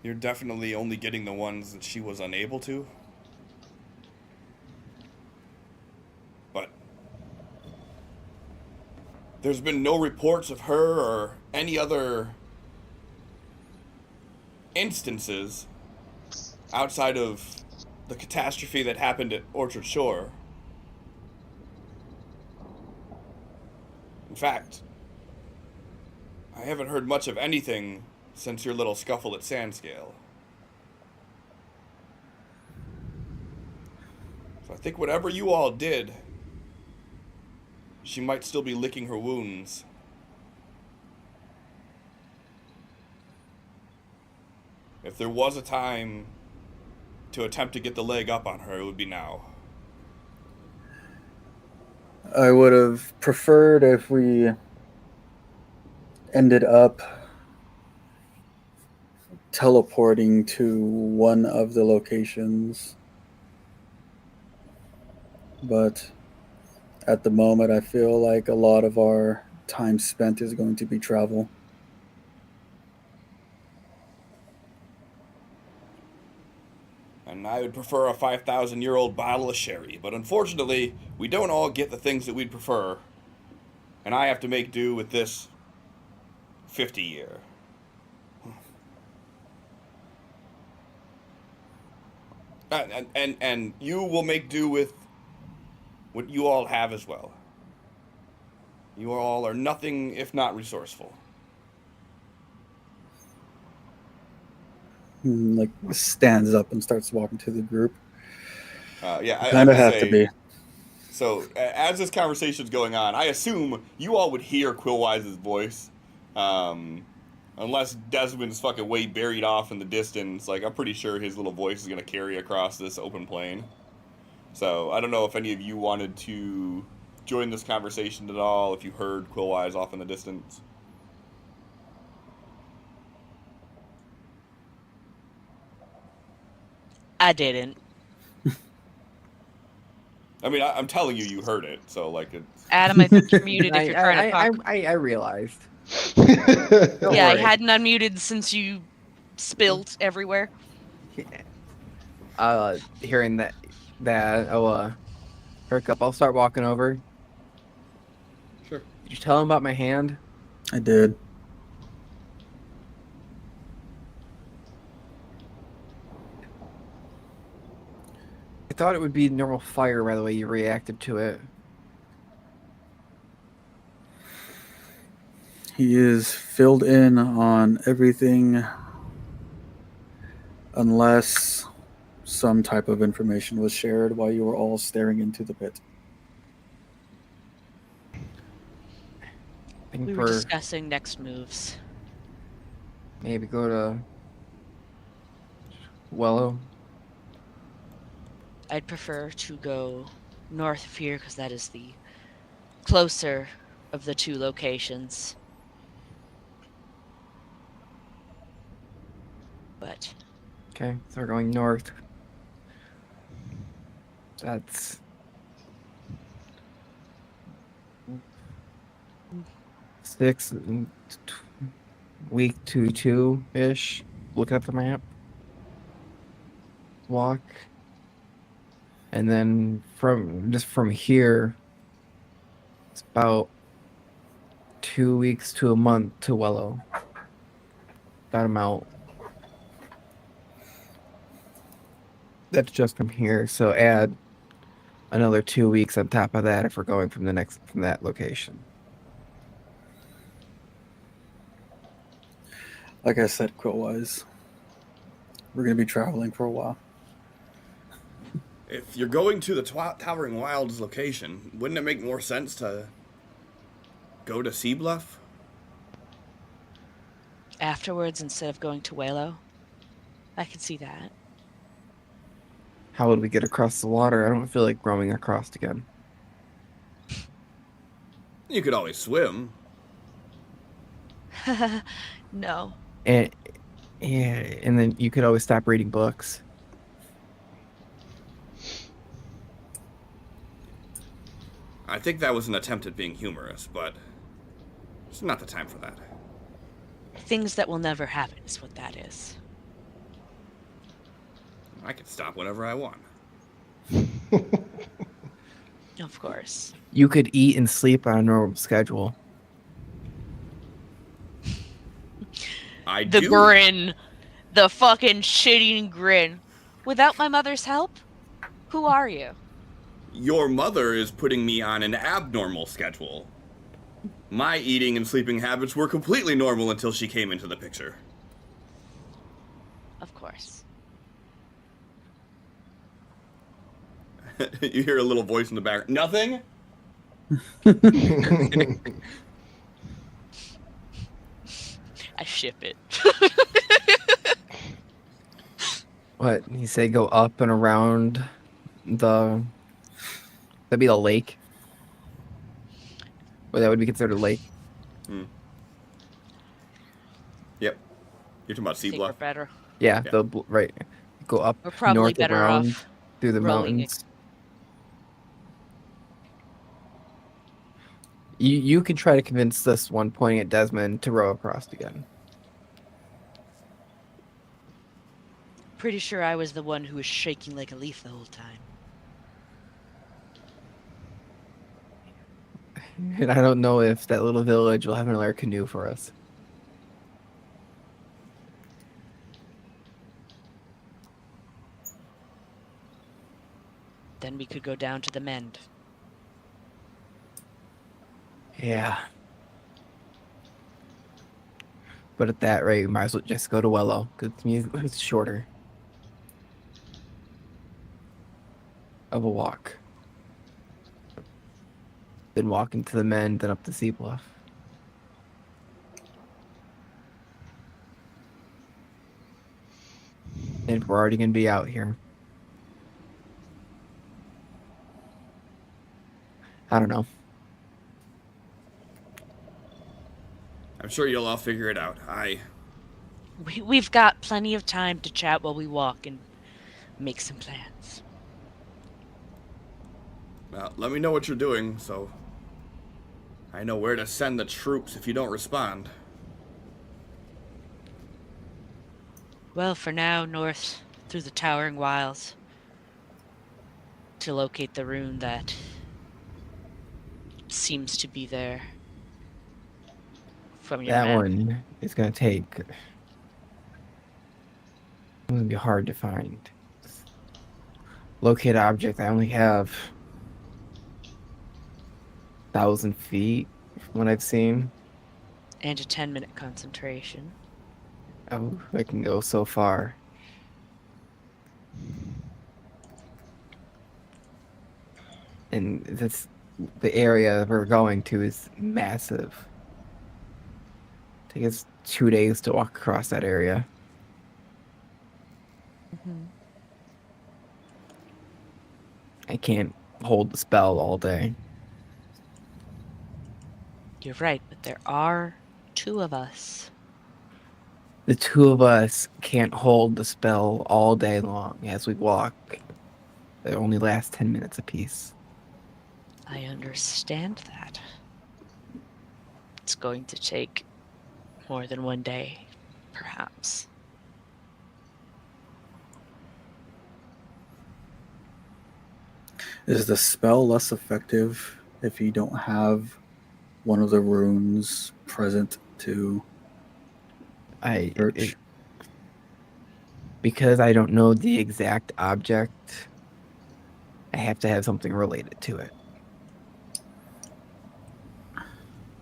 you're definitely only getting the ones that she was unable to. But there's been no reports of her or any other instances outside of the catastrophe that happened at Orchard Shore. In fact, I haven't heard much of anything since your little scuffle at Sandscale. So I think whatever you all did, she might still be licking her wounds. If there was a time to attempt to get the leg up on her, it would be now. I would have preferred if we ended up teleporting to one of the locations. But at the moment, I feel like a lot of our time spent is going to be travel. And I would prefer a 5,000-year-old bottle of sherry, but unfortunately, we don't all get the things that we'd prefer. And I have to make do with this 50-year. And you will make do with what you all have as well. You all are nothing if not resourceful. Like stands up and starts walking to the group. Yeah, I Kind of will have say, to be. So, as this conversation's going on, I assume you all would hear Quillwise's voice. Unless Desmond's fucking way buried off in the distance, like, I'm pretty sure his little voice is going to carry across this open plain. So, I don't know if any of you wanted to join this conversation at all, if you heard Quillwise off in the distance. I didn't. I mean, I'm telling you, you heard it, so, like, it's... Adam, I think you're muted if you're trying to talk. I realized. Yeah, I worry. hadn't unmuted since you spilled everywhere. Hearing that, Hurkup, I'll start walking over. Sure. Did you tell him about my hand? I did. I thought it would be normal fire by the way you reacted to it. He is filled in on everything unless some type of information was shared while you were all staring into the pit. I think We were discussing next moves. maybe go to Wellow. I'd prefer to go north of here because that is the closer of the two locations. But Okay, so we're going north. That's six week 2 ish. Looking at the map. Walk. And then from here, it's about 2 weeks to a month to Wellow. That amount. That's just from here. So add another 2 weeks on top of that if we're going from that location. Like I said, Quillwise, we're going to be traveling for a while. If you're going to the Towering Wilds location, wouldn't it make more sense to go to Sea Bluff? Afterwards, instead of going to Walo, I could see that. How would we get across the water? I don't feel like roaming across again. You could always swim. No. And yeah, and then you could always stop reading books. I think that was an attempt at being humorous, but it's not the time for that. Things that will never happen is what that is. I can stop whenever I want. Of course. You could eat and sleep on a normal schedule. I The do. grin. The fucking shitting grin. Without my mother's help? Who are you? Your mother is putting me on an abnormal schedule. My eating and sleeping habits were completely normal until she came into the picture. Of course. You hear a little voice in the back. Nothing? I ship it. What? You say go up and around that'd be the lake? Or that would be considered a lake? Yep. You're talking about Sea Think we're Bluff? better. Yeah, Yeah. right. Go up We're probably north better around off through the rolling it. mountains. You can try to convince this one pointing at Desmond to row across again. Pretty sure I was the one who was shaking like a leaf the whole time. And I don't know if that little village will have another canoe for us. Then we could go down to the Mend. Yeah. But at that rate, we might as well just go to Wellow, because it's shorter of a walk. Then walking to the Mend, then up the Sea Bluff. And we're already going to be out here. I don't know. I'm sure you'll all figure it out. We've got plenty of time to chat while we walk and make some plans. Well, let me know what you're doing, so I know where to send the troops if you don't respond. Well, for now, north through the Towering Wilds to locate the rune that seems to be there from your That map. one is going to take... It's going to be hard to find. Locate object. I only have 1,000 feet from what I've seen. And a 10-minute concentration. Oh, I can go so far. And the area we're going to is massive. Take us 2 days to walk across that area. I can't hold the spell all day. You're right, but there are two of us. The two of us can't hold the spell all day long as we walk. They only last 10 minutes apiece. I understand that. It's going to take more than one day, perhaps. Is the spell less effective if you don't have one of the runes present to search? Because I don't know the exact object, I have to have something related to it.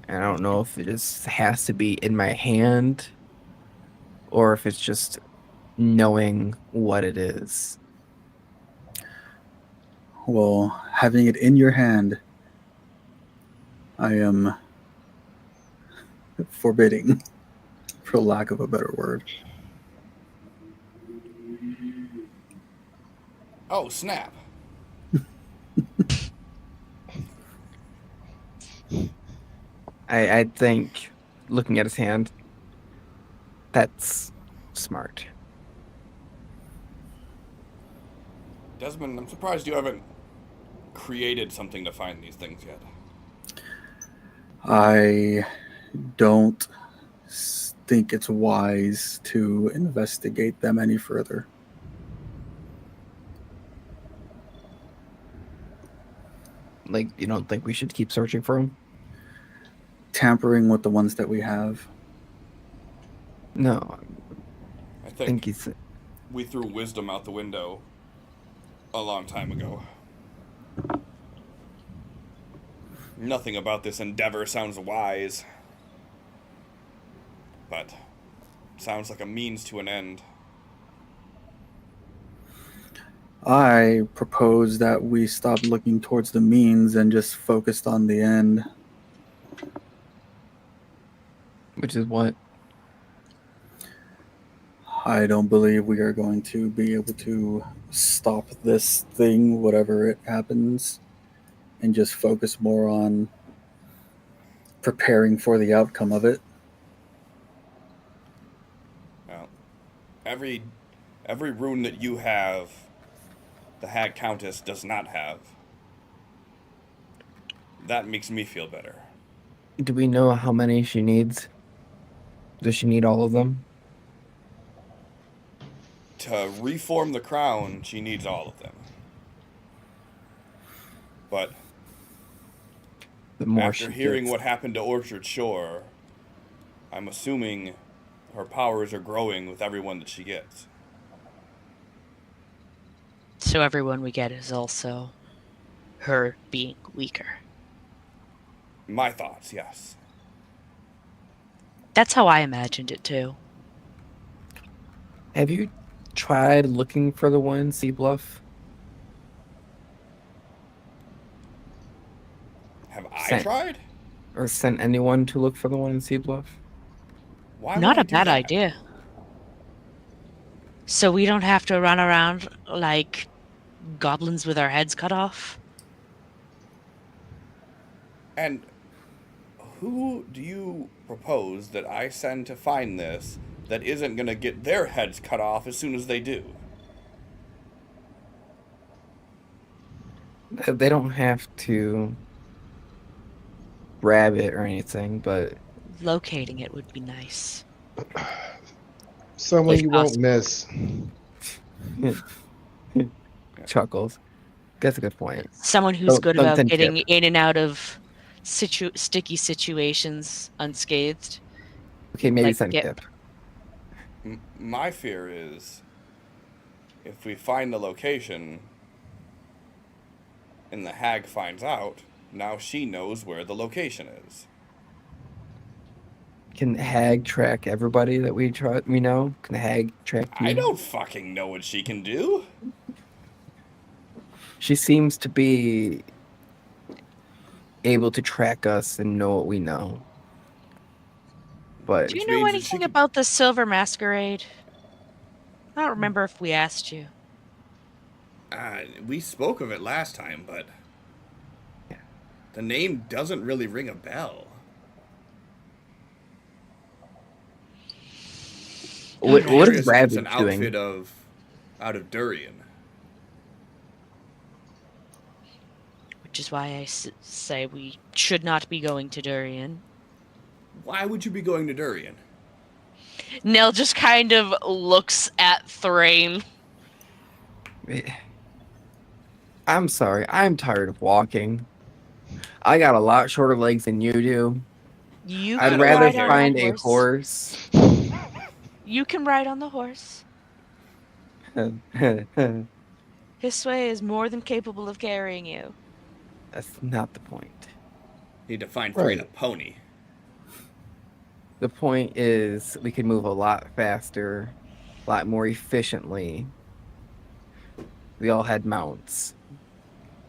And I don't know if it just has to be in my hand or if it's just knowing what it is. Well, having it in your hand, I am forbidding, for lack of a better word. Oh, snap. I think, looking at his hand, that's smart. Desmond, I'm surprised you haven't created something to find these things yet. I don't think it's wise to investigate them any further. Like, you don't think we should keep searching for him? Tampering with the ones that we have. No, I I think think he's... we threw wisdom out the window a long time ago. Nothing about this endeavor sounds wise. But sounds like a means to an end. I propose that we stop looking towards the means and just focused on the end. Which is what? I don't believe we are going to be able to stop this thing, whatever it happens, and just focus more on preparing for the outcome of it. Well, every rune that you have, the Hag Countess does not have. That makes me feel better. Do we know how many she needs? Does she need all of them? To reform the crown, she needs all of them. But The more after she hearing gets. what happened to Orchard Shore, I'm assuming her powers are growing with everyone that she gets. So everyone we get is also her being weaker. My thoughts, yes. That's how I imagined it too. Have you tried looking for the one in Sea Bluff? Have I Sent. tried? Or sent anyone to look for the one in Sea Bluff? Why Not would I a do bad that? idea. So we don't have to run around like goblins with our heads cut off. And who do you propose that I send to find this that isn't going to get their heads cut off as soon as they do? They don't have to grab it or anything, but Locating it would be nice. Someone If you won't possible. miss. chuckles. That's a good point. Someone who's good Don't about send getting Kip. in and out of sticky situations unscathed. Okay, maybe Like send Kip. Kip. My fear is if we find the location and the hag finds out, now she knows where the location is. Can Hag track everybody that we know? Can Hag track you? I don't fucking know what she can do. She seems to be able to track us and know what we know. But Do you Which know means that she anything could- about the Silver Masquerade? I don't remember if we asked you. We spoke of it last time, but the name doesn't really ring a bell. what Curious is if it's Ravage an outfit doing? out of Durian. which is why I say we should not be going to Durian. Why would you be going to Durian? Nell just kind of looks at Thrain. I'm sorry. I'm tired of walking. I got a lot shorter legs than you do. You I'd can rather ride on that find a horse. horse. You can ride on the horse. His sway is more than capable of carrying you. That's not the point. Need to find Thrain a Right. pony. The point is we could move a lot faster, a lot more efficiently. We all had mounts.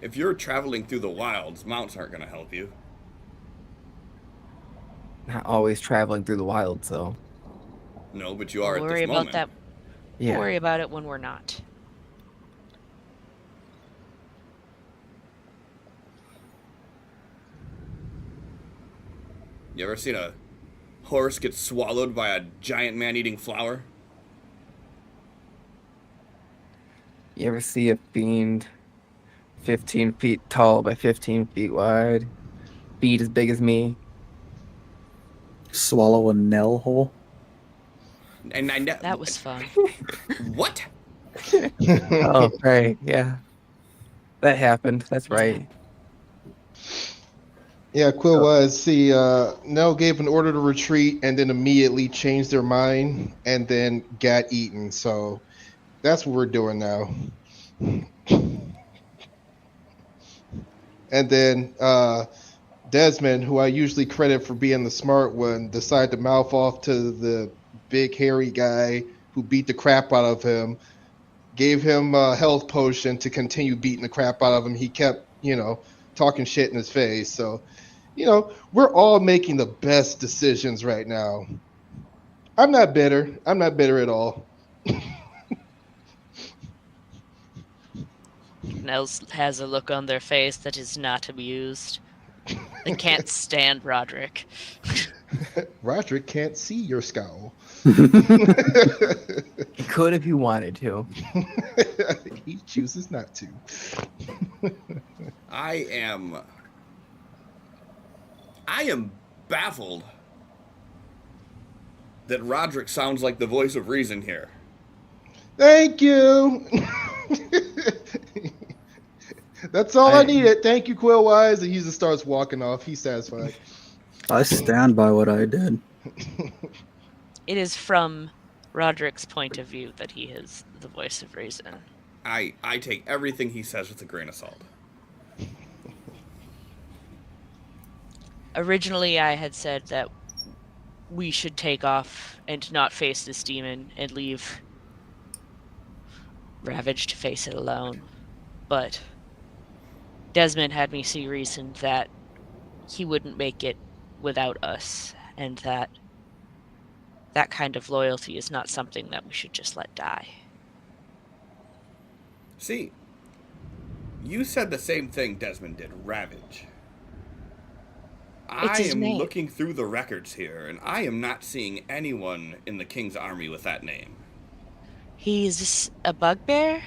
If you're traveling through the wilds, mounts aren't going to help you. Not always traveling through the wilds, though. No, but you are We'll at worry this about moment. that. Yeah. We'll worry about it when we're not. You ever seen a horse get swallowed by a giant man-eating flower? You ever see a fiend 15 feet tall by 15 feet wide, feet as big as me? Swallow a Nell hole. And I know That was fun. what? Oh, right, yeah. That happened. That's right. Yeah, Quill was. See, Nell gave an order to retreat and then immediately changed their mind and then got eaten. So that's what we're doing now. And then Desmond, who I usually credit for being the smart one, decided to mouth off to the big hairy guy who beat the crap out of him, gave him a health potion to continue beating the crap out of him. He kept, talking shit in his face. So, we're all making the best decisions right now. I'm not bitter. I'm not bitter at all. Nels has a look on their face that is not amused. They can't stand Roderick. Roderick can't see your scowl. He could if he wanted to. He chooses not to. I am baffled that Roderick sounds like the voice of reason here. Thank you. That's all I needed. Thank you, Quillwise. And he just starts walking off. He's satisfied. I stand by what I did. It is from Roderick's point of view that he is the voice of reason. I take everything he says with a grain of salt. Originally, I had said that we should take off and not face this demon and leave Ravage to face it alone. But Desmond had me see reason that he wouldn't make it without us, and that kind of loyalty is not something that we should just let die. See, you said the same thing Desmond did, Ravage. It's I his am name. looking through the records here, and I am not seeing anyone in the King's army with that name. He's a bugbear?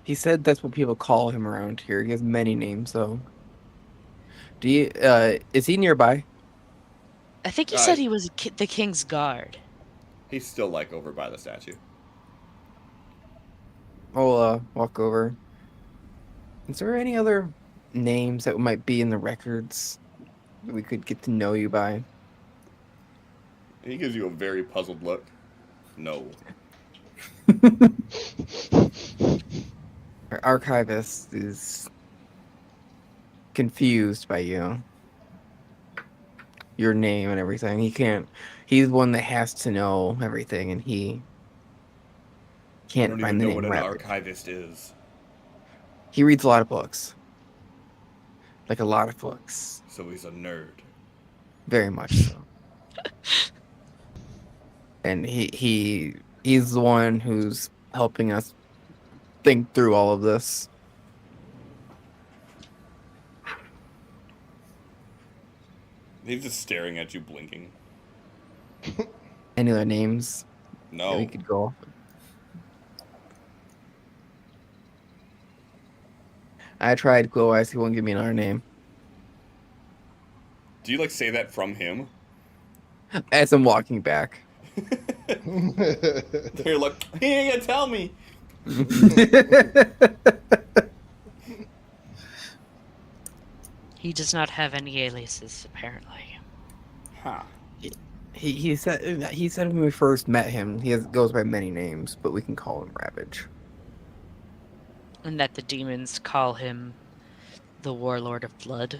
He said that's what people call him around here. He has many names, though. Is he nearby? I think he said he was the king's guard. He's still, like, over by the statue. I'll walk over. Is there any other names that might be in the records that we could get to know you by? He gives you a very puzzled look. No. Our archivist is confused by you. Your name and everything. He's the one that has to know everything, and he I can't don't find even the know name what an Rabbit. archivist is. He reads a lot of books. Like a lot of books. So he's a nerd. Very much so. And he's the one who's helping us think through all of this. He's just staring at you, blinking. Any other names that we No. could go off? I tried Glow Eyes. He won't give me another name. Do you like say that from him? As I'm walking back. You're like, he ain't gonna tell me. He does not have any aliases, apparently. Huh. He said when we first met him, goes by many names, but we can call him Ravage. And that the demons call him the Warlord of Blood.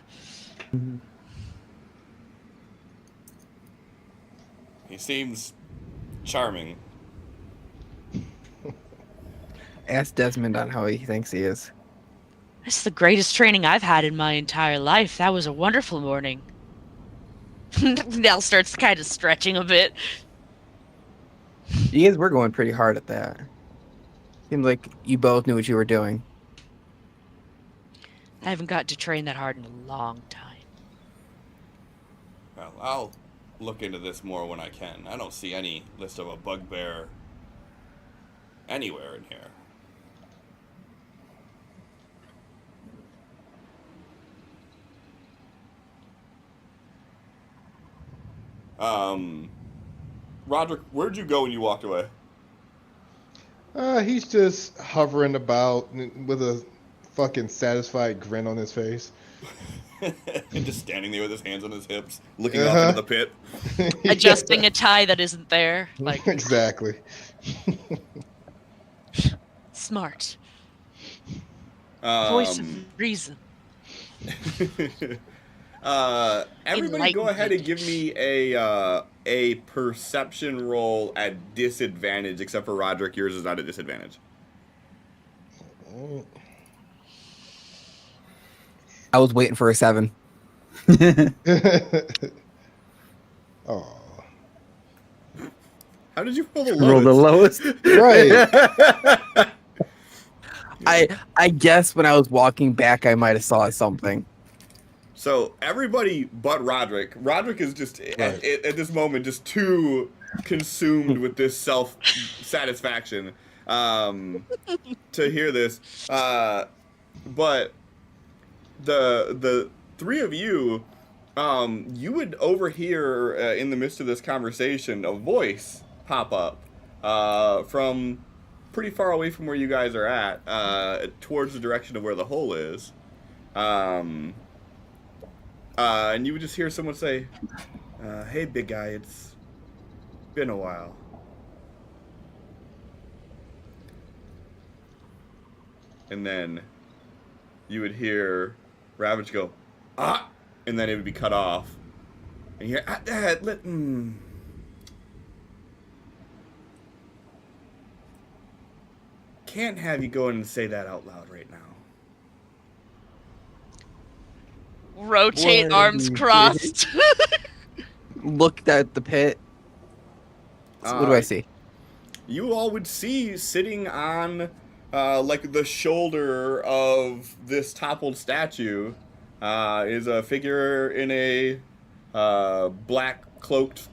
He seems charming. Ask Desmond on how he thinks he is. That's the greatest training I've had in my entire life. That was a wonderful morning. Nell starts kind of stretching a bit. You guys were going pretty hard at that. Seemed like you both knew what you were doing. I haven't got to train that hard in a long time. Well, I'll look into this more when I can. I don't see any list of a bugbear anywhere in here. Roderick, where'd you go when you walked away? He's just hovering about with a fucking satisfied grin on his face. And just standing there with his hands on his hips, looking off into the pit. Adjusting a tie that isn't there. Like Exactly. smart. Voice of reason. Everybody go ahead and give me a perception roll at disadvantage, except for Roderick. Yours is not at disadvantage. I was waiting for a 7. Oh. How did you roll the Roll the lowest? lowest. Right. I guess when I was walking back, I might have saw something. So everybody but Roderick. Roderick is just at this moment just too consumed with this self-satisfaction to hear this. But the three of you, you would overhear in the midst of this conversation a voice pop up from pretty far away from where you guys are at, towards the direction of where the hole is. And you would just hear someone say, hey, big guy, it's been a while. And then you would hear Ravage go, ah! And then it would be cut off. And you hear, Can't have you go in and say that out loud right now. Rotate, What? arms crossed. Looked at the pit. So what do I see? You all would see sitting on like the shoulder of this toppled statue is a figure in a black cloaked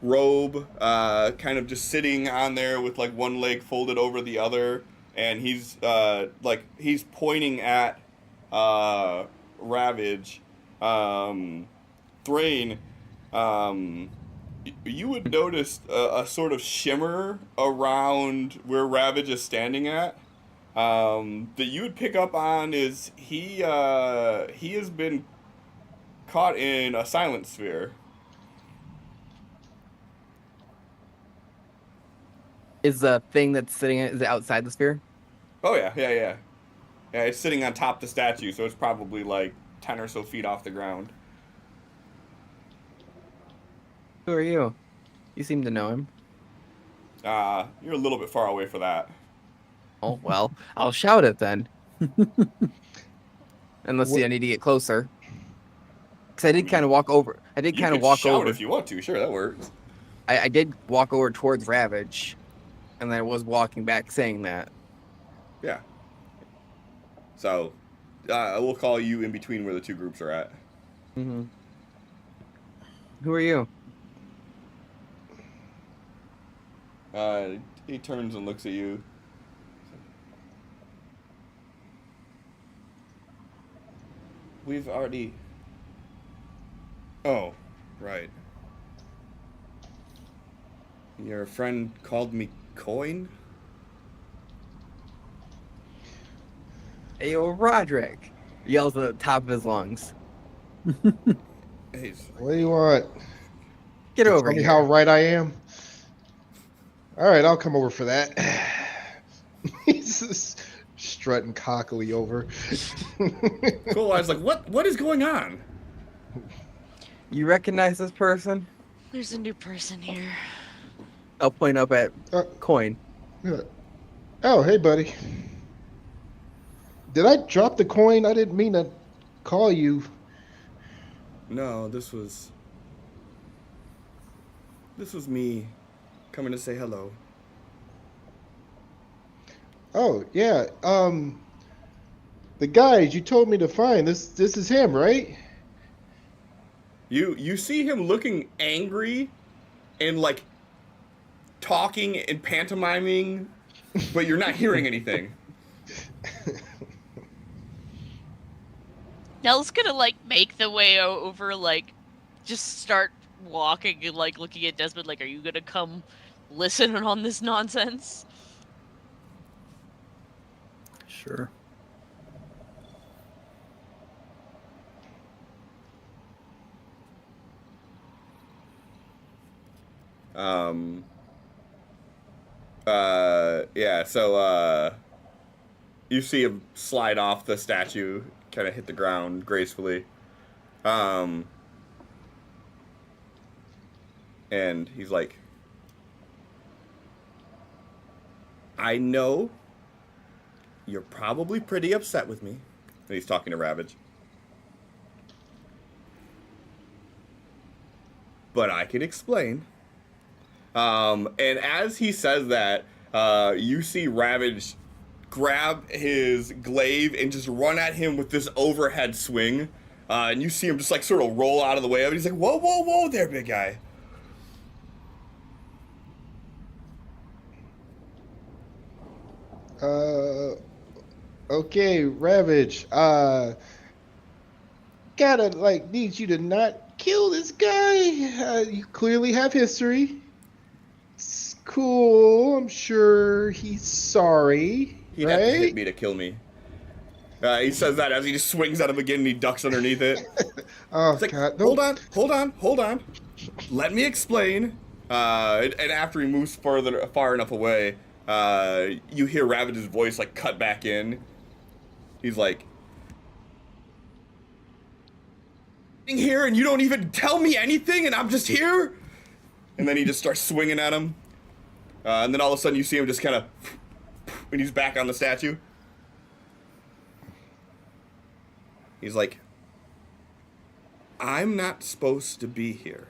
robe, kind of just sitting on there with like one leg folded over the other, and he's pointing at Ravage. Thrain, you would notice a sort of shimmer around where Ravage is standing at. That you would pick up on is he has been caught in a silent sphere. Is the thing that's sitting is it outside the sphere? Oh yeah. Yeah, it's sitting on top of the statue, so it's probably like 10 or so feet off the ground. Who are you? You seem to know him. You're a little bit far away for that. Oh well, I'll shout it then. Unless I need to get closer. Because I did kind of walk over. I did You kind of can walk shout over. if you want to. Sure, that works. I did walk over towards Ravage, and then I was walking back saying that. Yeah. So, we'll call you in between where the two groups are at. Mm-hmm. Who are you? He turns and looks at you. we've already... Oh, right. Your friend called me coin? Hey, yo, Roderick! Yells at the top of his lungs. Hey, What do you want? Get over Tell me here. how right I am. All right, I'll come over for that. He's just strutting cockily over. Cool. I was like, what is going on? You recognize this person? There's a new person here. I'll point up at Uh, Coin. yeah. Oh, hey, buddy. Did I drop the coin? I didn't mean to call you. No, this was me coming to say hello. Oh, yeah. The guys you told me to find. This is him, right? You see him looking angry and like talking and pantomiming, but you're not hearing anything. Nell's gonna like make the way over, like just start walking and like looking at Desmond like, are you gonna come listen on this nonsense? Sure. Yeah, so you see him slide off the statue, kind of hit the ground gracefully. And he's like, I know you're probably pretty upset with me. And he's talking to Ravage. But I can explain. And as he says that, you see Ravage grab his glaive and just run at him with this overhead swing. And you see him just like sort of roll out of the way of it. He's like, whoa, whoa, whoa there, big guy. Okay, Ravage. Gotta like need you to not kill this guy. You clearly have history. It's cool. I'm sure he's sorry. He'd have to hit me to kill me. He says that as he just swings at him again and he ducks underneath it. Oh, It's like, God. hold on. Let me explain. And after he moves far enough away, you hear Ravage's voice like cut back in. He's like, here and you don't even tell me anything and I'm just here? And then he just starts swinging at him. And then all of a sudden you see him just kind of, and he's back on the statue. He's like, I'm not supposed to be here.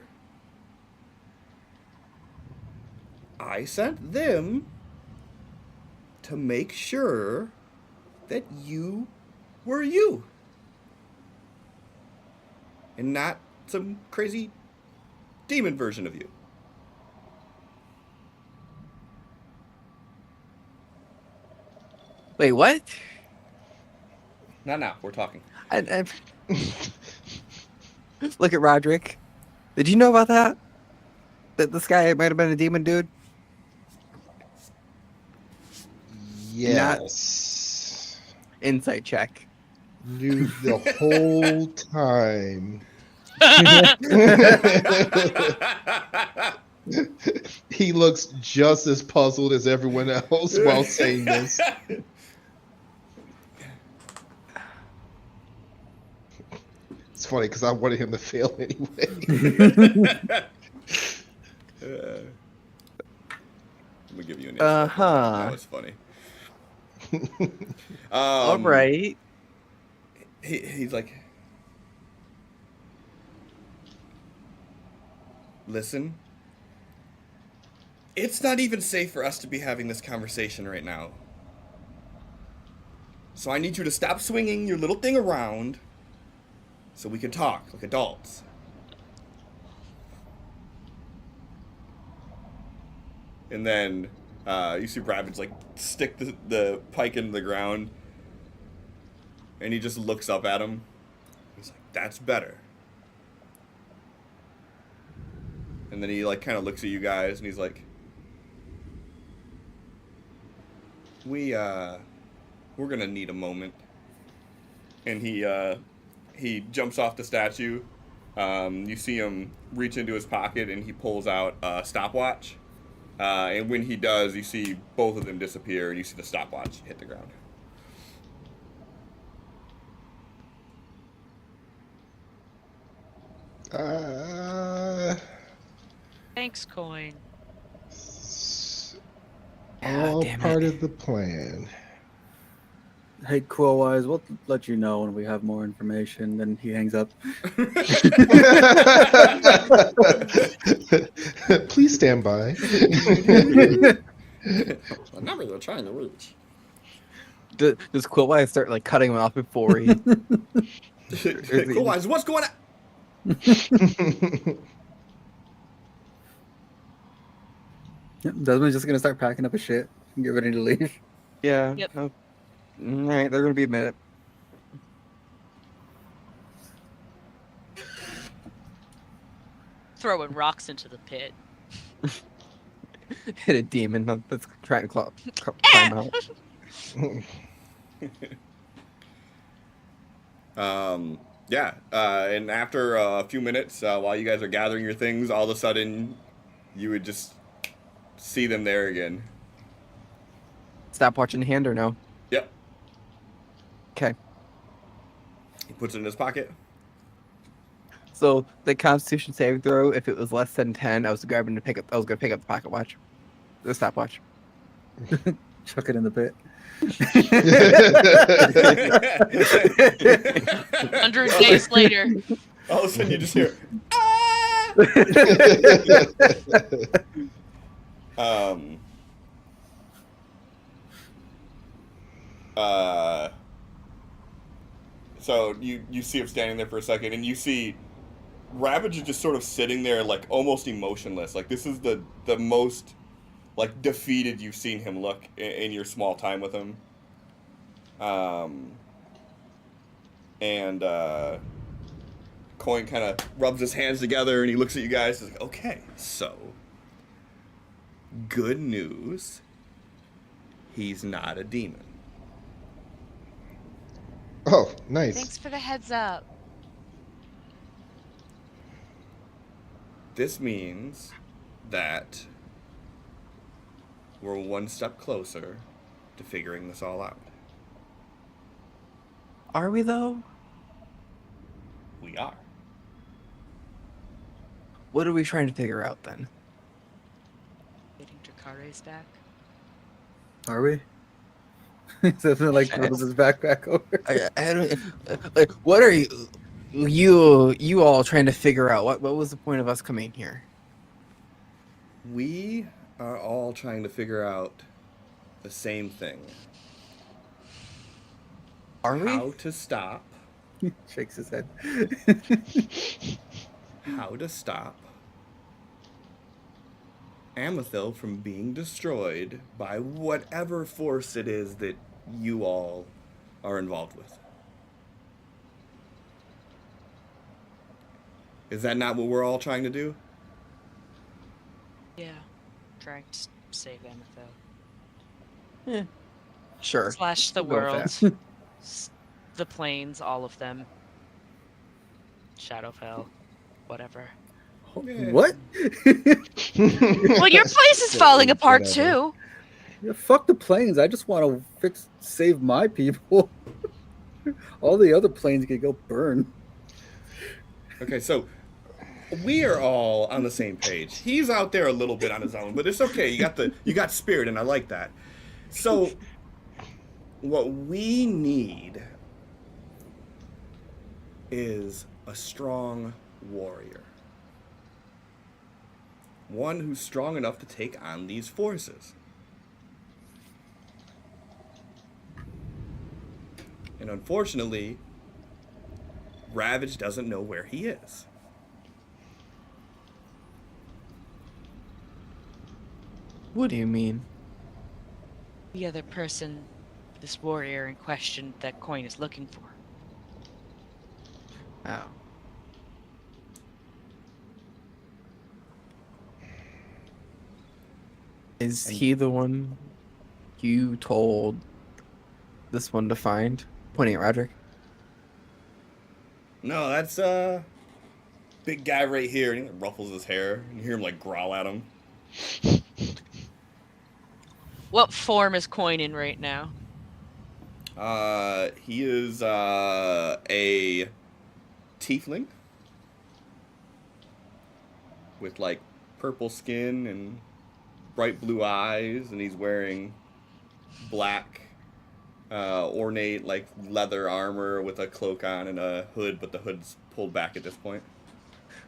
I sent them to make sure that you were you. And not some crazy demon version of you. Wait, what? Not now, we're talking. I Look at Roderick. Did you know about that? That this guy might have been a demon dude? Yes. Insight check. Knew the whole time. He looks just as puzzled as everyone else while saying this. It's funny because I wanted him to fail anyway. Let me give you an Uh-huh. That was funny. All right. He's like, listen, it's not even safe for us to be having this conversation right now. So I need you to stop swinging your little thing around so we can talk like adults. And then you see Ravage like stick the pike into the ground, and he just looks up at him. That's better. And then he like kind of looks at you guys and he's like, we're gonna need a moment. And he jumps off the statue. You see him reach into his pocket and he pulls out a stopwatch. And when he does, you see both of them disappear and you see the stopwatch hit the ground. Thanks, coin. All damn part it. of the plan. Hey, Quillwise, we'll let you know when we have more information. Then he hangs up. Please stand by. The number you're trying to reach. Does Quillwise start like cutting him off before he? Cool guys, what's going on? Yep, Desmond's just gonna start packing up his shit and get ready to leave. Yeah. Yep. Oh, all right, they're gonna be a minute. Throwing rocks into the pit. Hit a demon that's trying to climb out. Yeah, and after a few minutes, while you guys are gathering your things, all of a sudden, you would just see them there again. Stopwatch in hand or no? Yep. Okay. He puts it in his pocket. So the Constitution saving throw, if it was less than 10, I was gonna pick up the pocket watch, the stopwatch. Chuck it in the pit. 100 days later. All of a sudden, you just hear. So you see him standing there for a second, and you see Ravage is just sort of sitting there, like almost emotionless. Like this is the most like defeated you've seen him look in your small time with him. And Coin kind of rubs his hands together and he looks at you guys. He's like, okay, so good news. He's not a demon. Oh, nice. Thanks for the heads up. This means that we're one step closer to figuring this all out. Are we though? We are. What are we trying to figure out then? Getting Drakare's back. Are we? Desmond like throws his backpack over. I don't. Like, what are you all trying to figure out? What was the point of us coming here? We are all trying to figure out the same thing. Are we? How to stop. Shakes his head. How to stop Amethil from being destroyed by whatever force it is that you all are involved with. Is that not what we're all trying to do? Yeah. Trying to save Amethil. Sure. Slash the We'll go world. with The planes, all of them. Shadowfell. Whatever. What? Well, your place is falling apart too. Yeah, fuck the planes. I just want to save my people. All the other planes can go burn. Okay, so we are all on the same page. He's out there a little bit on his own, but it's okay. You got spirit, and I like that. So what we need is a strong warrior. One who's strong enough to take on these forces. And unfortunately, Ravage doesn't know where he is. What do you mean? The other person, this warrior in question that Coin is looking for. Oh. Is And- he the one you told this one to find? Pointing at Roderick. No, that's big guy right here, and he ruffles his hair. And you hear him like growl at him. What form is Coin in right now? He is a tiefling with like purple skin and bright blue eyes, and he's wearing black, ornate like leather armor with a cloak on and a hood, but the hood's pulled back at this point.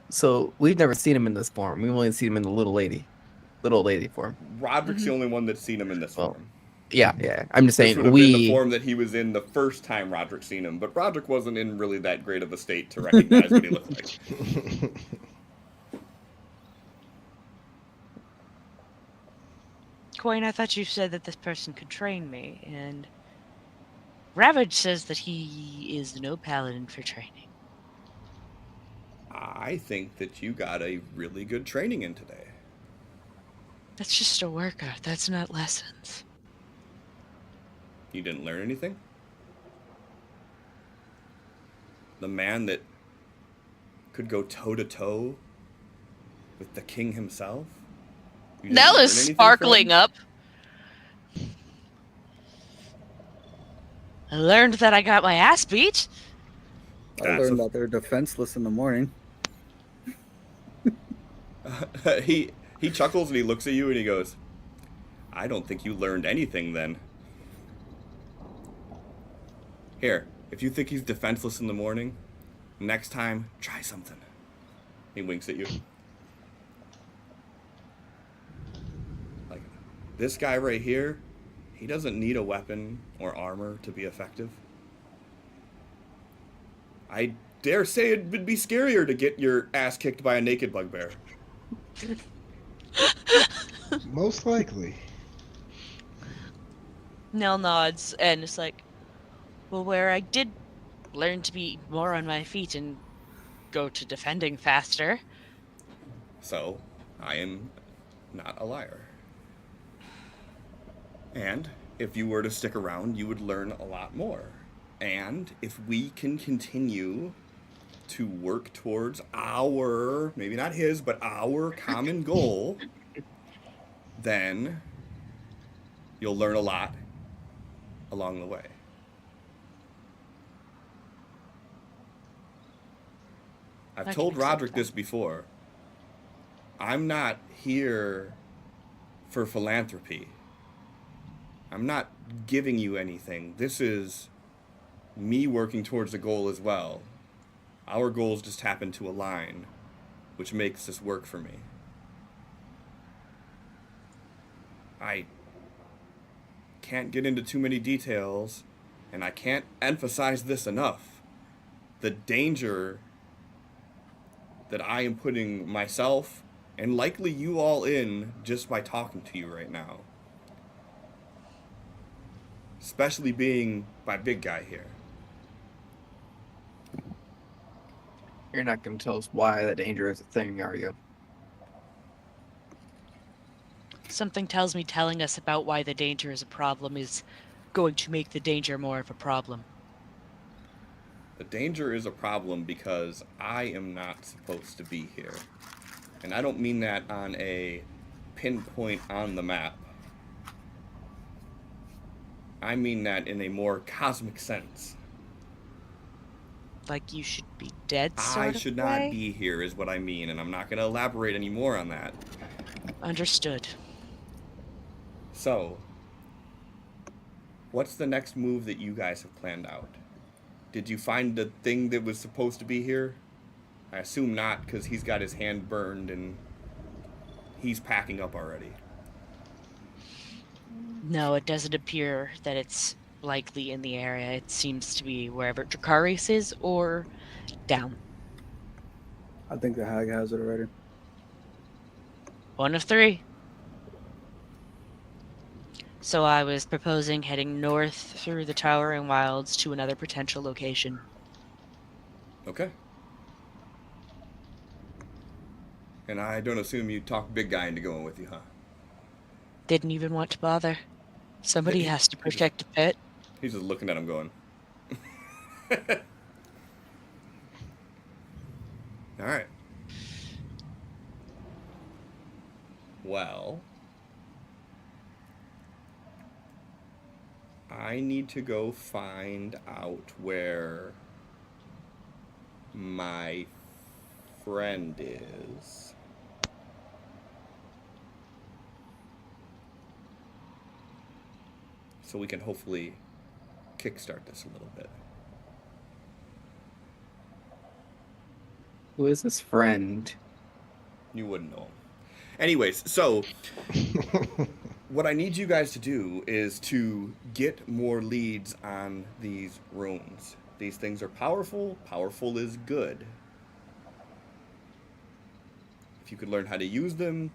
So we've never seen him in this form. We've only seen him in the little old lady form. Roderick's the only one that's seen him in this Well, form. Yeah. I'm just This saying would have been the we. form that he was in the first time Roderick seen him, but Roderick wasn't in really that great of a state to recognize what he looked like. Coin, I thought you said that this person could train me, and Ravage says that he is no paladin for training. I think that you got a really good training in today. That's just a workout. That's not lessons. You didn't learn anything? The man that could go toe to toe with the king himself? You didn't Nell learn is anything sparkling from? up. I learned that I got my ass beat. I That's learned a- that they're defenseless in the morning. He chuckles and he looks at you and he goes, I don't think you learned anything then. Here, if you think he's defenseless in the morning, next time, try something. He winks at you. Like, this guy right here, he doesn't need a weapon or armor to be effective. I dare say it would be scarier to get your ass kicked by a naked bugbear. Most likely. Nell nods and is like, well, where I did learn to be more on my feet and go to defending faster. So, I am not a liar. And if you were to stick around, you would learn a lot more. And if we can continue to work towards our, maybe not his, but our common goal, then you'll learn a lot along the way. I've I can told accept Roderick that. this before. I'm not here for philanthropy. I'm not giving you anything. This is me working towards a goal as well. Our goals just happen to align, which makes this work for me. I can't get into too many details, and I can't emphasize this enough. The danger that I am putting myself and likely you all in just by talking to you right now. Especially being my big guy here. You're not going to tell us why that danger is a thing, are you? Something tells me telling us about why the danger is a problem is going to make the danger more of a problem. The danger is a problem because I am not supposed to be here. And I don't mean that on a pinpoint on the map. I mean that in a more cosmic sense. Like you should be dead, I should way? not be here is what I mean, and I'm not going to elaborate any more on that. Understood. So, what's the next move that you guys have planned out? Did you find the thing that was supposed to be here? I assume not, because he's got his hand burned and he's packing up already. No, it doesn't appear that it's likely in the area. It seems to be wherever Dracarys is or down. I think the hag has it already. One of three. So I was proposing heading north through the Towering Wilds to another potential location. Okay. And I don't assume you talked big guy into going with you, huh? Didn't even want to bother. Somebody He- has to he just- protect a pet. He's just looking at him going. All right. Well, I need to go find out where my friend is. So we can hopefully kickstart this a little bit. Who is this friend? You wouldn't know him. Anyways, so what I need you guys to do is to get more leads on these runes. These things are powerful. Powerful is good. If you could learn how to use them,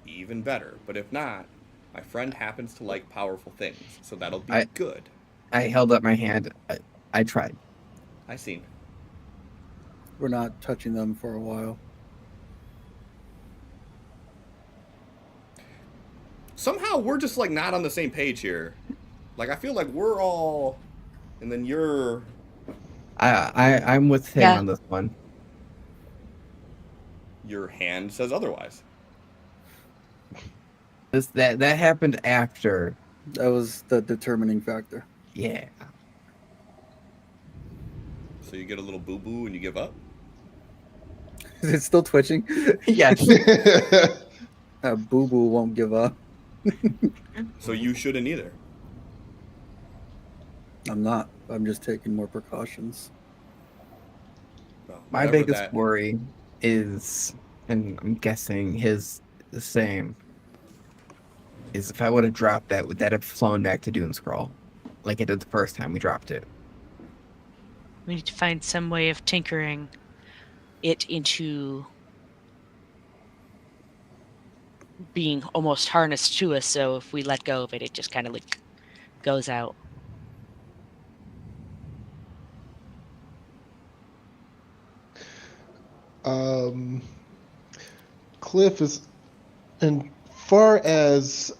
even better. But if not, my friend happens to like powerful things, so that'll be good. I held up my hand. I tried. I seen. We're not touching them for a while. Somehow we're just like not on the same page here. Like I feel like we're all, and then you're. I'm with him Yeah. on this one. Your hand says otherwise. That happened after. That was the determining factor. Yeah. So you get a little boo boo and you give up. Is it still twitching? Yes. Boo Boo won't give up. So you shouldn't either. I'm not. I'm just taking more precautions. Well, My whatever biggest that- worry is, and I'm guessing his the same, is if I would have dropped that, would that have flown back to Doomscroll like it did the first time we dropped it? We need to find some way of tinkering it into being almost harnessed to us, so if we let go of it, it just kind of like goes out. Cliff is, and far as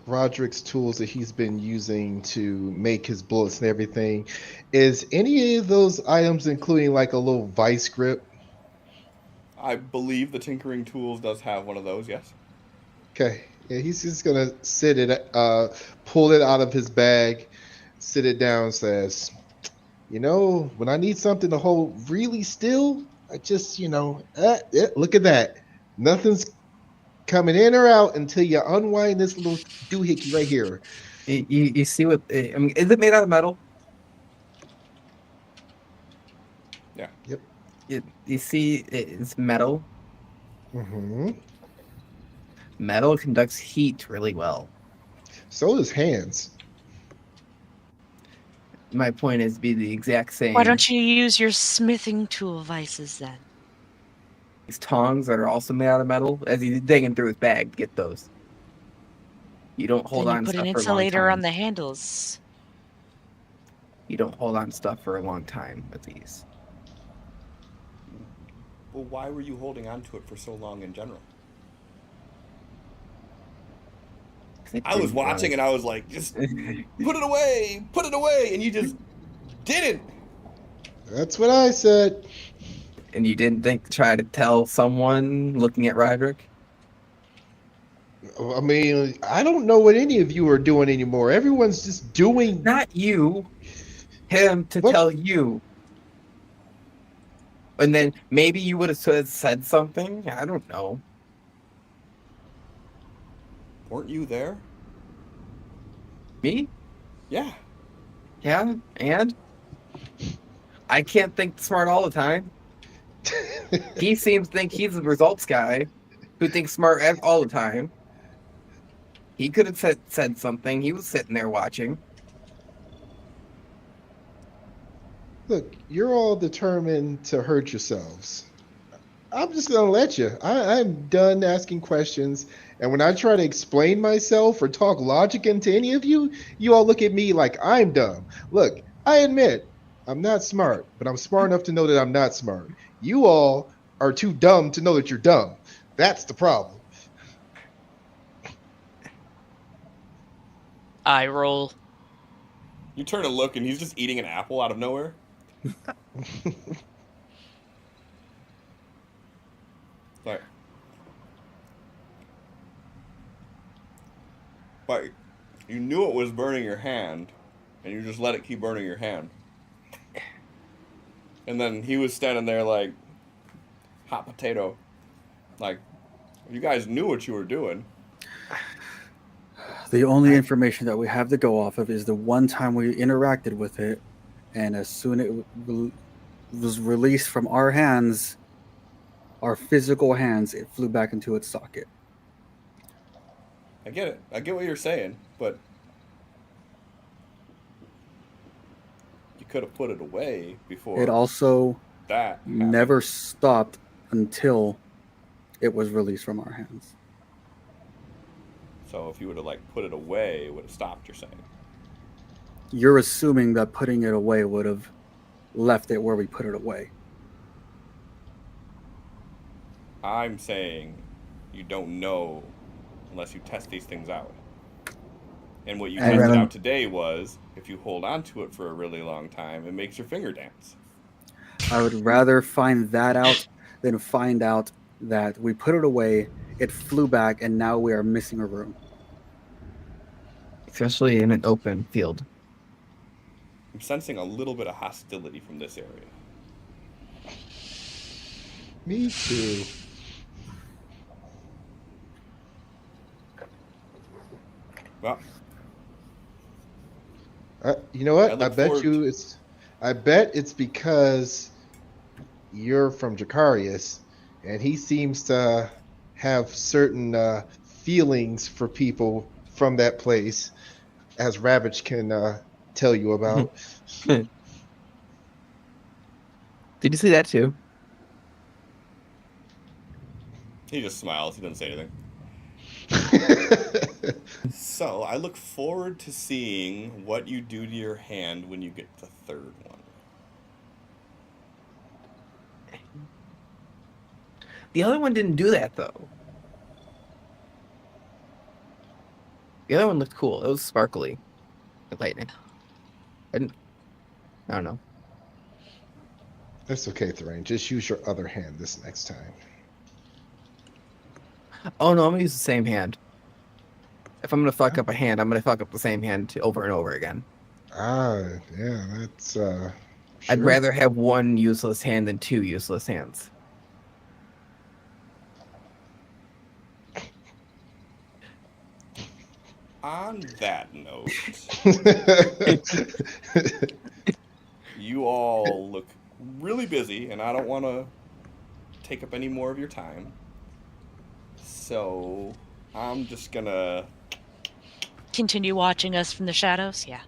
Roderick's tools that he's been using to make his bullets and everything, is any of those items including like a little vice grip? I believe the tinkering tools does have one of those. Yes. Okay, yeah, he's just gonna pull it out of his bag, sit it down, says, when I need something to hold really still, I just, look at that. Nothing's coming in or out until you unwind this little doohickey right here. You see what? I mean, is it made out of metal? Yeah. Yep. You see, it's metal. Mm-hmm. Metal conducts heat really well. So does hands. My point is, be the exact same. Why don't you use your smithing tool vices then? These tongs that are also made out of metal, as he's digging through his bag to get those. You don't hold Then on you to put an stuff for a long insulator time. on the handles. You don't hold on to stuff for a long time with these. Well, why were you holding on to it for so long in general? I was watching and I was like, just put it away, and you just didn't. That's what I said. And you didn't try to tell someone looking at Roderick? I mean, I don't know what any of you are doing anymore. Everyone's just doing. Not you. Him to What? tell you. And then maybe you would have said something. I don't know. Weren't you there? Me? Yeah. Yeah, and? I can't think smart all the time. He seems to think he's the results guy who thinks smart all the time. He could have said something. He was sitting there watching. Look, you're all determined to hurt yourselves. I'm just gonna let you. I'm done asking questions. And when I try to explain myself or talk logic into any of you, you all look at me like I'm dumb. Look, I admit I'm not smart, but I'm smart enough to know that I'm not smart. You all are too dumb to know that you're dumb. That's the problem. I roll. You turn to look, and he's just eating an apple out of nowhere. Like, but you knew it was burning your hand, and you just let it keep burning your hand. And then he was standing there like, hot potato. Like, you guys knew what you were doing. The only information that we have to go off of is the one time we interacted with it, and as soon it was released from our hands, our physical hands, it flew back into its socket. I get it. I get what you're saying, but you could have put it away before. It also that happened. never stopped until it was released from our hands. So if you would have like put it away, it would have stopped. You're saying. You're assuming that putting it away would have left it where we put it away. I'm saying you don't know unless you test these things out. And what you I'd tested rather- out today was if you hold on to it for a really long time, it makes your finger dance. I would rather find that out than find out that we put it away, it flew back, and now we are missing a room. Especially in an open field. I'm sensing a little bit of hostility from this area. Me too. Well, You know what? I I look bet forward you to- it's. I bet it's because you're from Jacarius, and he seems to have certain feelings for people from that place, as Ravage can tell you about. Did you see that too? he just smiles. He doesn't say anything. So I look forward to seeing what you do to your hand when you get the third one. The other one didn't do that though. The other one looked cool. It was sparkly, like lightning. I don't know. That's okay, Thrain. Just use your other hand this next time. Oh no, I'm gonna use the same hand. If I'm gonna fuck up a hand, I'm gonna fuck up the same hand over and over again. Ah, yeah, that's. I'd Sure. rather have one useless hand than two useless hands. On that note, you all look really busy, and I don't want to take up any more of your time. So I'm just gonna. Continue watching us from the shadows? Yeah.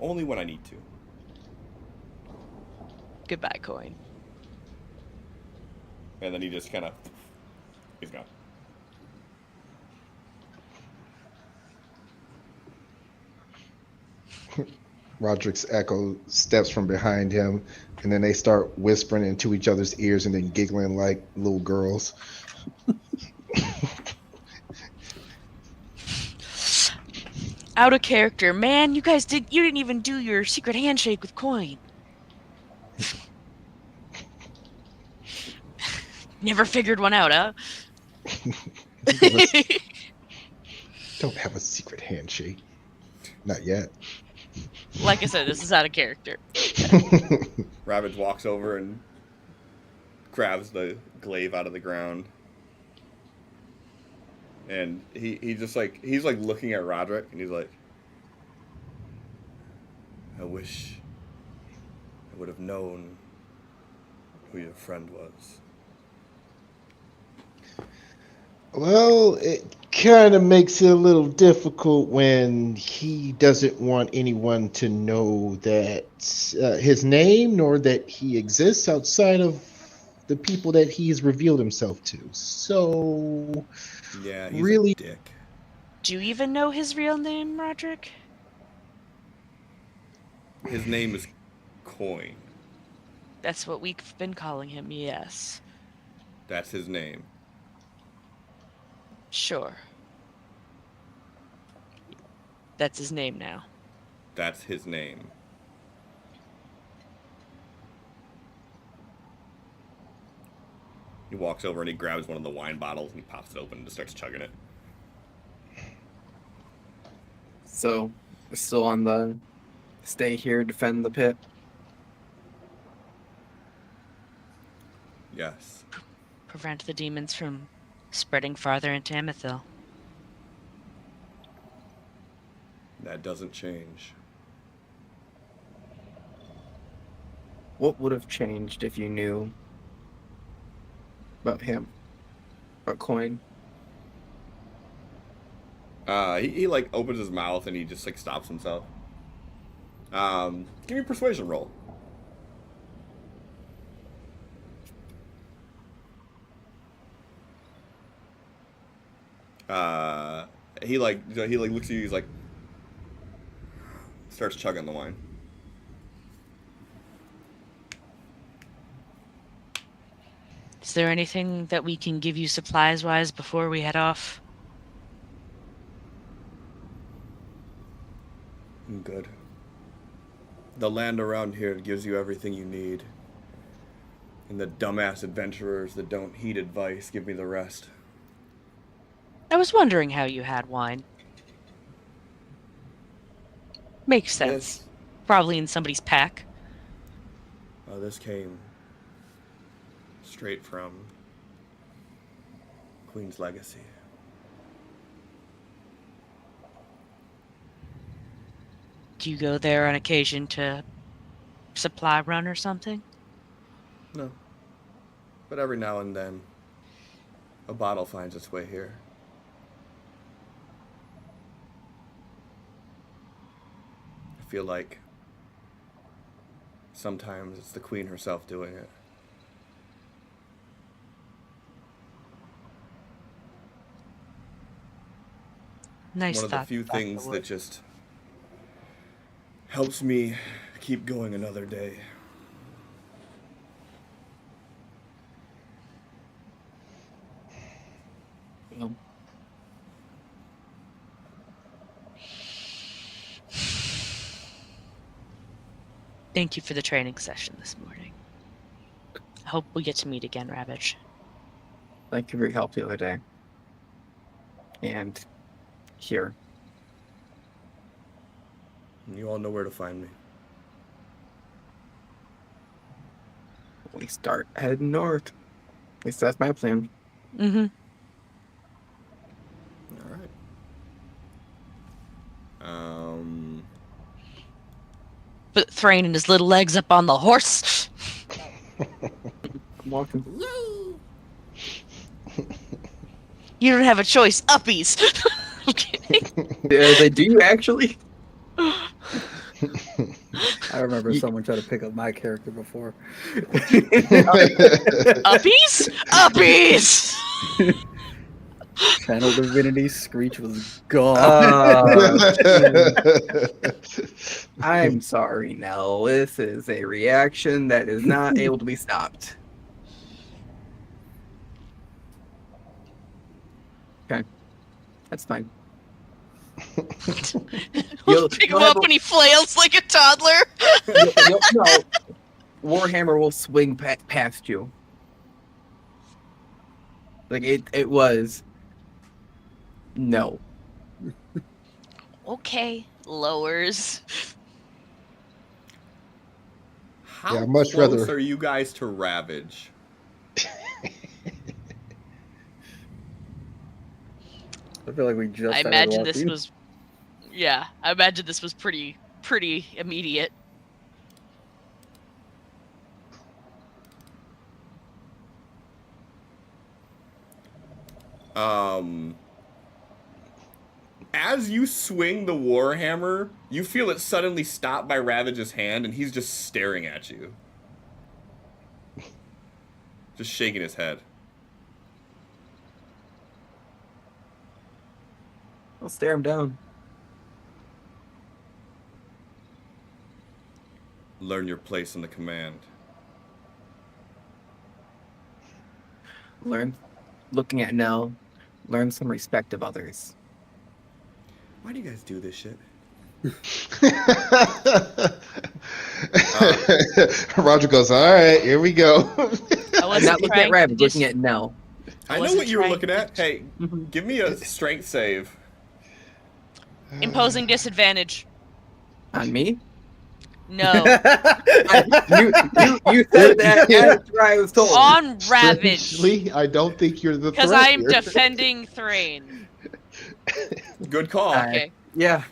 Only when I need to. Goodbye, coin. And then he just kind of. He's gone. Roderick's echo steps from behind him, and then they start whispering into each other's ears and then giggling like little girls. Out of character, man. You didn't even do your secret handshake with coin. Never figured one out, huh? Don't have a secret handshake. Not yet. Like I said, this is out of character. Ravage walks over and grabs the glaive out of the ground. And he's like looking at Roderick, and he's like, I wish I would have known who your friend was. Well, it kind of makes it a little difficult when he doesn't want anyone to know that his name nor that he exists outside of the people that he's revealed himself to. So, Yeah, he's Really? a dick. Do you even know his real name, Roderick? His name is Coin. That's what we've been calling him, yes. That's his name. Sure. That's his name now. That's his name. He walks over and he grabs one of the wine bottles and he pops it open and just starts chugging it. So, we're still on the stay here, defend the pit. Yes. Prevent the demons from spreading farther into Amethil. That doesn't change. What would have changed if you knew about him? About Coin? He like opens his mouth and he just like stops himself. Give me a persuasion roll. He looks at you. He's like, starts chugging the wine. Is there anything that we can give you supplies-wise before we head off? I'm good. The land around here gives you everything you need. And the dumbass adventurers that don't heed advice give me the rest. I was wondering how you had wine. Makes sense. This, Probably in somebody's pack. this came straight from Queen's legacy. Do you go there on occasion to supply run or something? No. But every now and then, a bottle finds its way here. I feel like sometimes it's the Queen herself doing it. Nice One of the thought. few things that just helps me keep going another day. Well, Thank you for the training session this morning. I hope we get to meet again, Ravage. thank you for your help the other day. And here. You all know where to find me. We start heading north. At least that's my plan. Mm-hmm. All right. Put Thrain and his little legs up on the horse. I'm walking. Yay! You don't have a choice. Uppies. I'm kidding. They do actually. I remember someone tried to pick up my character before. Uppies? Uppies! Channel Divinity Screech was gone. I'm sorry, Nell. This is a reaction that is not able to be stopped. Okay. That's fine. We'll pick him up when he flails like a toddler. No. Warhammer will swing past you. Like it was. No. Okay. Lowers. How Yeah, I'd much close rather- are you guys to Ravage? I feel like we just. I started imagine this walking. was. Yeah, I imagine this was pretty immediate. As you swing the warhammer, you feel it suddenly stop by Ravage's hand, and he's just staring at you. Just shaking his head. I'll stare him down. Learn your place in the command. Learn, looking at Nell, learn some respect of others. Why do you guys do this shit? Roger goes, all right, here we go. I I'm wasn't not looking at trying Rabbit, to looking at Nell. I know wasn't what you were trying looking to at. Hey, give me a strength save. imposing disadvantage. On me? No. You said that after I was told. On Ravage. Strangely, I don't think you're the Because threat I'm here. defending Thrain. Good call. Okay. Yeah.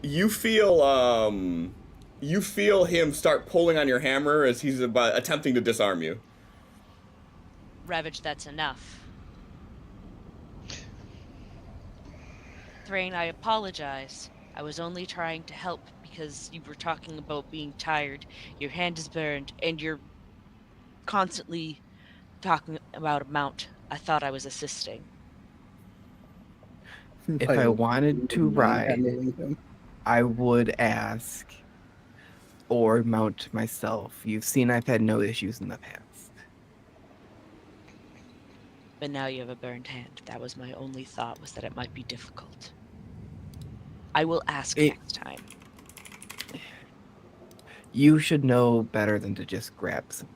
You feel him start pulling on your hammer as he's attempting to disarm you. Ravage, that's enough. Thrain, I apologize. I was only trying to help because you were talking about being tired. Your hand is burned, and you're constantly talking about a mount. I thought I was assisting. If I wanted to ride, handling him. I would ask or mount myself. You've seen I've had no issues in the past. But now you have a burned hand. That was my only thought, was that it might be difficult. I will ask next time. You should know better than to just grab some.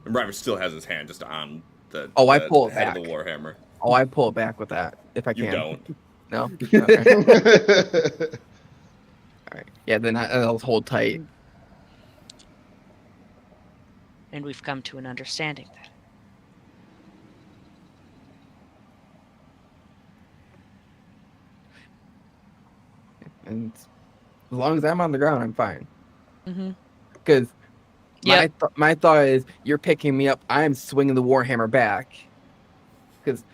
And Ravage still has his hand just on the, I the pull it head back. of the warhammer. Oh, I pull it back with that if I can. You don't. No? Okay. All right. Yeah, then I'll hold tight. And we've come to an understanding then. And as long as I'm on the ground, I'm fine. Mm-hmm. Because Yep. my thought is, you're picking me up, I'm swinging the warhammer back. Because, to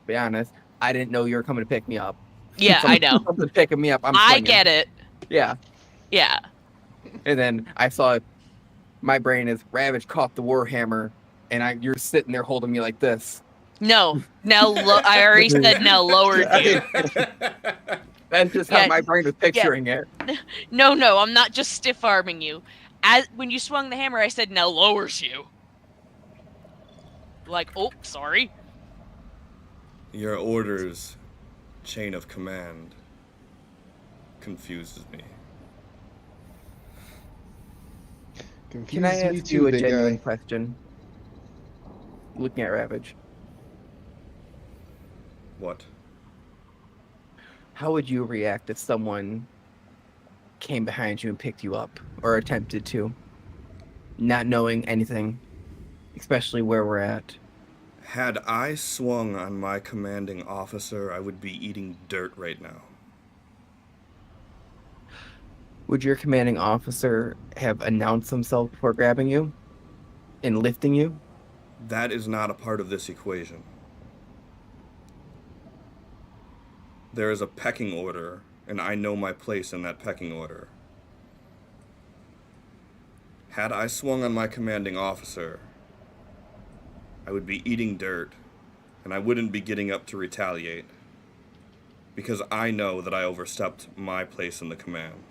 be honest, I didn't know you were coming to pick me up. Yeah, I know. Something picking me up, I'm I swinging. get it. Yeah. Yeah. And then I saw my brain is Ravage caught the warhammer, and you're sitting there holding me like this. No. Now, I already said now lowered you. That's just how Yeah, my brain was picturing it. No, I'm not just stiff arming you. When you swung the hammer, I said now lowers you. Like, oh, sorry. Your orders, chain of command, confuses me. Can I ask you a genuine question? Looking at Ravage, What? how would you react if someone came behind you and picked you up, or attempted to, not knowing anything, especially where we're at? Had I swung on my commanding officer, I would be eating dirt right now. Would your commanding officer have announced himself before grabbing you and lifting you? That is not a part of this equation. There is a pecking order, and I know my place in that pecking order. Had I swung on my commanding officer, I would be eating dirt, and I wouldn't be getting up to retaliate, because I know that I overstepped my place in the command.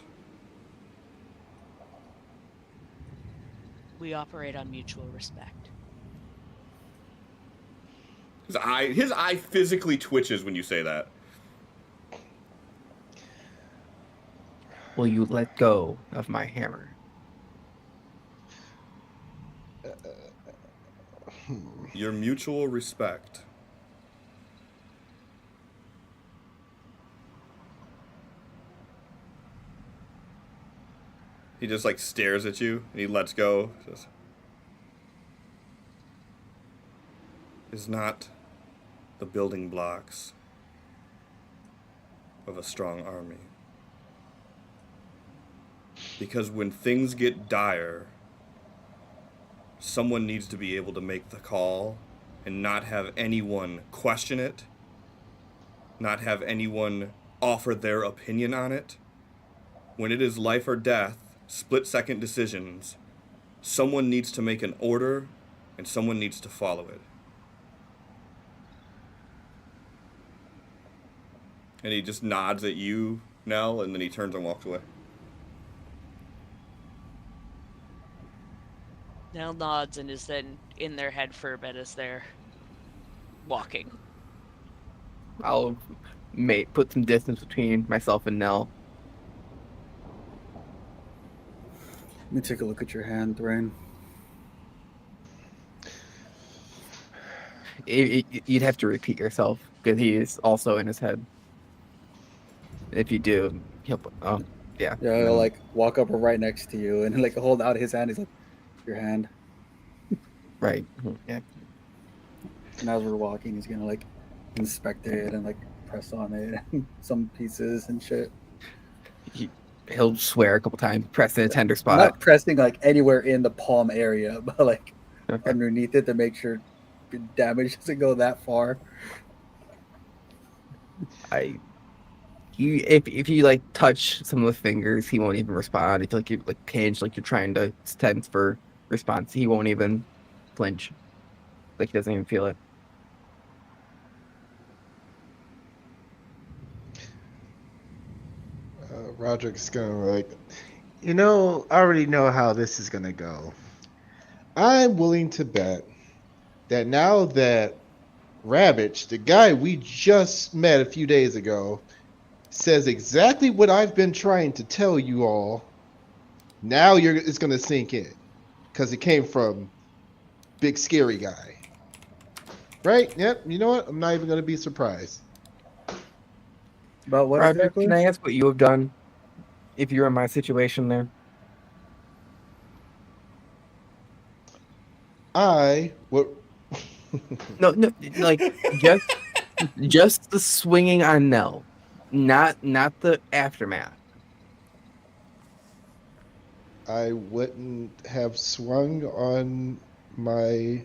We operate on mutual respect. His eye physically twitches when you say that. Will you let go of my hammer? Your mutual respect. He just like stares at you and he lets go. Says, is not the building blocks of a strong army. Because when things get dire, someone needs to be able to make the call and not have anyone question it, not have anyone offer their opinion on it. When it is life or death, split-second decisions, someone needs to make an order and someone needs to follow it. And he just nods at you, Nell, and then he turns and walks away. Nell nods and is then in their head for a bit as they're walking. I'll put some distance between myself and Nell. Let me take a look at your hand, Thrain. You'd have to repeat yourself because he is also in his head. If you do, he'll. Oh, yeah. Yeah, I'll like walk up right next to you and like hold out his hand. He's like, your hand. Right. Yeah. And as we're walking, he's gonna like inspect it and like press on it, some pieces and shit. He'll swear a couple times, press in a tender spot. Not pressing like anywhere in the palm area, but like Okay. underneath it to make sure the damage doesn't go that far. If you like touch some of the fingers, he won't even respond. If you like you like pinch, like you're trying to tense for response, he won't even flinch. Like he doesn't even feel it. Roderick's gonna like, I already know how this is gonna go. I'm willing to bet that now that Ravage, the guy we just met a few days ago, says exactly what I've been trying to tell you all, now it's gonna sink in, because it came from big scary guy, right? Yep. You know what? I'm not even gonna be surprised. About what Roger, exactly? can I ask what you have done if you're in my situation there? What? No, like just the swinging on Nell, not the aftermath. I wouldn't have swung on my.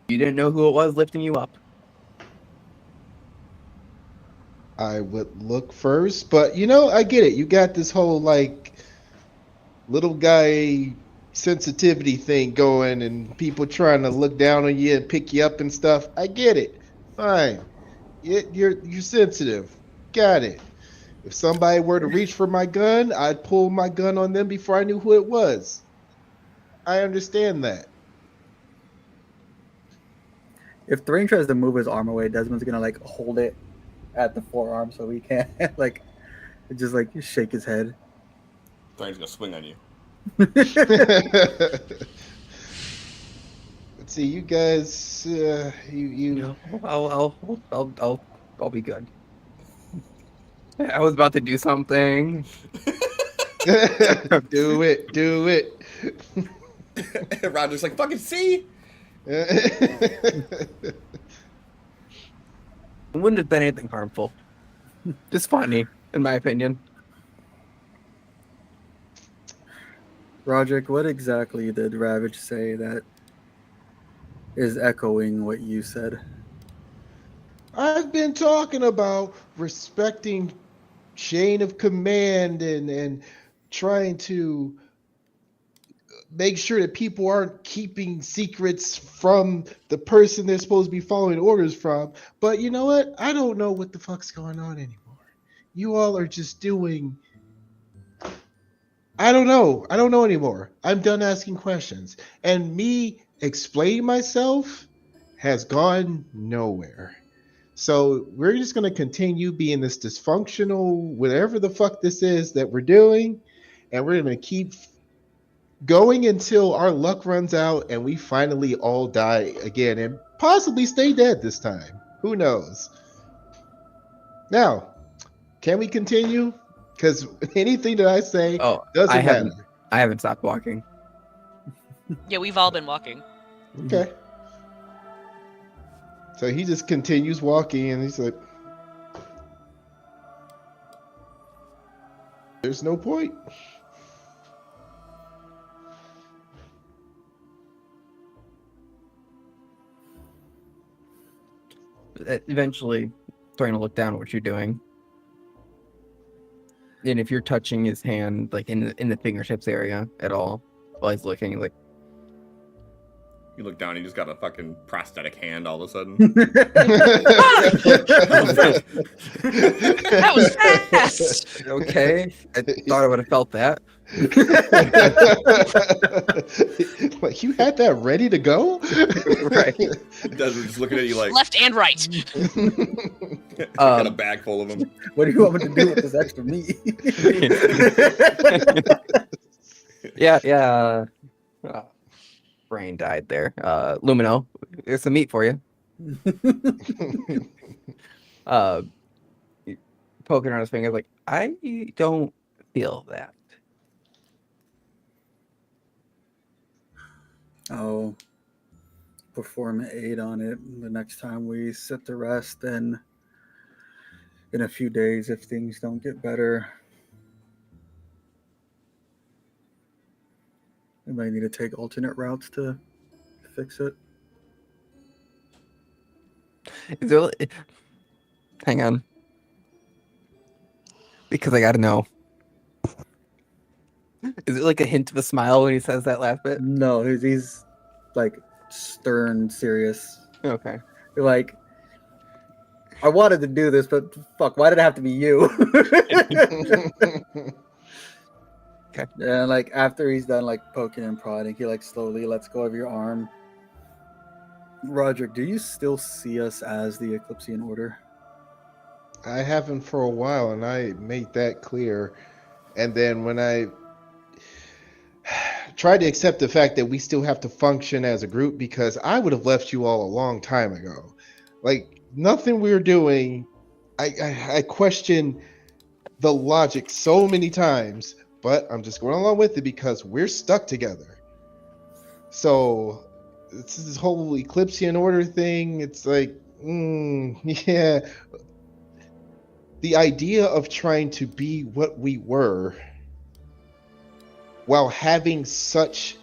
You didn't know who it was lifting you up. I would look first, but I get it. You got this whole like little guy sensitivity thing going, and people trying to look down on you and pick you up and stuff. I get it. Fine. You're sensitive. Got it. If somebody were to reach for my gun, I'd pull my gun on them before I knew who it was. I understand that. If Thrain tries to move his arm away, Desmond's gonna like hold it at the forearm so he can't like just like shake his head. Thrain's gonna swing on you. Let's see, you guys. You. I'll be good. I was about to do something. Do it. Roger's like, fucking see? It wouldn't have been anything harmful. Just funny, in my opinion. Roderick, what exactly did Ravage say that is echoing what you said? I've been talking about respecting chain of command and trying to make sure that people aren't keeping secrets from the person they're supposed to be following orders from. But you know what? I don't know what the fuck's going on anymore. You all are just doing... I don't know. I don't know anymore. I'm done asking questions. And me explaining myself has gone nowhere. So we're just going to continue being this dysfunctional, whatever the fuck this is that we're doing. And we're going to keep going until our luck runs out and we finally all die again and possibly stay dead this time. Who knows? Now, can we continue? Because anything that I say doesn't matter. I haven't stopped walking. Yeah, we've all been walking. Okay. So he just continues walking and he's like, there's no point. Eventually, starting to look down at what you're doing. And if you're touching his hand, like in the fingertips area at all, while he's looking, like You look down, you just got a fucking prosthetic hand all of a sudden. That was fast. Okay, I thought I would have felt that. Like, you had that ready to go? Right. Desmond's just looking at you like, Left and right. got a bag full of them. What do you want me to do with this extra meat? Yeah. Brain died there. Lumino, there's some meat for you. Poking on his fingers like, I don't feel that. I'll perform an aid on it the next time we sit to rest, and in a few days, if things don't get better, we might need to take alternate routes to fix it. Is there, hang on. Because I gotta know. Is it like a hint of a smile when he says that last bit? No, he's like stern, serious. Okay. Like, I wanted to do this, but fuck, why did it have to be you? Okay. And like after he's done like poking and prodding, he like slowly lets go of your arm. Roderick, do you still see us as the Eclipsean Order? I haven't for a while, and I made that clear. And then when I tried to accept the fact that we still have to function as a group, because I would have left you all a long time ago. Like, nothing we're doing, I question the logic so many times, but I'm just going along with it because we're stuck together. So it's this whole Eclipsean Order thing. It's like, yeah. The idea of trying to be what we were while having such,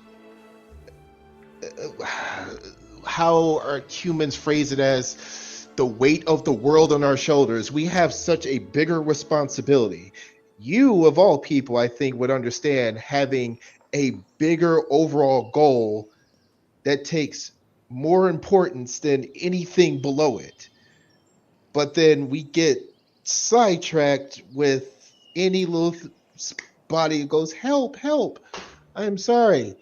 how our humans phrase it, as the weight of the world on our shoulders, we have such a bigger responsibility. You, of all people, I think, would understand having a bigger overall goal that takes more importance than anything below it. But then we get sidetracked with any little body that goes, help, I'm sorry.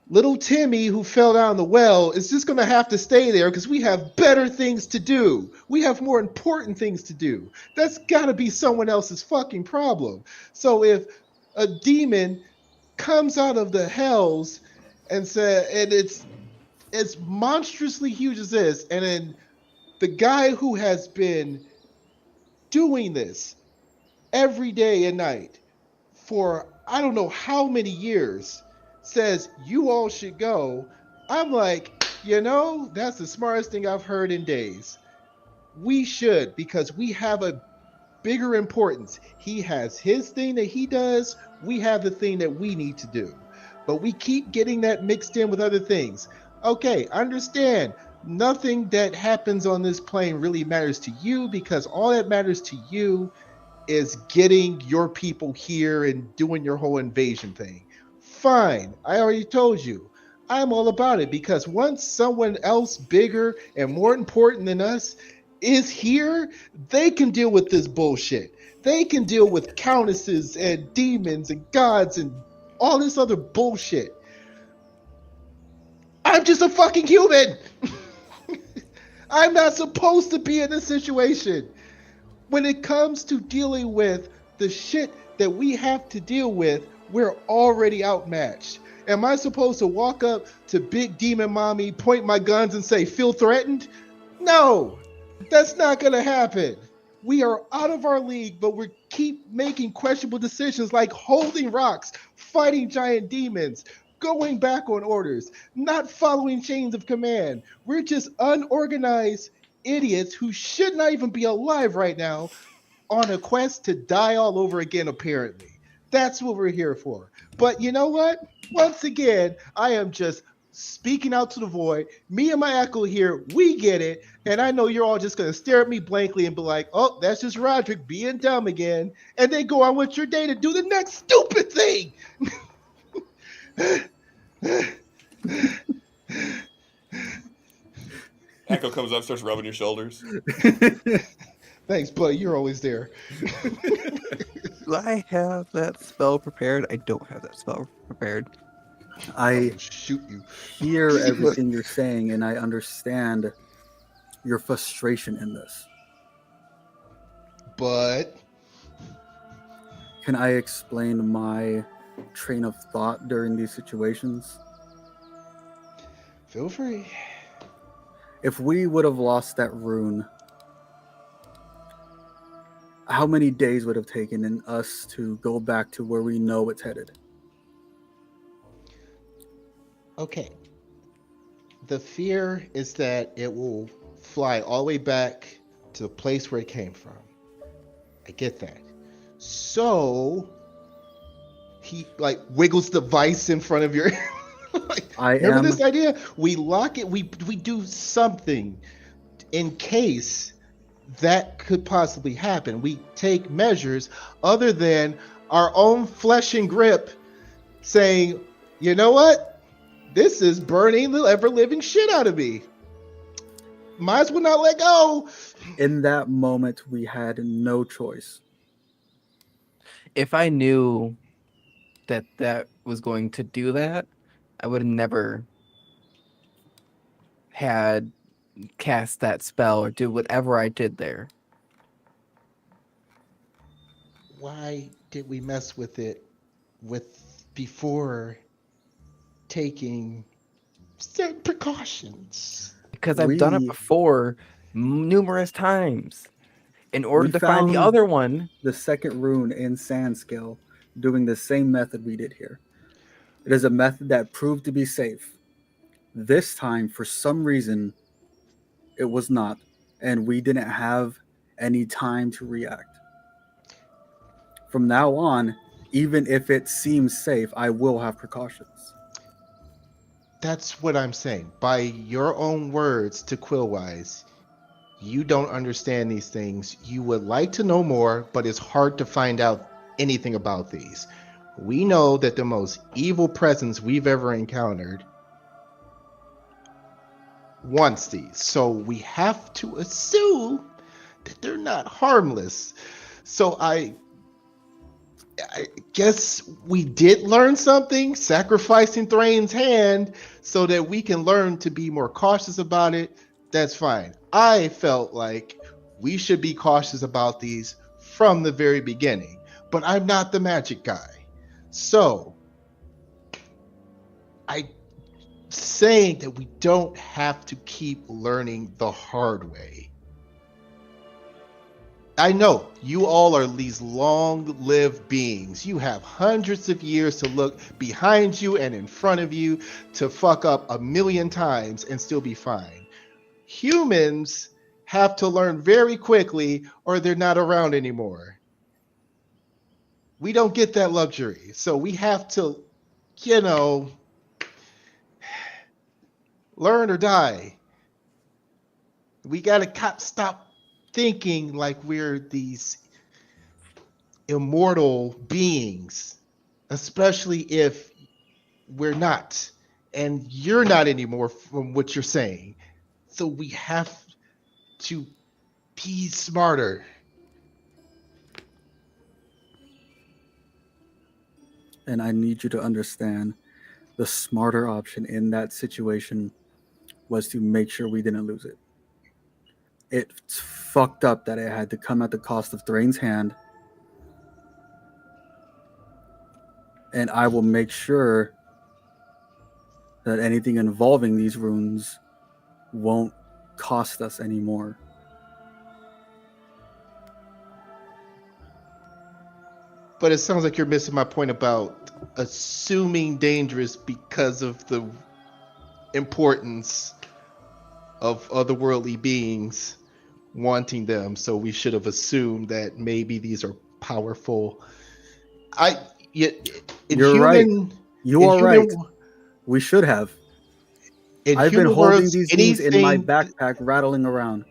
Little Timmy, who fell down the well, is just going to have to stay there because we have better things to do. We have more important things to do. That's got to be someone else's fucking problem. So if a demon comes out of the hells and it's as monstrously huge as this, and then the guy who has been doing this every day and night for I don't know how many years says you all should go, I'm like, that's the smartest thing I've heard in days. We should, because we have a bigger importance. He has his thing that he does, we have the thing that we need to do. But we keep getting that mixed in with other things. Okay, understand, nothing that happens on this plane really matters to you, because all that matters to you is getting your people here and doing your whole invasion thing. Fine, I already told you. I'm all about it, because once someone else bigger and more important than us is here, they can deal with this bullshit. They can deal with countesses and demons and gods and all this other bullshit. I'm just a fucking human. I'm not supposed to be in this situation. When it comes to dealing with the shit that we have to deal with, we're already outmatched. Am I supposed to walk up to Big Demon Mommy, point my guns, and say, feel threatened? No, that's not going to happen. We are out of our league, but we keep making questionable decisions like holding rocks, fighting giant demons, going back on orders, not following chains of command. We're just unorganized idiots who should not even be alive right now on a quest to die all over again, apparently. That's what we're here for. But you know what? Once again, I am just speaking out to the void. Me and my echo here, we get it. And I know you're all just going to stare at me blankly and be like, oh, that's just Roderick being dumb again. And then go on with your day to do the next stupid thing. Echo comes up, starts rubbing your shoulders. Thanks, buddy. You're always there. Do I have that spell prepared? I don't have that spell prepared. I Shoot you. hear everything you're saying, and I understand your frustration in this. But Can I explain my train of thought during these situations? feel free. If we would have lost that rune, how many days would have taken in us to go back to where we know it's headed? Okay. The fear is that it will fly all the way back to the place where it came from. I get that. So he like wiggles the vice in front of your remember this idea? We lock it, we do something in case that could possibly happen. We take measures other than our own flesh and grip saying, you know what? This is burning the ever-living shit out of me. Might as well not let go. In that moment, we had no choice. If I knew that that was going to do that, I would have never had cast that spell or do whatever I did there. Why did we mess with it before taking certain precautions? Because I've done it We- before numerous times. In order We to find the found- other one, The second rune in Sandscale doing the same method we did here. It is a method that proved to be safe. This time, for some reason, it was not, and we didn't have any time to react. From now on, even if it seems safe, I will have precautions. That's what I'm saying. By your own words to Quillwise, you don't understand these things. You would like to know more, but it's hard to find out anything about these. We know that the most evil presence we've ever encountered wants these. So we have to assume that they're not harmless. So I guess we did learn something, sacrificing Thrain's hand so that we can learn to be more cautious about it. That's fine. I felt like we should be cautious about these from the very beginning, but I'm not the magic guy. So I saying that we don't have to keep learning the hard way. I know you all are these long-lived beings. You have hundreds of years to look behind you and in front of you to fuck up 1,000,000 times and still be fine. Humans have to learn very quickly or they're not around anymore. We don't get that luxury. So we have to, learn or die. We got to stop thinking like we're these immortal beings, especially if we're not. And you're not anymore from what you're saying. So we have to be smarter. And I need you to understand the smarter option in that situation was to make sure we didn't lose it. It's fucked up that it had to come at the cost of Thrain's hand. And I will make sure that anything involving these runes won't cost us anymore. But it sounds like you're missing my point about assuming dangerous because of the importance of otherworldly beings wanting them. So we should have assumed that maybe these are powerful. You're right. You are right. We should have. I've been holding these things in my backpack, rattling around.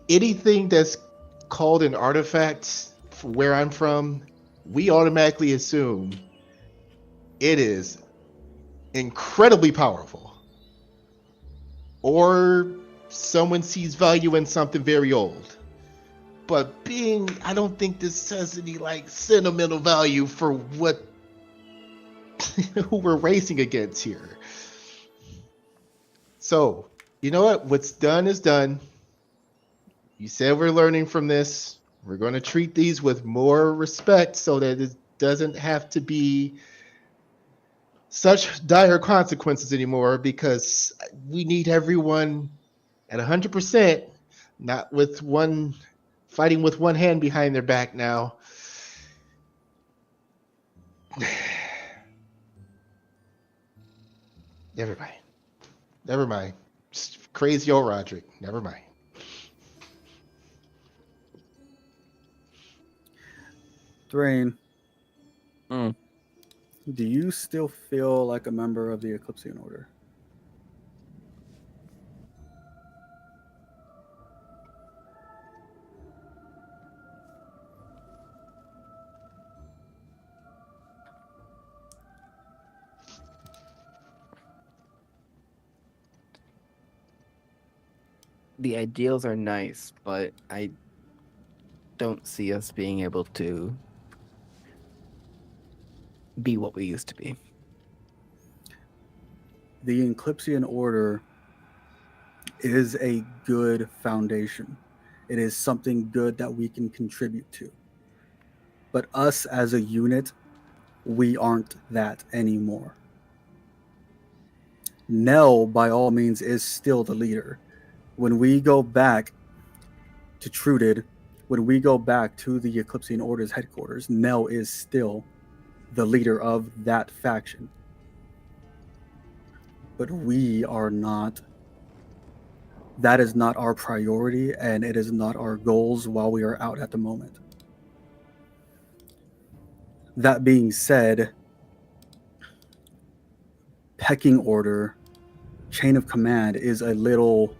Anything that's called an artifact, where I'm from, we automatically assume it is incredibly powerful, or someone sees value in something very old. But I don't think this has any like sentimental value for what who we're racing against here. So, you know what? What's done is done. You said we're learning from this. We're going to treat these with more respect so that it doesn't have to be such dire consequences anymore, because we need everyone at 100%, not with one fighting with one hand behind their back now. Never mind. Just crazy old Roderick. Never mind. Thrain, Mm. do you still feel like a member of the Eclipsean Order? The ideals are nice, but I don't see us being able to be what we used to be. The Eclipsean Order is a good foundation. It is something good that we can contribute to. But us as a unit, we aren't that anymore. Nell, by all means, is still the leader. When we go back to Truded, when we go back to the Eclipsean Order's headquarters, Nell is still the leader of that faction. But we are not. That is not our priority, and it is not our goals while we are out at the moment. That being said, pecking order, chain of command is a little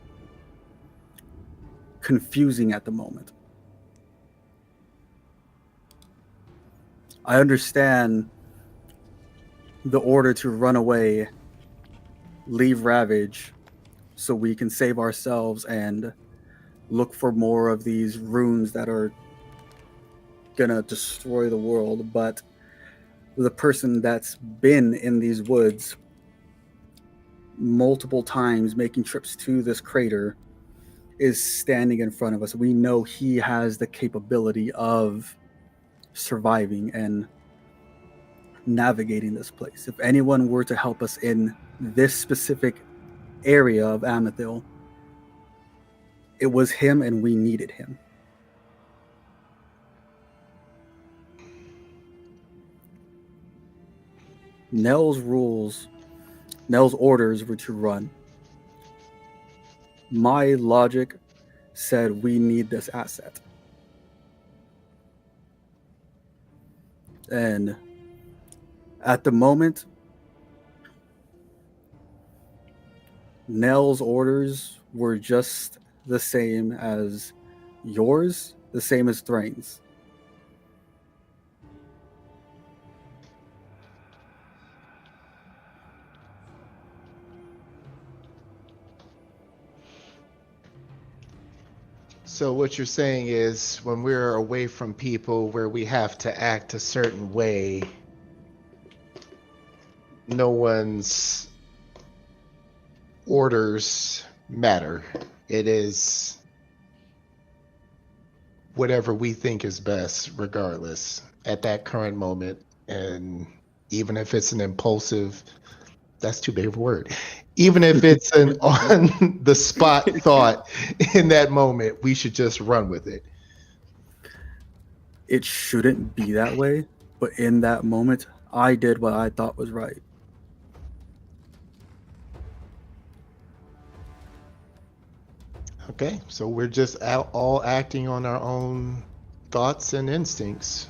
confusing at the moment. I understand the order to run away, leave Ravage, so we can save ourselves and look for more of these runes that are gonna destroy the world. But the person that's been in these woods multiple times, making trips to this crater, is standing in front of us. We know he has the capability of surviving and navigating this place. If anyone were to help us in this specific area of Amethil, it was him, and we needed him. Nell's orders were to run. My logic said we need this asset. And at the moment, Nell's orders were just the same as yours, the same as Thrain's. So what you're saying is, when we're away from people where we have to act a certain way, no one's orders matter. It is whatever we think is best, regardless, at that current moment. And even if it's an impulsive, that's too big of a word. Even if it's an on the spot thought in that moment, we should just run with it. It shouldn't be that way, but in that moment, I did what I thought was right. Okay, so we're just all acting on our own thoughts and instincts.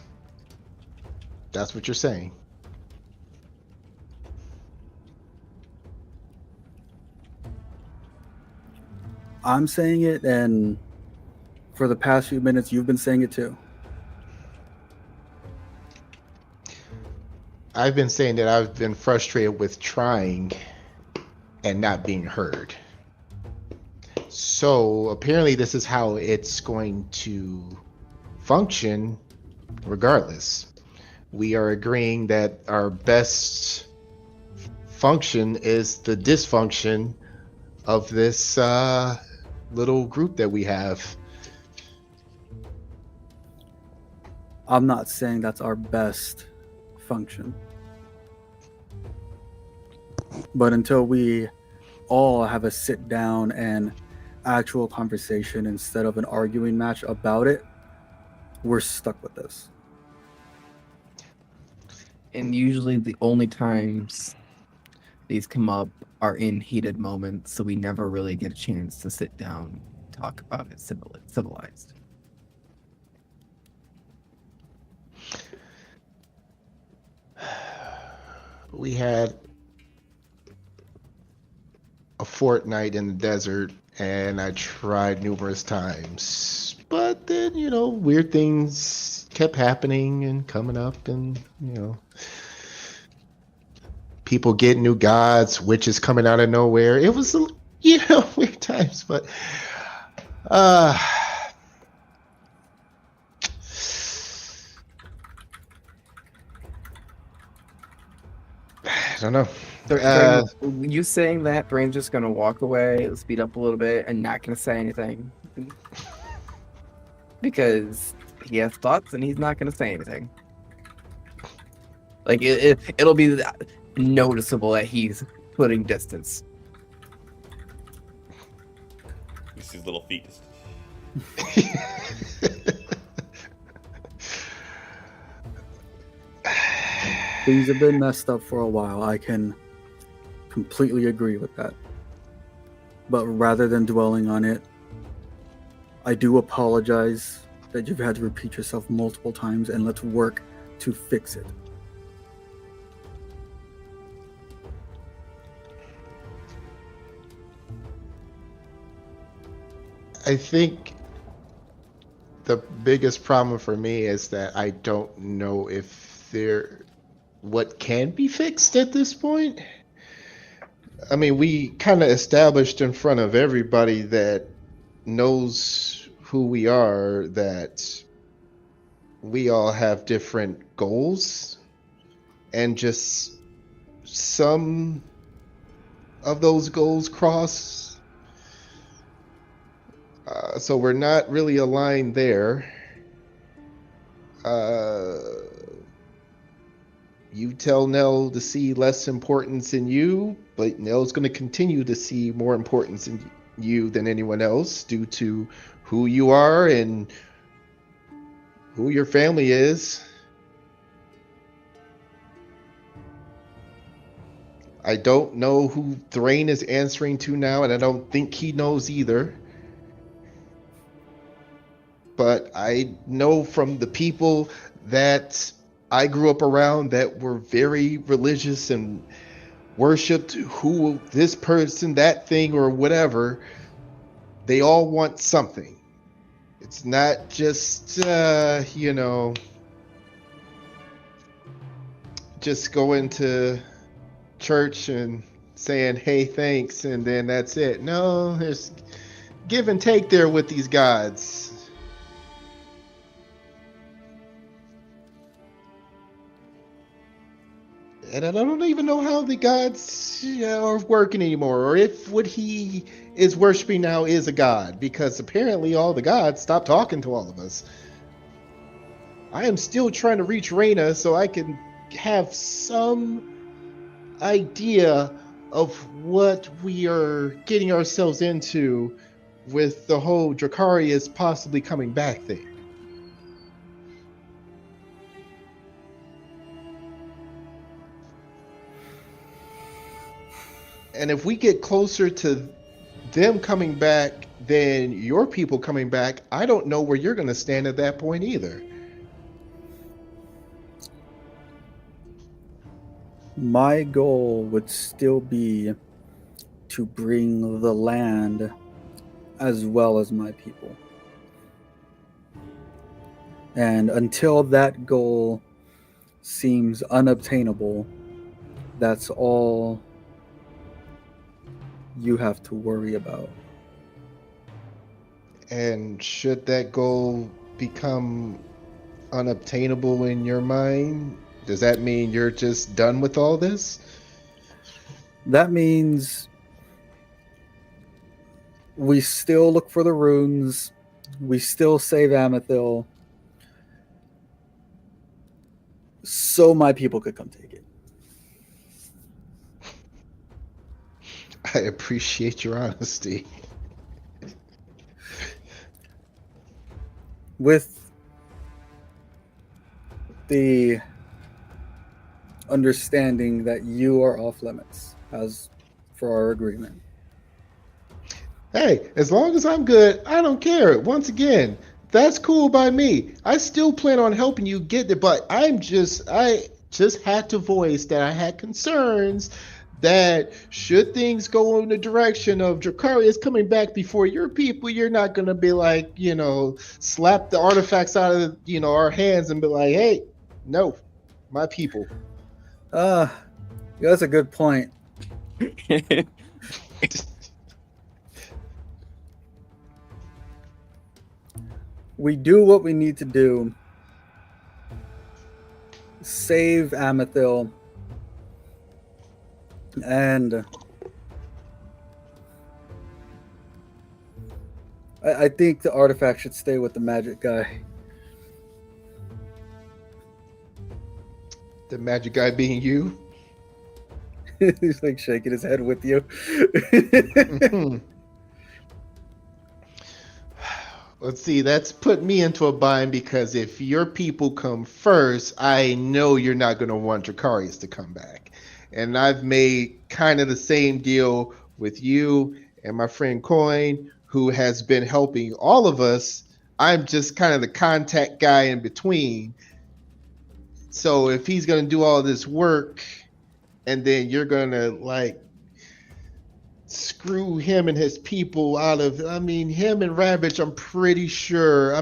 That's what you're saying. I'm saying it, and for the past few minutes, you've been saying it too. I've been saying that I've been frustrated with trying and not being heard. So apparently this is how it's going to function regardless. We are agreeing that our best function is the dysfunction of this little group that we have. I'm not saying that's our best function. But until we all have a sit down and actual conversation instead of an arguing match about it, we're stuck with this. And usually the only times these come up are in heated moments, so we never really get a chance to sit down and talk about it civilized. We had a fortnight in the desert, and I tried numerous times. But then, weird things kept happening and coming up, and, people get new gods, witches coming out of nowhere. It was, weird times, but I don't know. You saying that, Brain's just gonna walk away, speed up a little bit, and not gonna say anything. Because he has thoughts and he's not gonna say anything. Like, it'll be noticeable that he's putting distance. You see his little feet. Things have been messed up for a while. I can completely agree with that. But rather than dwelling on it, I do apologize that you've had to repeat yourself multiple times, and let's work to fix it. I think the biggest problem for me is that I don't know if what can be fixed at this point. I mean, we kind of established in front of everybody that knows who we are that we all have different goals, and just some of those goals cross. So we're not really aligned there. You tell Nell to see less importance in you, but Nell's going to continue to see more importance in you than anyone else due to who you are and who your family is. I don't know who Thrain is answering to now, and I don't think he knows either. But I know from the people that I grew up around that were very religious and worshipped who this person, that thing, or whatever, they all want something. It's not just, just going to church and saying, hey, thanks, and then that's it. No, there's give and take there with these gods. And I don't even know how the gods are working anymore, or if what he is worshiping now is a god, because apparently all the gods stopped talking to all of us. I am still trying to reach Reyna so I can have some idea of what we are getting ourselves into with the whole Dracarius possibly coming back thing. And if we get closer to them coming back than your people coming back, I don't know where you're going to stand at that point either. My goal would still be to bring the land as well as my people. And until that goal seems unobtainable, that's all you have to worry about. And should that goal become unobtainable in your mind, does that mean you're just done with all this? That means we still look for the runes, we still save Amethil, so my people could come take it. I appreciate your honesty. With the understanding that you are off limits as for our agreement. Hey, as long as I'm good, I don't care. Once again, that's cool by me. I still plan on helping you get there, but I just had to voice that I had concerns that should things go in the direction of Dracarius coming back before your people, you're not gonna be like, slap the artifacts out of our hands and be like, hey, no, my people. That's a good point. We do what we need to do. Save Amethil. And I think the artifact should stay with the magic guy. The magic guy being you? He's like shaking his head with you. Let's see, that's put me into a bind because if your people come first, I know you're not going to want Dracarius to come back. And I've made kind of the same deal with you and my friend Coin, who has been helping all of us. I'm just kind of the contact guy in between. So if he's going to do all this work and then you're going to screw him and his people out of, him and Ravage, I'm pretty sure,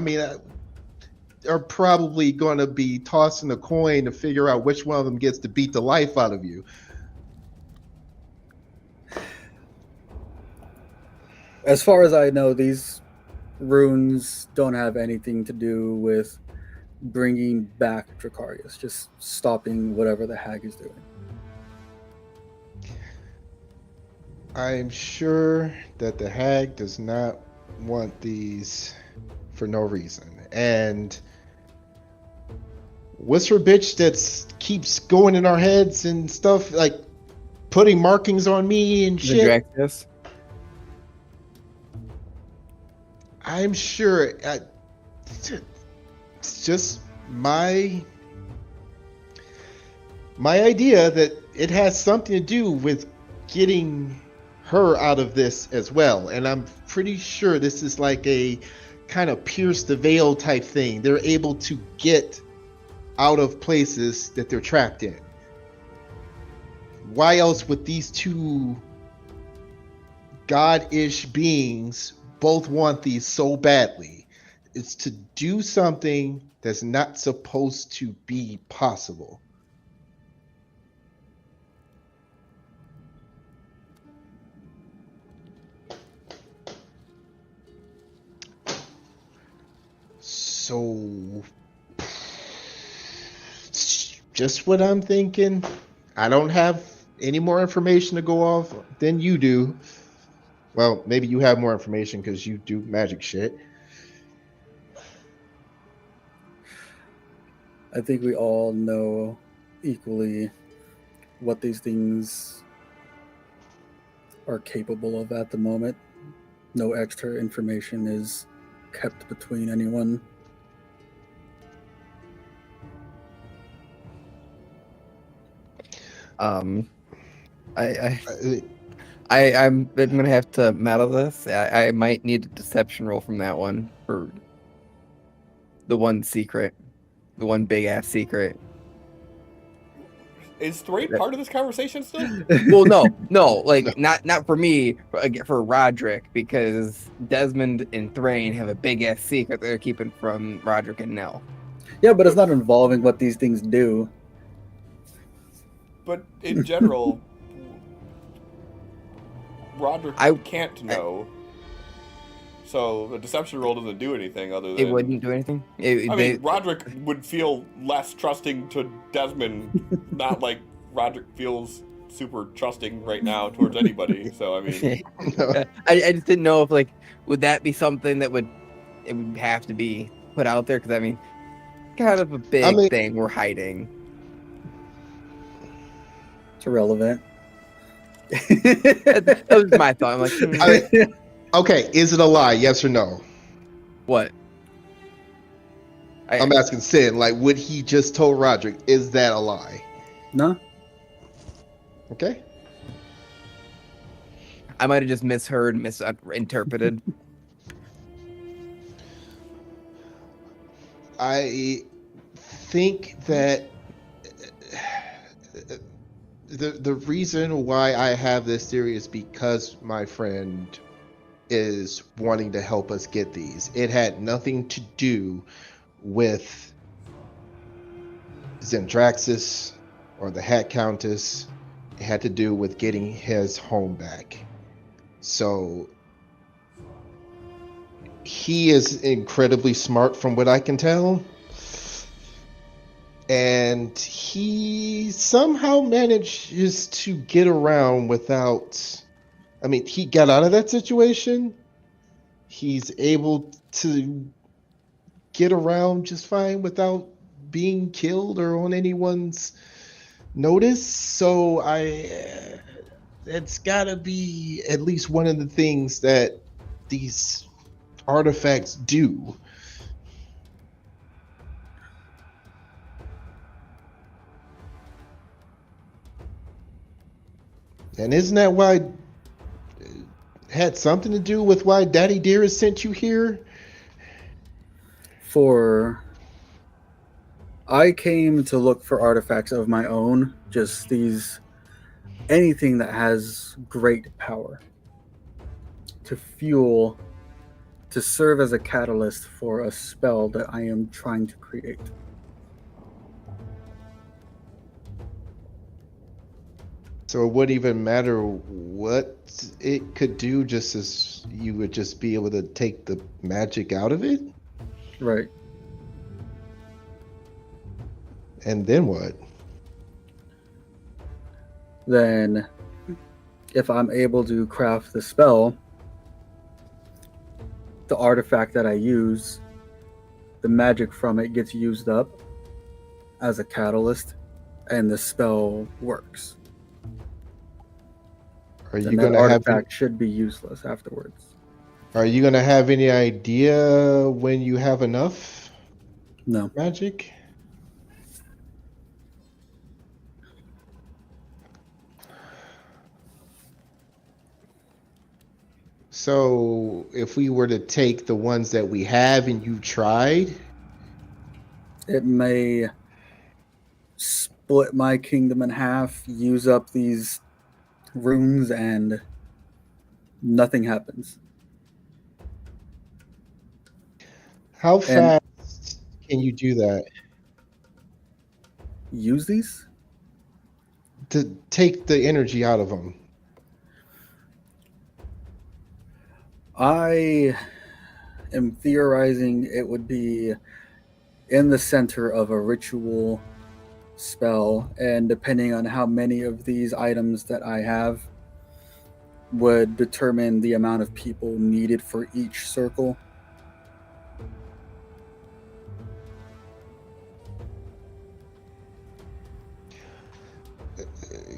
are probably going to be tossing a coin to figure out which one of them gets to beat the life out of you. As far as I know, these runes don't have anything to do with bringing back Dracarius, just stopping whatever the hag is doing. I'm sure that the hag does not want these for no reason. And what's her bitch that keeps going in our heads and stuff, like putting markings on me and shit? Draxus? I'm sure it's just my idea that it has something to do with getting her out of this as well. And I'm pretty sure this is like a kind of pierce the veil type thing. They're able to get out of places that they're trapped in. Why else would these two god-ish beings both want these so badly? It's to do something that's not supposed to be possible. So, just what I'm thinking. I don't have any more information to go off than you do. Well, maybe you have more information because you do magic shit. I think we all know equally what these things are capable of at the moment. No extra information is kept between anyone. I'm gonna have to meta this. I might need a deception roll from that one for the one secret, the one big ass secret. Is Thraid part of this conversation still? Well, no, like not for me, for Roderick, because Desmond and Thrain have a big ass secret they're keeping from Roderick and Nell. Yeah, but it's not involving what these things do. But in general, Roderick can't know. So the deception roll doesn't do anything other than... It wouldn't do anything. Roderick would feel less trusting to Desmond, not like Roderick feels super trusting right now towards anybody. So I mean, I just didn't know if like would that be something that would have to be put out there, because I mean, kind of a big thing we're hiding. It's irrelevant. That was my thought. I'm like, okay, is it a lie? Yes or no? What? I'm asking Sin, like, would he just told Roderick, is that a lie? No. Okay. I might have just misheard, misinterpreted. I think that the reason why I have this theory is because my friend is wanting to help us get these. It had nothing to do with Zendraxis or the Hat Countess. It had to do with getting his home back. So he is incredibly smart from what I can tell. And he somehow manages to get around without... I mean, he got out of that situation. He's able to get around just fine without being killed or on anyone's notice. So it's gotta be at least one of the things that these artifacts do. And isn't that why it had something to do with why Daddy Dearest sent you here? I came to look for artifacts of my own, just anything that has great power to serve as a catalyst for a spell that I am trying to create. So it wouldn't even matter what it could do, just as you would just be able to take the magic out of it? Right. And then what? Then, if I'm able to craft the spell, the artifact that I use, the magic from it gets used up as a catalyst, and the spell works. Are you And going that to have artifact should be useless afterwards. Are you going to have any idea when you have enough No. magic? So if we were to take the ones that we have and you tried, It may split my kingdom in half, use up these runes, and nothing happens. how fast can you do that? Use these? To take the energy out of them? I am theorizing it would be in the center of a ritual spell, and depending on how many of these items that I have would determine the amount of people needed for each circle.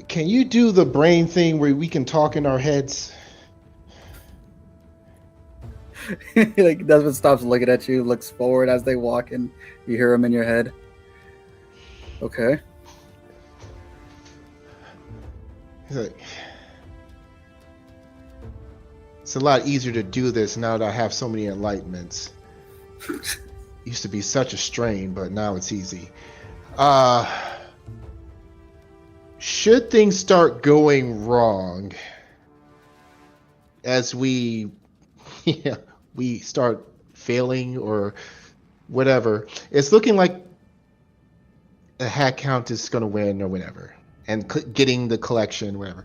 Can you do the brain thing where we can talk in our heads? Like Desmond stops looking at you, looks forward as they walk, and you hear them in your head. Okay. He's like, it's a lot easier to do this now that I have so many enlightenments. Used to be such a strain, but now it's easy. Should things start going wrong as we start failing or whatever, it's looking like the Hat Count is going to win or whatever. and getting the collection, whatever.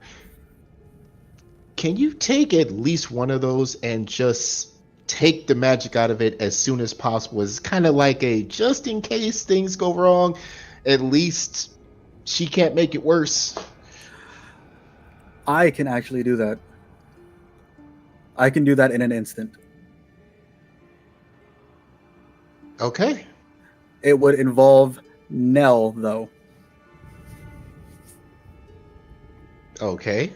Can you take at least one of those and just take the magic out of it as soon as possible? It's kind of like a just in case things go wrong, at least she can't make it worse. I can actually do that. I can do that in an instant. Okay. It would involve Nell, though. Okay.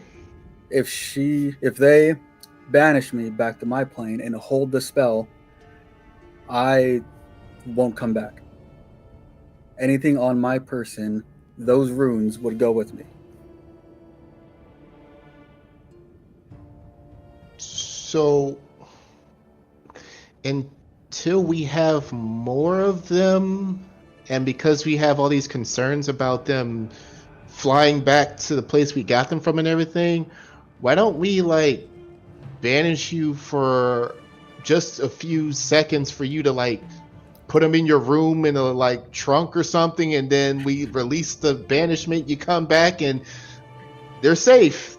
If they banish me back to my plane and hold the spell, I won't come back. Anything on my person, those runes would go with me. So until we have more of them, and because we have all these concerns about them flying back to the place we got them from and everything, why don't we like banish you for just a few seconds for you to like put them in your room in a like trunk or something, and then we release the banishment, you come back and they're safe.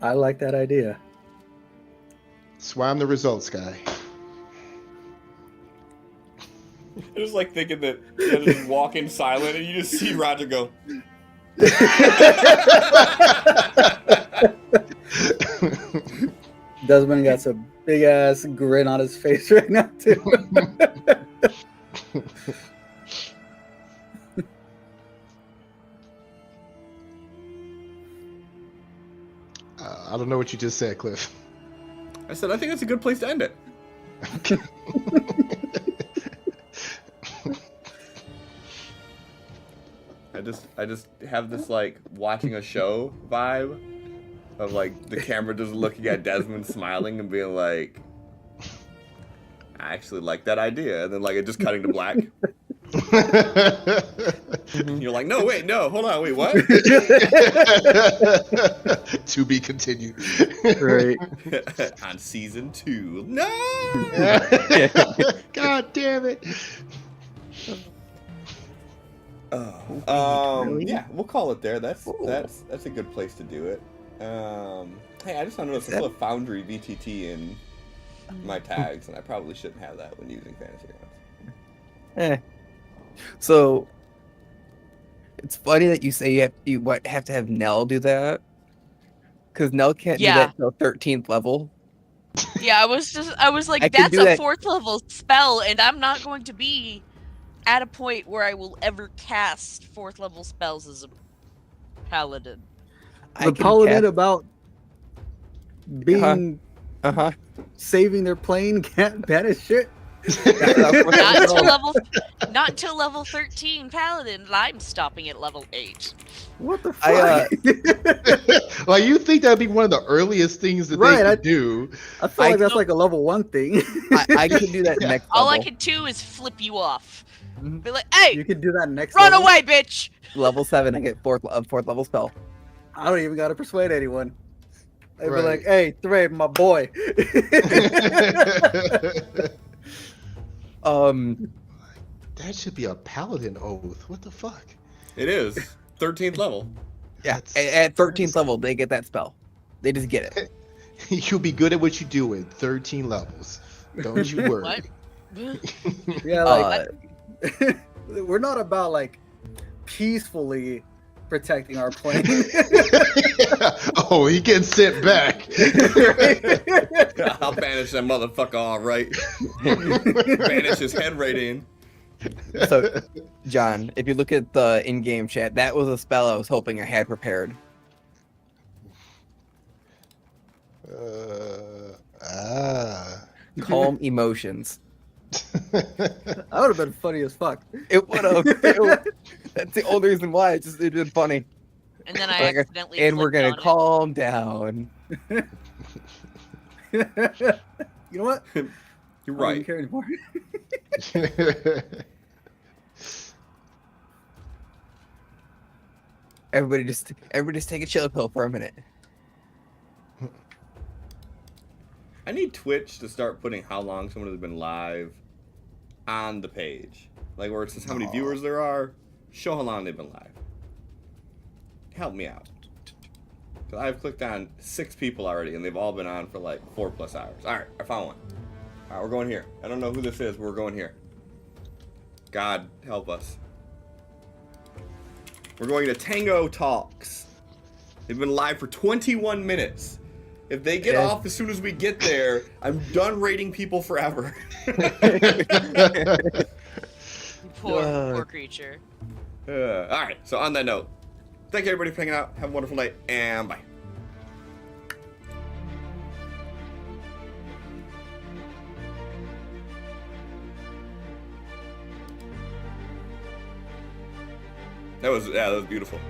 I like that idea. That's why I'm the results guy. I just like thinking that you just walk in silent and you just see Roger go. Desmond got a big ass grin on his face right now too. I don't know what you just said, Cliff. I said, I think that's a good place to end it. I just have this like watching a show vibe of like the camera just looking at Desmond smiling and being like, I actually like that idea, and then like it just cutting to black. You're like, no, wait, no, hold on, wait, what? To be continued. Right. On season 2. No. God damn it. Yeah, we'll call it there. That's a good place to do it. Hey, I just noticed I still have Foundry VTT in my tags, and I probably shouldn't have that when using fantasy rounds. So it's funny that you say you have to have Nell do that, because Nell can't do that till 13th level. Yeah, I was like, I can that's do a that. 4th level spell, and I'm not going to be at a point where I will ever cast 4th level spells as a paladin. The paladin about being Uh-huh. saving their plane can't banish shit. Not until level 13 paladin. I'm stopping at level 8. What the fuck? Like, you think that'd be one of the earliest things that they could do? I feel like that's like a level 1 thing. I can do that next level. All I can do is flip you off. Be like, hey, you can do that next run level? away, bitch. Level 7, I get fourth level spell. I don't even gotta persuade anyone. They'd Right. be like, hey, Thread, my boy. That should be a paladin oath. What the fuck? It is 13th level. Yeah, at 13th level, they get that spell. They just get it. You'll be good at what you do in 13 levels. Don't you worry. What? Yeah, like we're not about like peacefully protecting our plane. Oh, he gets sent back. I'll banish that motherfucker, all right. Banish his head right in. So, John, if you look at the in-game chat, that was a spell I was hoping I had prepared. Calm emotions. That would have been funny as fuck. It would have. That's the only reason why. It's been funny. And then I accidentally. And we're gonna clicked on calm down. You know what? You're I don't right. even care anymore. Everybody just take a chill pill for a minute. I need Twitch to start putting how long someone has been live on the page. Like where it says how many viewers there are, show how long they've been live. Help me out. Because I've clicked on 6 people already, and they've all been on for like 4+ hours. All right, I found one. All right, we're going here. I don't know who this is, but we're going here. God help us. We're going to Tango Talks. They've been live for 21 minutes. If they get off as soon as we get there, I'm done rating people forever. Poor creature. All right, so on that note, thank you everybody for hanging out. Have a wonderful night, and bye. That was beautiful.